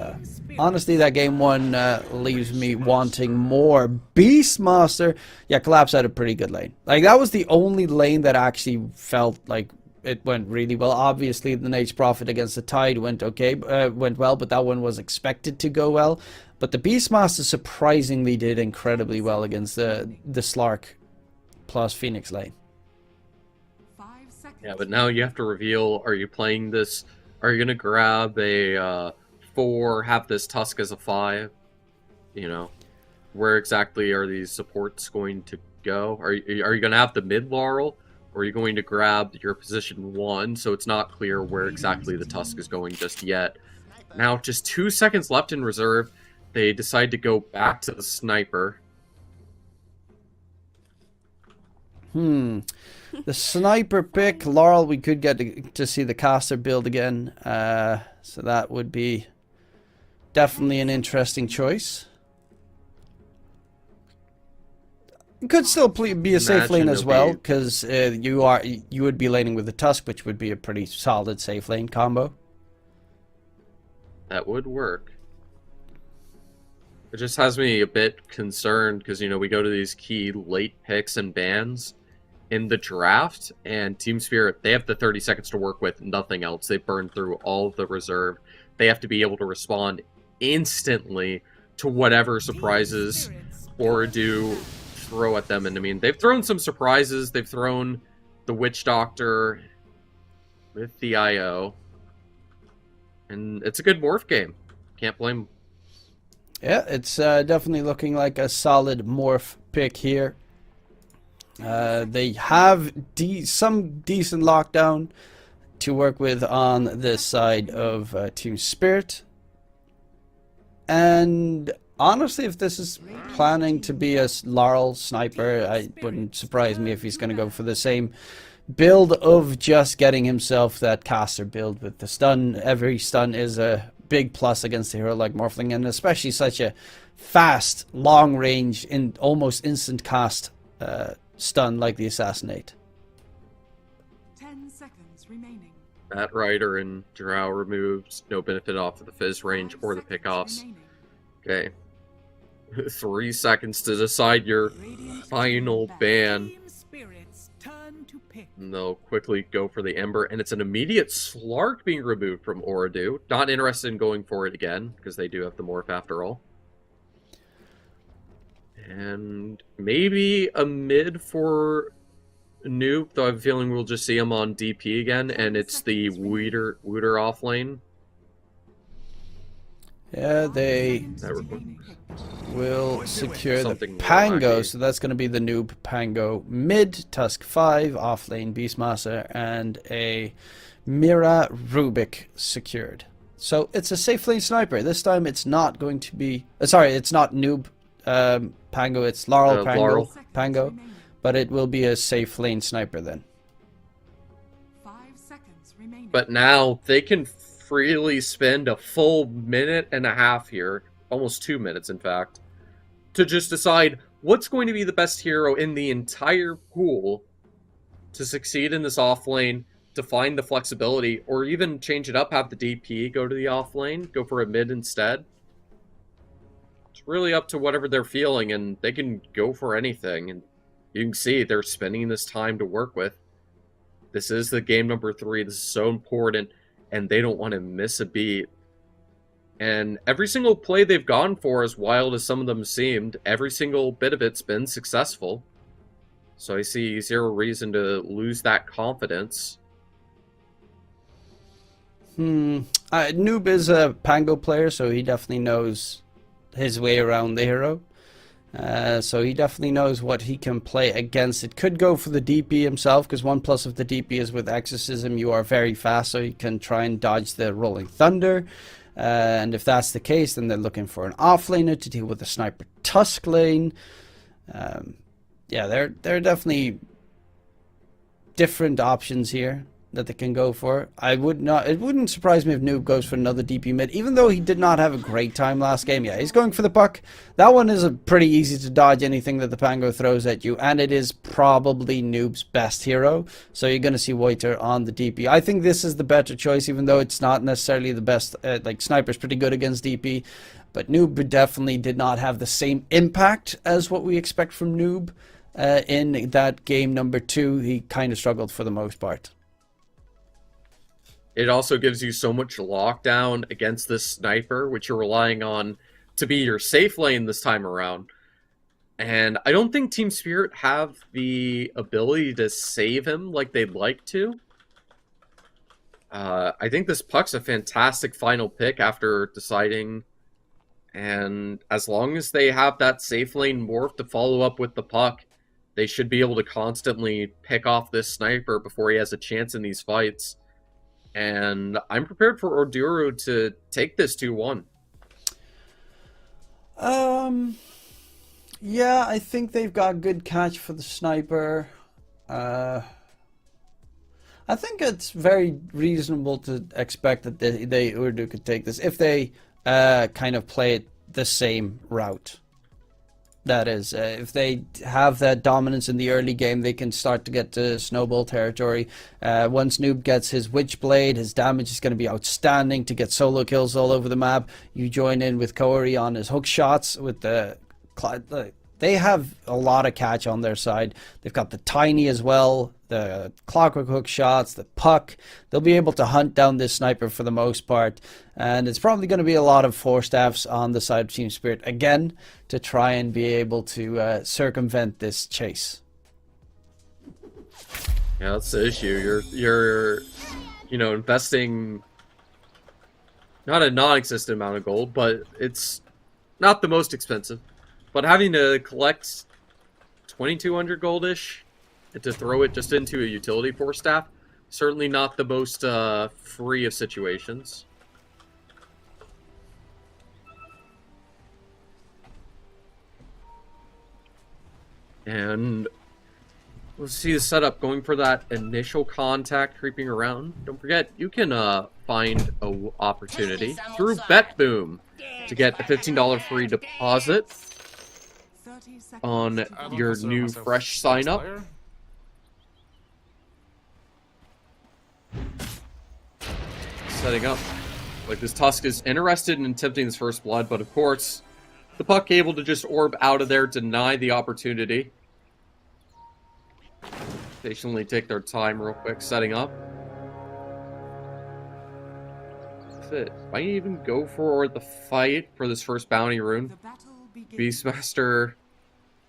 honestly, that game 1 leaves me wanting more. Beastmaster, yeah, Collapse had a pretty good lane. Like, that was the only lane that actually felt like it went really well. Obviously, the Nate's Prophet against the Tide went well, but that one was expected to go well. But the Beastmaster surprisingly did incredibly well against the Slark plus Phoenix lane. Yeah, but now you have to reveal, are you playing this, are you going to grab a 4, have this Tusk as a 5? You know, where exactly are these supports going to go? Are you going to have the mid Laurel, or are you going to grab your position 1, so it's not clear where exactly the Tusk is going just yet? Now, just 2 seconds left in reserve, they decide to go back to the Sniper. The Sniper pick, Laurel, we could get to see the caster build again. So that would be definitely an interesting choice. It could still be a safe lane as well, because you would be laning with the Tusk, which would be a pretty solid safe lane combo. That would work. It just has me a bit concerned, because, you know, we go to these key late picks and bans in the draft, and Team Spirit, they have the 30 seconds to work with, nothing else. They burn through all of the reserve. They have to be able to respond instantly to whatever surprises Ooredoo throw at them. And I mean, they've thrown some surprises. They've thrown the Witch Doctor with the IO, and it's a good morph game. Can't blame them. Yeah, it's definitely looking like a solid morph pick here. They have some decent lockdown to work with on this side of Team Spirit. And honestly, if this is planning to be a Laurel Sniper, it wouldn't surprise me if he's going to go for the same build of just getting himself that caster build with the stun. Every stun is a big plus against a hero like Morphling, and especially such a fast, long range, almost instant cast stun like the Assassinate. 10 seconds remaining. That Rider and Drow removes no benefit off of the Fizz range or the pickoffs. Okay. 3 seconds to decide your final ban. And they'll quickly go for the Ember, and it's an immediate Slark being removed from Ooredoo. Not interested in going for it again, because they do have the morph after all. And maybe a mid for Noob, though I have a feeling we'll just see him on DP again, and it's the Wooter off lane. Yeah, they will secure the Something more Pango, wacky. so that's going to be the noob Pango mid, Tusk 5, off lane Beastmaster, and a Mira Rubik secured. So it's a safe lane sniper. This time it's not going to be... sorry, it's not noob Pango, it's Laurel Pango, Laurel. Pango, but it will be a safe lane sniper then. 5 seconds remaining. But now they can freely spend a full minute and a half here, almost 2 minutes in fact, to just decide what's going to be the best hero in the entire pool to succeed in this off lane, to find the flexibility, or even change it up, have the DP go to the off lane, go for a mid instead. It's really up to whatever they're feeling, and they can go for anything. And you can see they're spending this time to work with. This is the game number 3. This is so important, and they don't want to miss a beat. And every single play they've gone for, as wild as some of them seemed, every single bit of it's been successful. So I see zero reason to lose that confidence. Noob is a Pango player, so he definitely knows his way around the hero. So he definitely knows what he can play against. It could go for the DP himself, because 1+ of the DP is with Exorcism. You are very fast, so you can try and dodge the Rolling Thunder. And if that's the case, then they're looking for an offlaner to deal with the Sniper Tusk lane. Yeah, they're definitely different options here that they can go for. It wouldn't surprise me if Noob goes for another DP mid, even though he did not have a great time last game. Yeah, he's going for the puck. That one is pretty easy to dodge anything that the Pango throws at you, and it is probably Noob's best hero, so you're going to see Waiter on the DP. I think this is the better choice, even though it's not necessarily the best. Like, Sniper's pretty good against DP, but Noob definitely did not have the same impact as what we expect from Noob. In that game number 2, he kind of struggled for the most part. It also gives you so much lockdown against this sniper, which you're relying on to be your safe lane this time around. And I don't think Team Spirit have the ability to save him like they'd like to. I think this puck's a fantastic final pick after deciding. And as long as they have that safe lane morph to follow up with the puck, they should be able to constantly pick off this sniper before he has a chance in these fights. And I'm prepared for Ooredoo to take this 2-1. Yeah, I think they've got good catch for the sniper. I think it's very reasonable to expect that they Ooredoo could take this if they kind of play it the same route. That is, if they have that dominance in the early game, they can start to get to snowball territory. Once Noob gets his Witchblade, his damage is going to be outstanding to get solo kills all over the map. You join in with Koori on his hook shots with the... They have a lot of catch on their side. They've got the Tiny as well, the Clockwork hook shots, the puck. They'll be able to hunt down this sniper for the most part. And it's probably going to be a lot of 4-staffs on the side of Team Spirit again to try and be able to circumvent this chase. Yeah, that's the issue. You're investing not a non-existent amount of gold, but it's not the most expensive. But having to collect 2,200 goldish to throw it just into a utility 4-staff, certainly not the most free of situations. And we'll see the setup going for that initial contact, creeping around. Don't forget, you can find an opportunity through Betboom to get a $15 free deposit on your new fresh sign up. Setting up. Like, this Tusk is interested in attempting this first blood, but of course, the puck able to just orb out of there, deny the opportunity. Patiently take their time real quick, setting up. It might even go for the fight for this first bounty rune. Beastmaster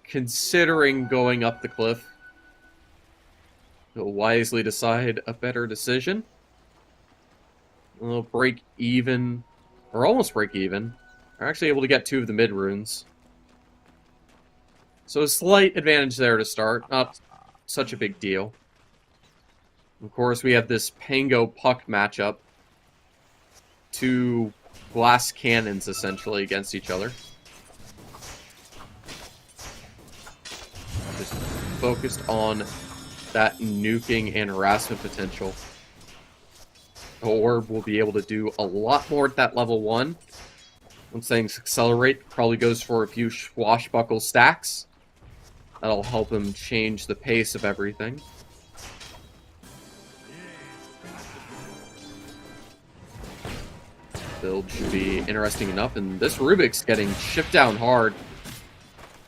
considering going up the cliff. He'll wisely decide a better decision. A little break even Or almost break even. Are actually able to get 2 of the mid runes. So a slight advantage there to start. Not such a big deal. Of course, we have this Pango Puck matchup. 2 glass cannons, essentially, against each other. Just focused on that nuking and harassment potential. The orb will be able to do a lot more at that level 1. Once things accelerate, probably goes for a few swashbuckle stacks. That'll help him change the pace of everything. Build should be interesting enough, and this Rubik's getting shipped down hard.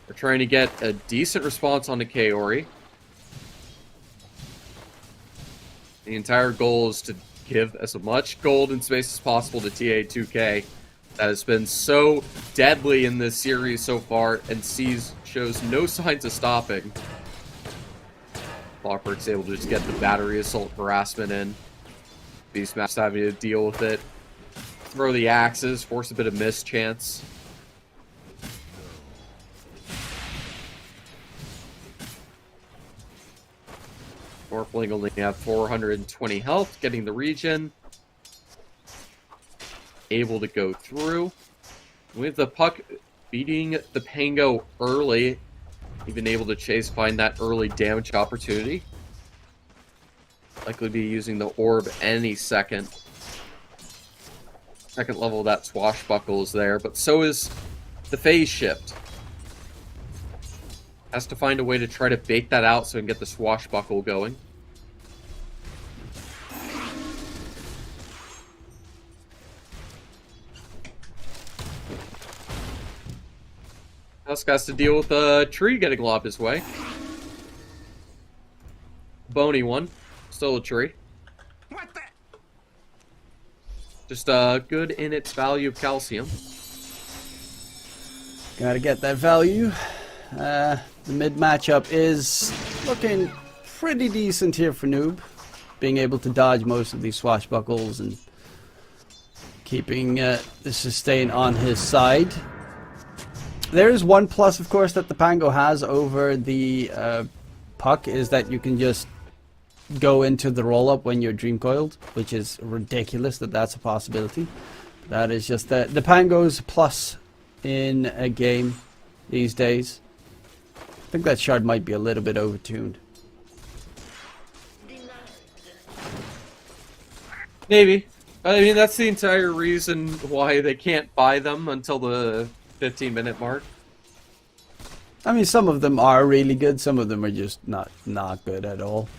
We're trying to get a decent response on the Kaori. The entire goal is to give as much gold and space as possible to TA2K. That has been so deadly in this series so far, and shows no signs of stopping. Clockwork's able to just get the battery assault harassment in. Beastmaster's having to deal with it. Throw the axes, force a bit of miss chance. Morphling only have 420 health, getting the regen. Able to go through. With the Puck beating the Pango early, even able to find that early damage opportunity. Likely be using the orb any second. Second level of that swashbuckle is there, but so is the phase shift. Has to find a way to try to bait that out so he can get the swashbuckle going. Tusk has to deal with a tree getting lobbed his way. Bony one. Still a tree. What the? Just good in its value of calcium. Gotta get that value. The mid matchup is looking pretty decent here for Noob. Being able to dodge most of these swashbuckles and keeping the sustain on his side. There is one plus, of course, that the Pango has over the Puck, is that you can just go into the roll-up when you're dream coiled, which is ridiculous that that's a possibility. That is just the Pango's plus in a game these days. I think that shard might be a little bit overtuned. Maybe. I mean, that's the entire reason why they can't buy them until the 15-minute mark. I mean, some of them are really good, some of them are just not good at all.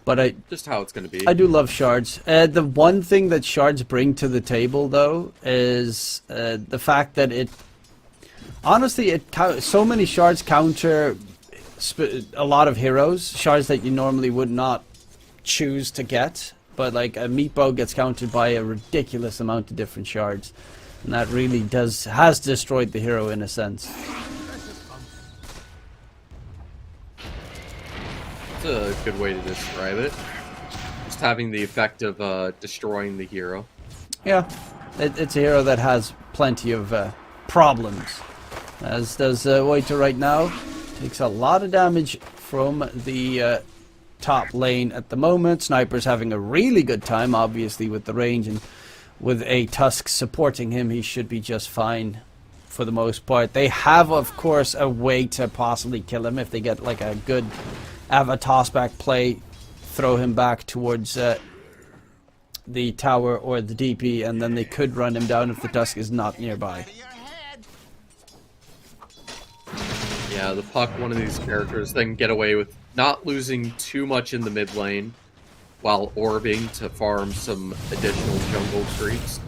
But Just how it's going to be. I do love shards. The one thing that shards bring to the table, though, is the fact that honestly, so many shards counter a lot of heroes. Shards that you normally would not choose to get. But like a meatbow gets countered by a ridiculous amount of different shards. And that really has destroyed the hero in a sense. That's a good way to describe it. Just having the effect of destroying the hero. Yeah, it's a hero that has plenty of problems. As does Waiter right now. Takes a lot of damage from the top lane at the moment. Sniper's having a really good time, obviously, with the range, and with a Tusk supporting him, he should be just fine for the most part. They have, of course, a way to possibly kill him if they get like a good toss-back play, throw him back towards the tower or the DP, and then they could run him down if the Tusk is not nearby. Yeah, the Puck, one of these characters, that can get away with not losing too much in the mid lane while orbing to farm some additional jungle creeps.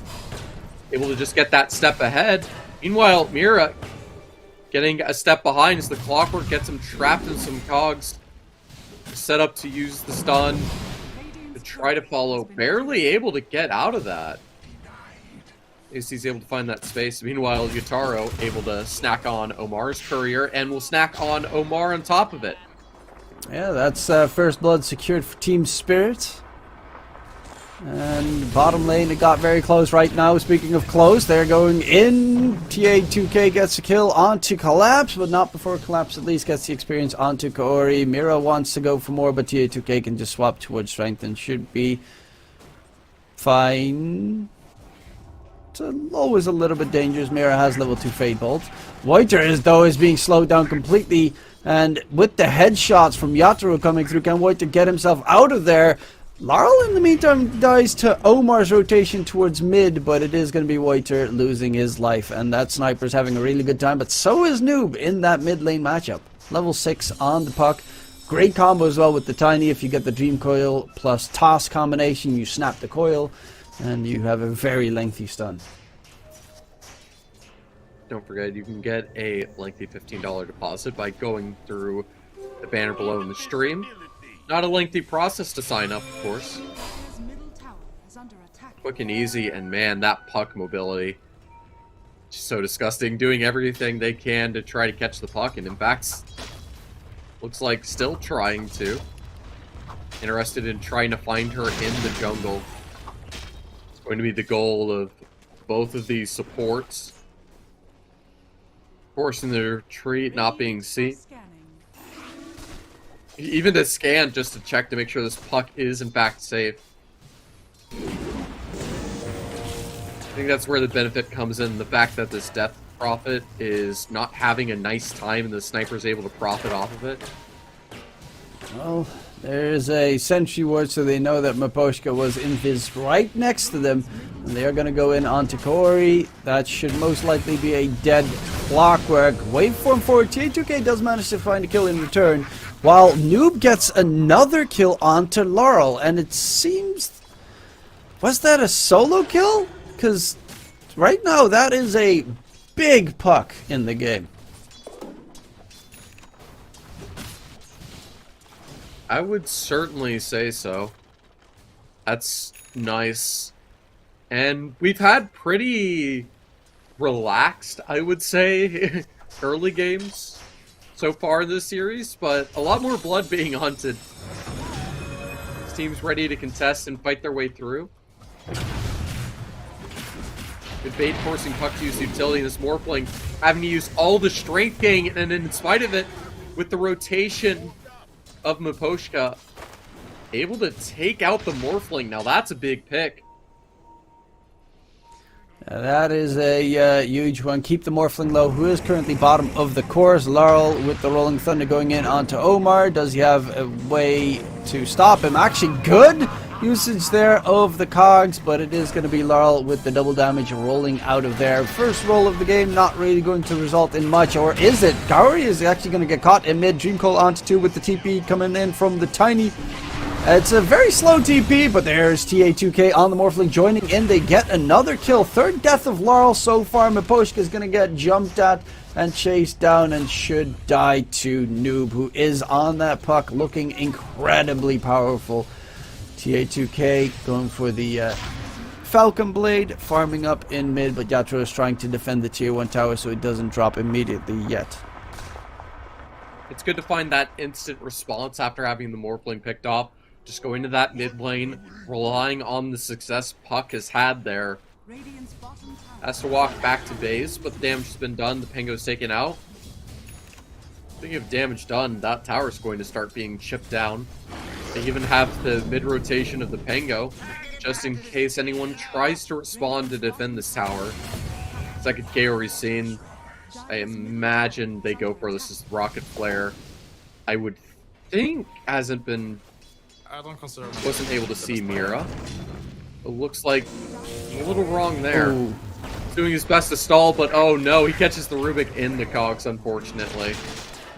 Able to just get that step ahead. Meanwhile, Mira getting a step behind as the Clockwork gets him trapped in some cogs. Set up to use the stun to try to follow. Barely able to get out of that. At least he's able to find that space. Meanwhile, Yutaro able to snack on Omar's courier and will snack on Omar on top of it. Yeah, that's first blood secured for Team Spirit. And bottom lane, it got very close right now. Speaking of close, they're going in. TA2K gets a kill onto Collapse, but not before Collapse at least gets the experience onto Kaori. Mira wants to go for more, but TA2K can just swap towards Strength and should be fine. It's always a little bit dangerous. Mira has level 2 Fade Bolt. Whiter is being slowed down completely, and with the headshots from Yatoro coming through, can Whiter get himself out of there? Laurel in the meantime dies to Omar's rotation towards mid, but it is going to be Whiter losing his life, and that sniper's having a really good time, but so is Noob in that mid lane matchup. Level 6 on the puck. Great combo as well with the Tiny. If you get the Dream Coil plus Toss combination, you snap the coil and you have a very lengthy stun. Don't forget, you can get a lengthy $15 deposit by going through the banner below in the stream. Not a lengthy process to sign up, of course. Dire's middle tower is under attack. Quick and easy, and man, that puck mobility. Just so disgusting. Doing everything they can to try to catch the puck, and in fact, looks like still trying to. Interested in trying to find her in the jungle. It's going to be the goal of both of these supports. Forcing the retreat, not being seen. Scanning. Even to scan just to check to make sure this puck is in fact safe. I think that's where the benefit comes in. The fact that this Death Prophet is not having a nice time and the sniper's able to profit off of it. Well, there's a sentry ward, so they know that Maposhka was in his right next to them. And they are going to go in onto Kaori. That should most likely be a dead Clockwork. Waveform forward. TA2K does manage to find a kill in return, while Noob gets another kill onto Laurel. And it seems... was that a solo kill? Because right now that is a big puck in the game. I would certainly say so. That's nice. And we've had pretty relaxed, I would say, early games so far in this series, but a lot more blood being hunted. This team's ready to contest and fight their way through. Good bait forcing puck to use utility, and this Morphling having to use all the strength gain, and in spite of it, with the rotation of Maposhka, able to take out the Morphling. Now that's a big pick. That is a huge one. Keep the Morphling low, who is currently bottom of the course. Laurel with the Rolling Thunder going in onto Omar. Does he have a way to stop him? Actually, good usage there of the cogs, but it is going to be Laurel with the double damage rolling out of there. First roll of the game, not really going to result in much, or is it? Kaori is actually going to get caught in mid. Dream Coil onto 2 with the TP coming in from the Tiny. It's a very slow TP, but there's TA2K on the Morphling joining in. They get another kill. Third death of Laurel so far. Maposhka is going to get jumped at and chased down and should die to Noob, who is on that puck looking incredibly powerful. TA2K going for the Falcon Blade, farming up in mid, but Yatoro is trying to defend the tier 1 tower so it doesn't drop immediately yet. It's good to find that instant response after having the Morphling picked off. Just going to that mid lane, relying on the success Puck has had there. Radiant's bottom tower. Has to walk back to base, but the damage has been done. The Pengo's taken out. Speaking of damage done, that tower's going to start being chipped down. They even have the mid-rotation of the Pengo, just in case anyone tries to respond to defend this tower. Second KO seen. I imagine they go for this as Rocket Flare. I would think hasn't been... I don't consider wasn't able to see Mira. It looks like a little wrong there. Ooh. Doing his best to stall, but oh no, he catches the Rubik in the cogs, unfortunately.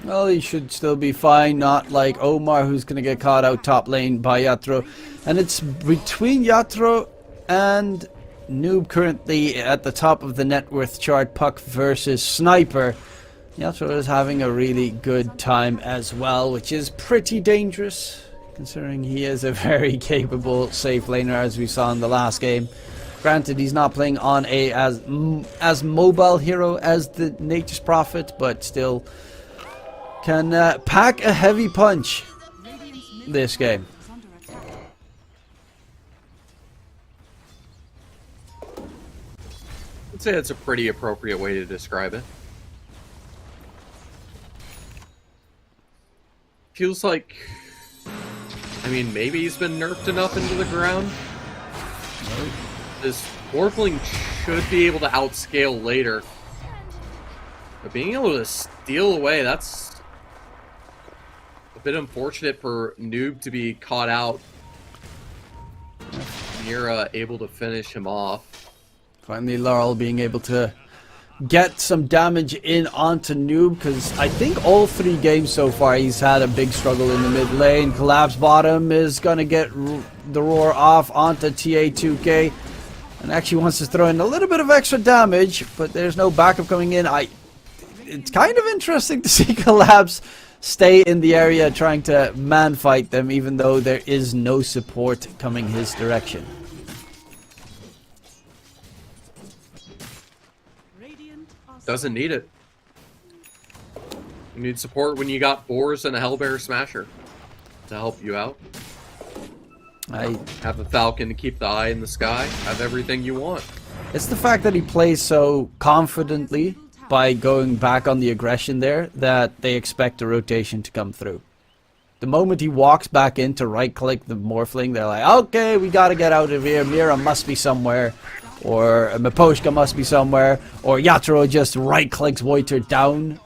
Well, he should still be fine, not like Omar, who's going to get caught out top lane by Yatoro. And it's between Yatoro and Noob currently at the top of the net worth chart, Puck versus Sniper. Yatoro is having a really good time as well, which is pretty dangerous, considering he is a very capable safe laner, as we saw in the last game. Granted, he's not playing on a as mobile hero as the Nature's Prophet, but still can pack a heavy punch Radiant's middle this game. is under attack. I'd say that's a pretty appropriate way to describe it. Feels like, I mean, maybe he's been nerfed enough into the ground. This Morphling should be able to outscale later. But being able to steal away, that's a bit unfortunate for Noob to be caught out. Mira able to finish him off. Finally, Laurel being able to get some damage in onto Noob, because I think all 3 games so far he's had a big struggle in the mid lane. Collapse bottom is going to get the roar off onto TA2K, and actually wants to throw in a little bit of extra damage, but there's no backup coming in. It's kind of interesting to see Collapse stay in the area trying to man fight them, even though there is no support coming his direction. Doesn't need it. You need support when you got Boars and a Hellbear Smasher to help you out. I have a Falcon to keep the eye in the sky. Have everything you want. It's the fact that he plays so confidently by going back on the aggression there that they expect a rotation to come through. The moment he walks back in to right-click the Morphling, they're like, okay, we gotta get out of here. Mira must be somewhere. Or Miposhka must be somewhere. Or Yatoro just right-clicks Voiter down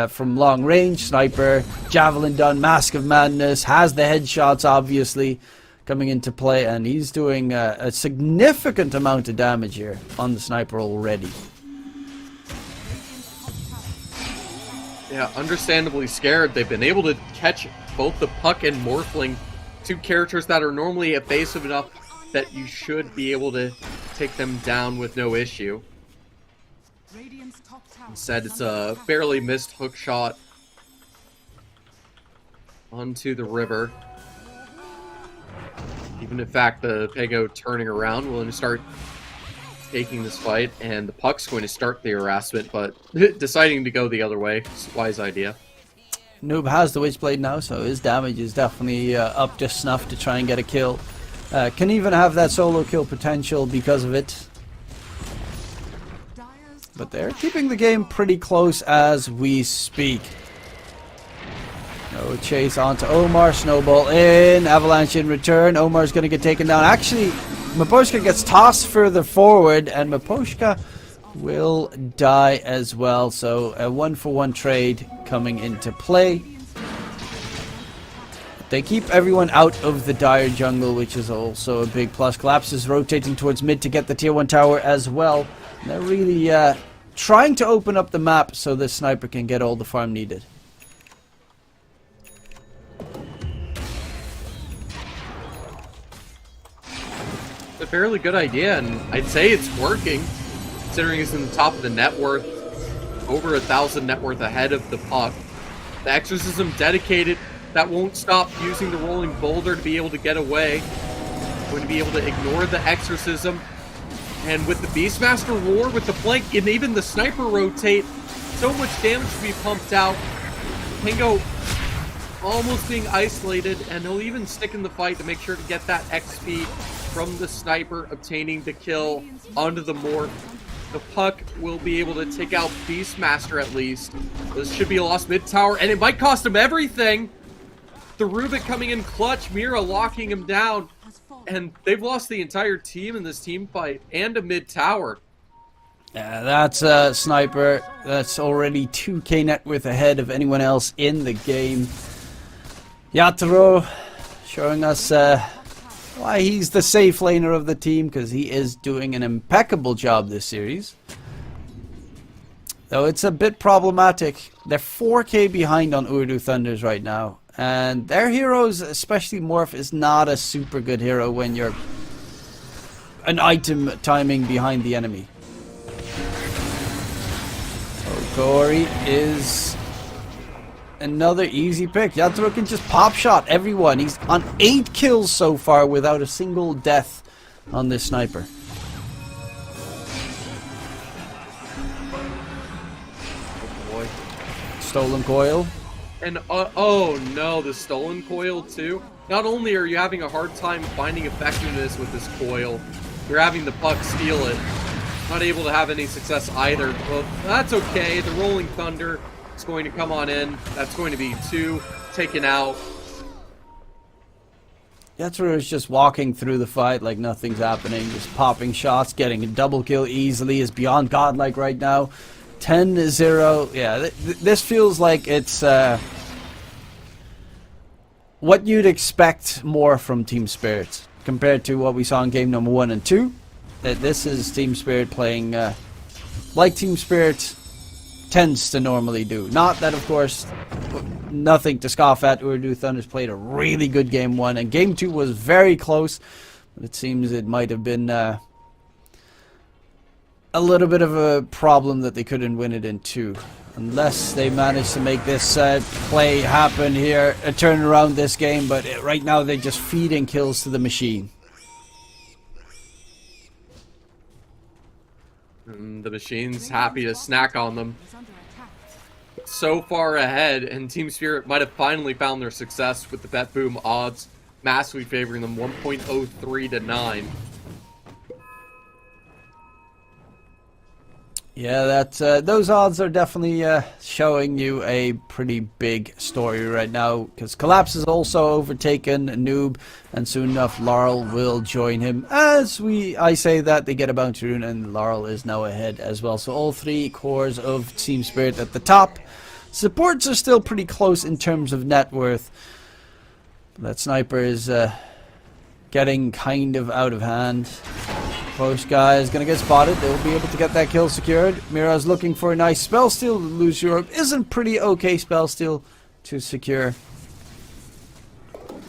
from long range. Sniper, Javelin done, Mask of Madness, has the headshots obviously coming into play. And he's doing a significant amount of damage here on the Sniper already. Yeah, understandably scared. They've been able to catch both the Puck and Morphling, 2 characters that are normally evasive enough that you should be able to take them down with no issue. Instead, it's a barely missed hook shot onto the river. Even in fact, the Pego turning around, willing to start taking this fight, and the Puck's going to start the harassment, but deciding to go the other way. It's a wise idea. Noob has the Witchblade now, so his damage is definitely up to snuff to try and get a kill. Can even have that solo kill potential because of it. But they're keeping the game pretty close as we speak. No chase onto Omar, snowball in, avalanche in return. Omar's going to get taken down. Actually, Miposhka gets tossed further forward, and Miposhka will die as well. So a 1-for-1 trade coming into play. They keep everyone out of the dire jungle, which is also a big plus. Collapse is rotating towards mid to get the tier 1 tower as well. And they're really trying to open up the map so the Sniper can get all the farm needed. It's a fairly good idea, and I'd say it's working, considering he's in the top of the net worth, over 1,000 net worth ahead of the Puck. The Exorcism dedicated, that won't stop using the Rolling Boulder to be able to get away. Going to be able to ignore the Exorcism. And with the Beastmaster Roar, with the flank, and even the Sniper rotate, so much damage to be pumped out. Pingo almost being isolated, and he'll even stick in the fight to make sure to get that XP from the Sniper, obtaining the kill onto the Morph. The Puck will be able to take out Beastmaster at least. This should be a lost mid tower, and it might cost him everything. The Rubik coming in clutch, Mira locking him down, and they've lost the entire team in this team fight, and a mid tower. Yeah, that's a Sniper. That's already 2k net worth ahead of anyone else in the game. Yatoro showing us why he's the safe laner of the team, because he is doing an impeccable job this series. Though it's a bit problematic. They're 4k behind on Ooredoo Thunders right now. And their heroes, especially Morph, is not a super good hero when you're an item timing behind the enemy. Okori is another easy pick. Yatoro can just pop shot everyone. He's on 8 kills so far without a single death on this Sniper. Oh boy. Stolen coil. And oh no, the stolen coil too. Not only are you having a hard time finding effectiveness with this coil, you're having the Puck steal it. Not able to have any success either. Well, that's okay. The Rolling Thunder is going to come on in. That's going to be 2 taken out. Yatoro is just walking through the fight like nothing's happening, just popping shots, getting a double kill easily, is beyond godlike right now. 10-0. Yeah, this feels like it's what you'd expect more from Team Spirit compared to what we saw in game number 1 and 2. This is Team Spirit playing like Team Spirit tends to normally do. Not that, of course, nothing to scoff at. Ooredoo Thunder's played a really good game 1, and game 2 was very close, but it seems it might have been a little bit of a problem that they couldn't win it in 2. Unless they manage to make this play happen here, turn around this game, but right now they're just feeding kills to the machine. And the machine's happy to snack on them. Is under attack. So far ahead, and Team Spirit might have finally found their success with the Betboom odds massively favoring them 1.03 to 9. Yeah, those odds are definitely showing you a pretty big story right now, because Collapse has also overtaken Noob, and soon enough Laurel will join him. As I say that, they get a bounty rune, and Laurel is now ahead as well. So all 3 cores of Team Spirit at the top. Supports are still pretty close in terms of net worth. That sniper is getting kind of out of hand. Post guy is going to get spotted. They'll be able to get that kill secured. Mira's looking for a nice spell steal. Lose Europe isn't pretty okay spell steal to secure.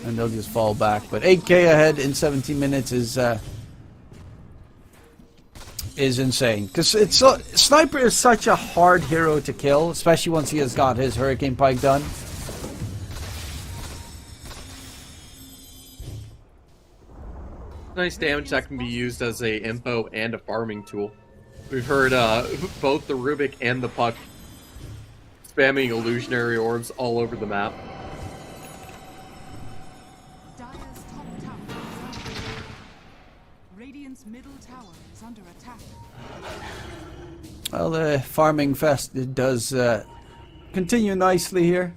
And they'll just fall back. But 8k ahead in 17 minutes is insane. Because Sniper is such a hard hero to kill, especially once he has got his Hurricane Pike done. Nice damage that can be used as a info and a farming tool. We've heard both the Rubik and the Puck spamming illusionary orbs all over the map. Dire's top tower is under attack. Radiant's middle tower is under attack. Well, the farming fest, it does continue nicely here.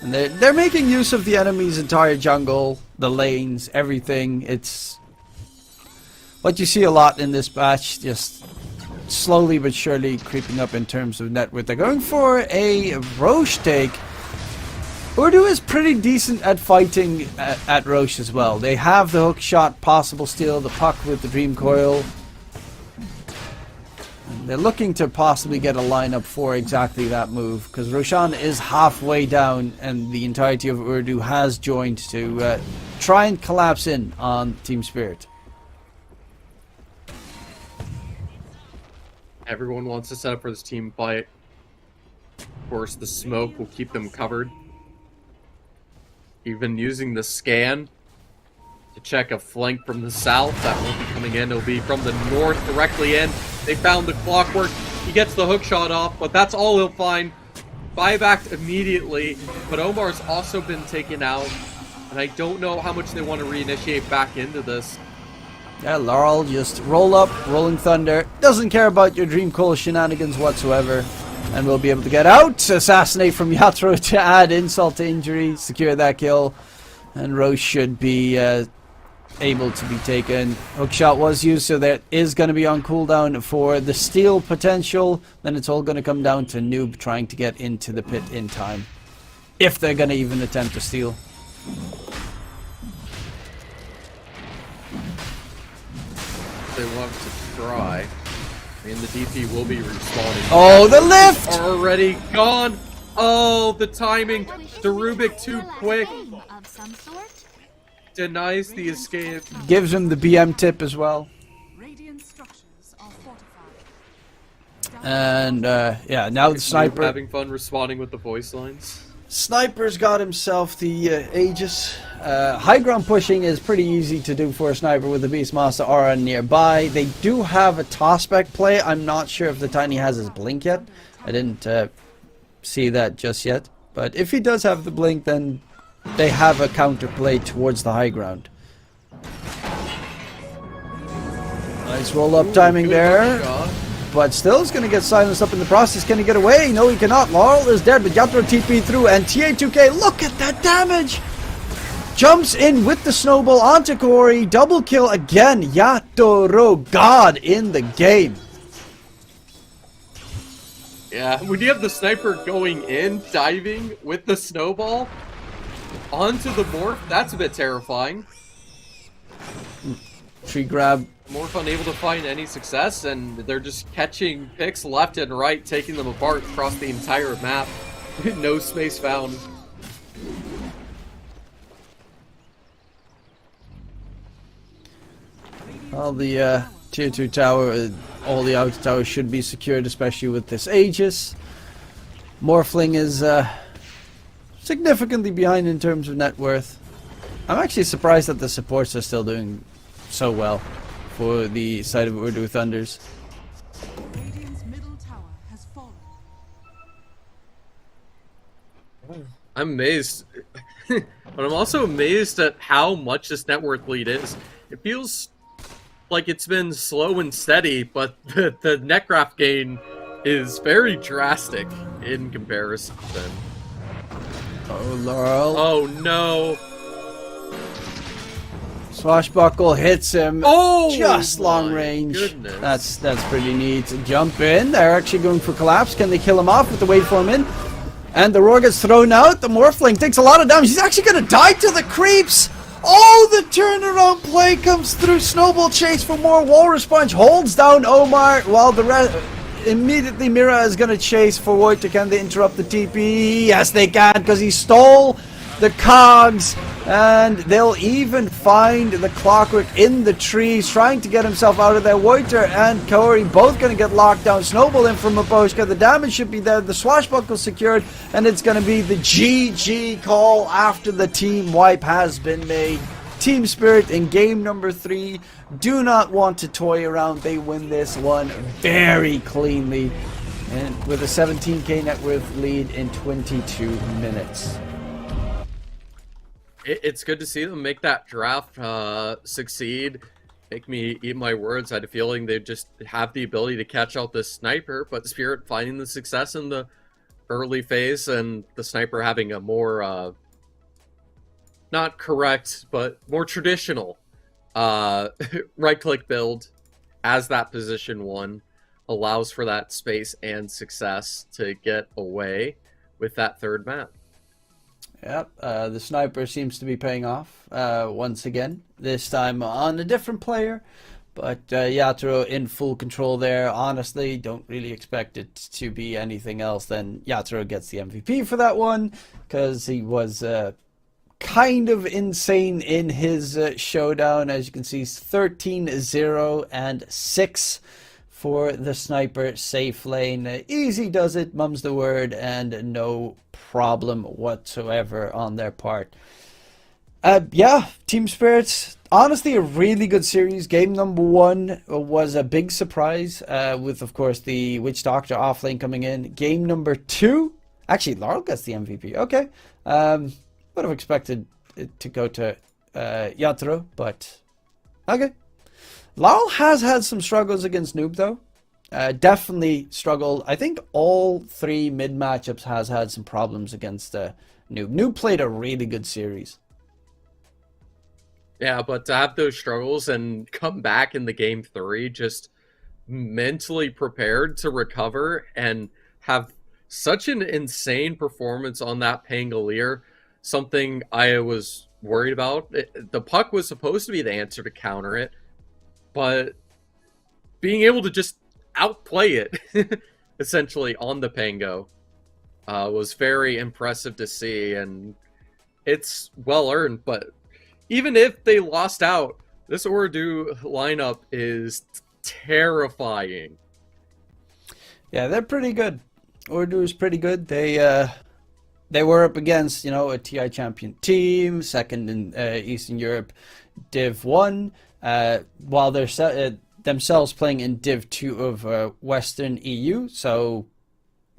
And they're making use of the enemy's entire jungle, the lanes, everything. It's what you see a lot in this batch, just slowly but surely creeping up in terms of net worth. They're going for a Roche take. Ooredoo is pretty decent at fighting at Roche as well. They have the hook shot, possible steal, the Puck with the Dream Coil. They're looking to possibly get a lineup for exactly that move, because Roshan is halfway down and the entirety of Ooredoo has joined to try and collapse in on Team Spirit. Everyone wants to set up for this team fight. Of course, the smoke will keep them covered. Even using the scan to check a flank from the south. That won't be coming in. It'll be from the north directly in. They found the clockwork. He gets the hook shot off, but that's all he'll find. Buyback immediately, but Omar's also been taken out, and I don't know how much they want to reinitiate back into this. Yeah, Laurel just roll up, Rolling Thunder. Doesn't care about your Dream Coil shenanigans whatsoever. And we'll be able to get out. Assassinate from Yatoro to add insult to injury. Secure that kill. And Roche should be able to be taken. Hookshot was used, so that is going to be on cooldown for the steal potential. Then it's all going to come down to Noob trying to get into the pit in time. If they're going to even attempt to steal. They want to try. I mean, the DP will be respawning. Oh, the lift! Already gone. Oh, the timing. The Rubik too quick. Denies the escape. Gives him the BM tip as well. Radiant structures are fortified. And yeah, now the sniper. Having fun responding with the voice lines. Sniper's got himself the Aegis. High ground pushing is pretty easy to do for a sniper with the Beastmaster aura nearby. They do have a toss back play. I'm not sure if the Tiny has his blink yet. I didn't see that just yet. But if he does have the blink, then they have a counter play towards the high ground. Nice roll-up timing good there. shot. But still is going to get silenced up in the process. Can he get away? No, he cannot. Laurel is dead, but Yatoro TP through. And TA2K, look at that damage! Jumps in with the snowball onto Corey. Double kill again. Yatoro, God in the game. Yeah, when you have the sniper going in, diving with the snowball onto the morph, that's a bit terrifying. Tree grab. Morph unable to find any success, and they're just catching picks left and right, taking them apart across the entire map. No space found. All the tier 2 tower, all the outer towers should be secured, especially with this Aegis. Morphling is significantly behind in terms of net worth. I'm actually surprised that the supports are still doing so well for the side of Ooredoo Thunders. Radiant's middle tower has fallen. I'm amazed. But I'm also amazed at how much this net worth lead is. It feels like it's been slow and steady, but the net graph gain is very drastic in comparison. Oh, Laurel. Oh no. Swashbuckle hits him. Oh, just long my range. goodness. That's pretty neat. Jump in. They're actually going for collapse. Can they kill him off with the waveform in? And the roar gets thrown out. The Morphling takes a lot of damage. He's actually going to die to the creeps. Oh, the turnaround play comes through. Snowball chase for more. Walrus Punch holds down Omar while the rest... Immediately Mira is going to chase forward. Can they interrupt the TP? Yes, they can, because he stole the cogs. And they'll even find the Clockwork in the trees, trying to get himself out of there. Woiter and Corey both going to get locked down. Snowball in from Maboshka. The damage should be there. The Swashbuckle secured. And it's going to be the GG call after the team wipe has been made. Team Spirit in game number 3 do not want to toy around. They win this one very cleanly, and with a 17k net worth lead in 22 minutes. It's good to see them make that draft succeed. Make me eat my words. I had a feeling they just have the ability to catch out the sniper, but Spirit finding the success in the early phase, and the sniper having a more not correct, but more traditional right-click build as that position 1 allows for that space and success to get away with that third map. Yep, the sniper seems to be paying off once again, this time on a different player. But Yatoro in full control there. Honestly, don't really expect it to be anything else than Yatoro gets the MVP for that one, because he was kind of insane in his showdown. As you can see, 13-0 and 6 for the sniper safe lane. Easy does it, mum's the word, and no problem whatsoever on their part. Yeah, Team Spirits, honestly a really good series. Game number 1 was a big surprise, with of course the Witch Doctor offlane coming in. Game number 2, actually Laurel gets the MVP. Okay, would have expected it to go to Yatoro, but okay. Laurel has had some struggles against Noob though. Definitely struggled. I think all 3 mid matchups has had some problems against Noob. Noob played a really good series. Yeah, but to have those struggles and come back in the game 3 just mentally prepared to recover and have such an insane performance on that Pangolier, something I was worried about. The puck was supposed to be the answer to counter it, but being able to just outplay it essentially on the Pango was very impressive to see, and it's well earned. But even if they lost out, this Ooredoo lineup is terrifying. Yeah, they're pretty good. Ooredoo is pretty good. They were up against, you know, a TI champion team, second in Eastern Europe Div 1, while they're themselves playing in Div 2 of Western EU. So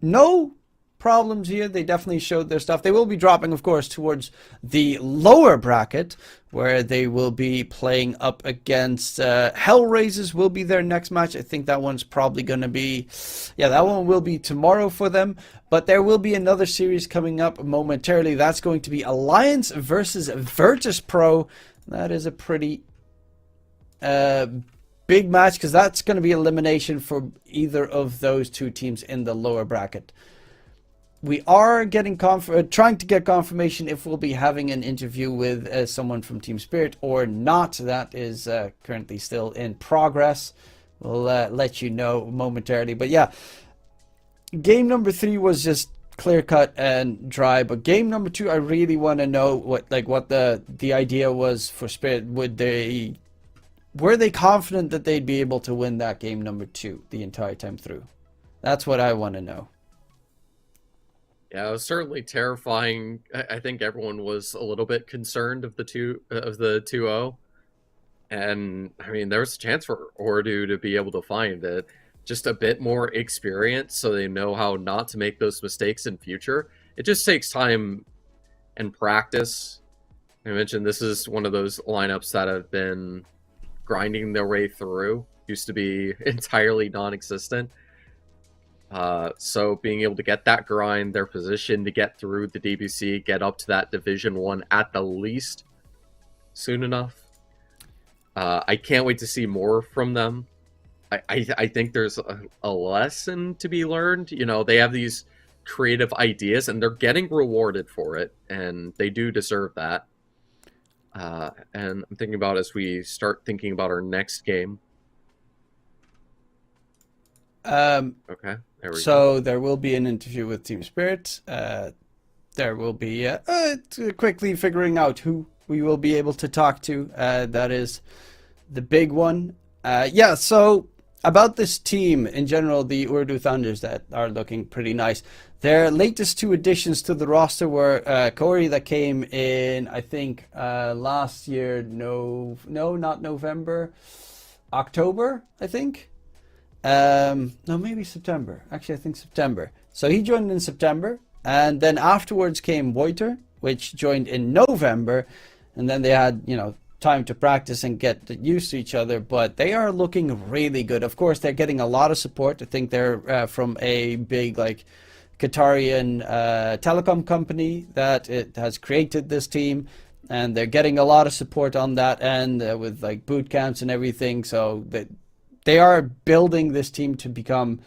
no problems here. They definitely showed their stuff. They will be dropping, of course, towards the lower bracket, where they will be playing up against Hellraisers will be their next match. I think that one's probably going to be, yeah, that one will be tomorrow for them. But there will be another series coming up momentarily. That's going to be Alliance versus Virtus Pro. That is a pretty big match, because that's going to be elimination for either of those two teams in the lower bracket. We are getting trying to get confirmation if we'll be having an interview with someone from Team Spirit or not. That is currently still in progress. We'll let you know momentarily. But yeah, game number 3 was just clear cut and dry. But game number 2, I really want to know what the idea was for Spirit. Were they confident that they'd be able to win that game number 2 the entire time through? That's what I want to know. Yeah, it was certainly terrifying. I think everyone was a little bit concerned of the 2-0. And I mean, there was a chance for Ooredoo to be able to find it. Just a bit more experience so they know how not to make those mistakes in future. It just takes time and practice. I mentioned this is one of those lineups that have been grinding their way through. Used to be entirely non-existent. So being able to get that grind, their position to get through the DBC, get up to that Division 1 at the least soon enough. I can't wait to see more from them. I think there's a lesson to be learned. You know, they have these creative ideas and they're getting rewarded for it, and they do deserve that. And I'm thinking about, as we start thinking about our next game. Okay, there we go. There will be an interview with Team Spirit. There will be quickly figuring out who we will be able to talk to. That is the big one. Yeah, so about this team in general, the Ooredoo Thunders that are looking pretty nice. Their latest 2 additions to the roster were Corey, that came in, I think, last year. No, not November, October, I think. No, maybe September. Actually, I think September. So he joined in September, and then afterwards came Voiter, which joined in November, and then they had, you know, time to practice and get used to each other. But they are looking really good. Of course, they're getting a lot of support. I think they're from a big, like, Qatarian telecom company that it has created this team, and they're getting a lot of support on that end with like boot camps and everything. So that they are building this team to become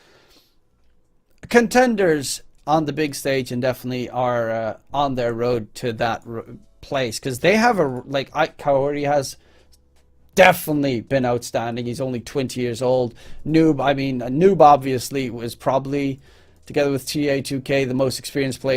contenders on the big stage, and definitely are on their road to that place, because they have Kaori has definitely been outstanding. He's only 20 years old. Noob obviously was probably, together with TA2K, the most experienced player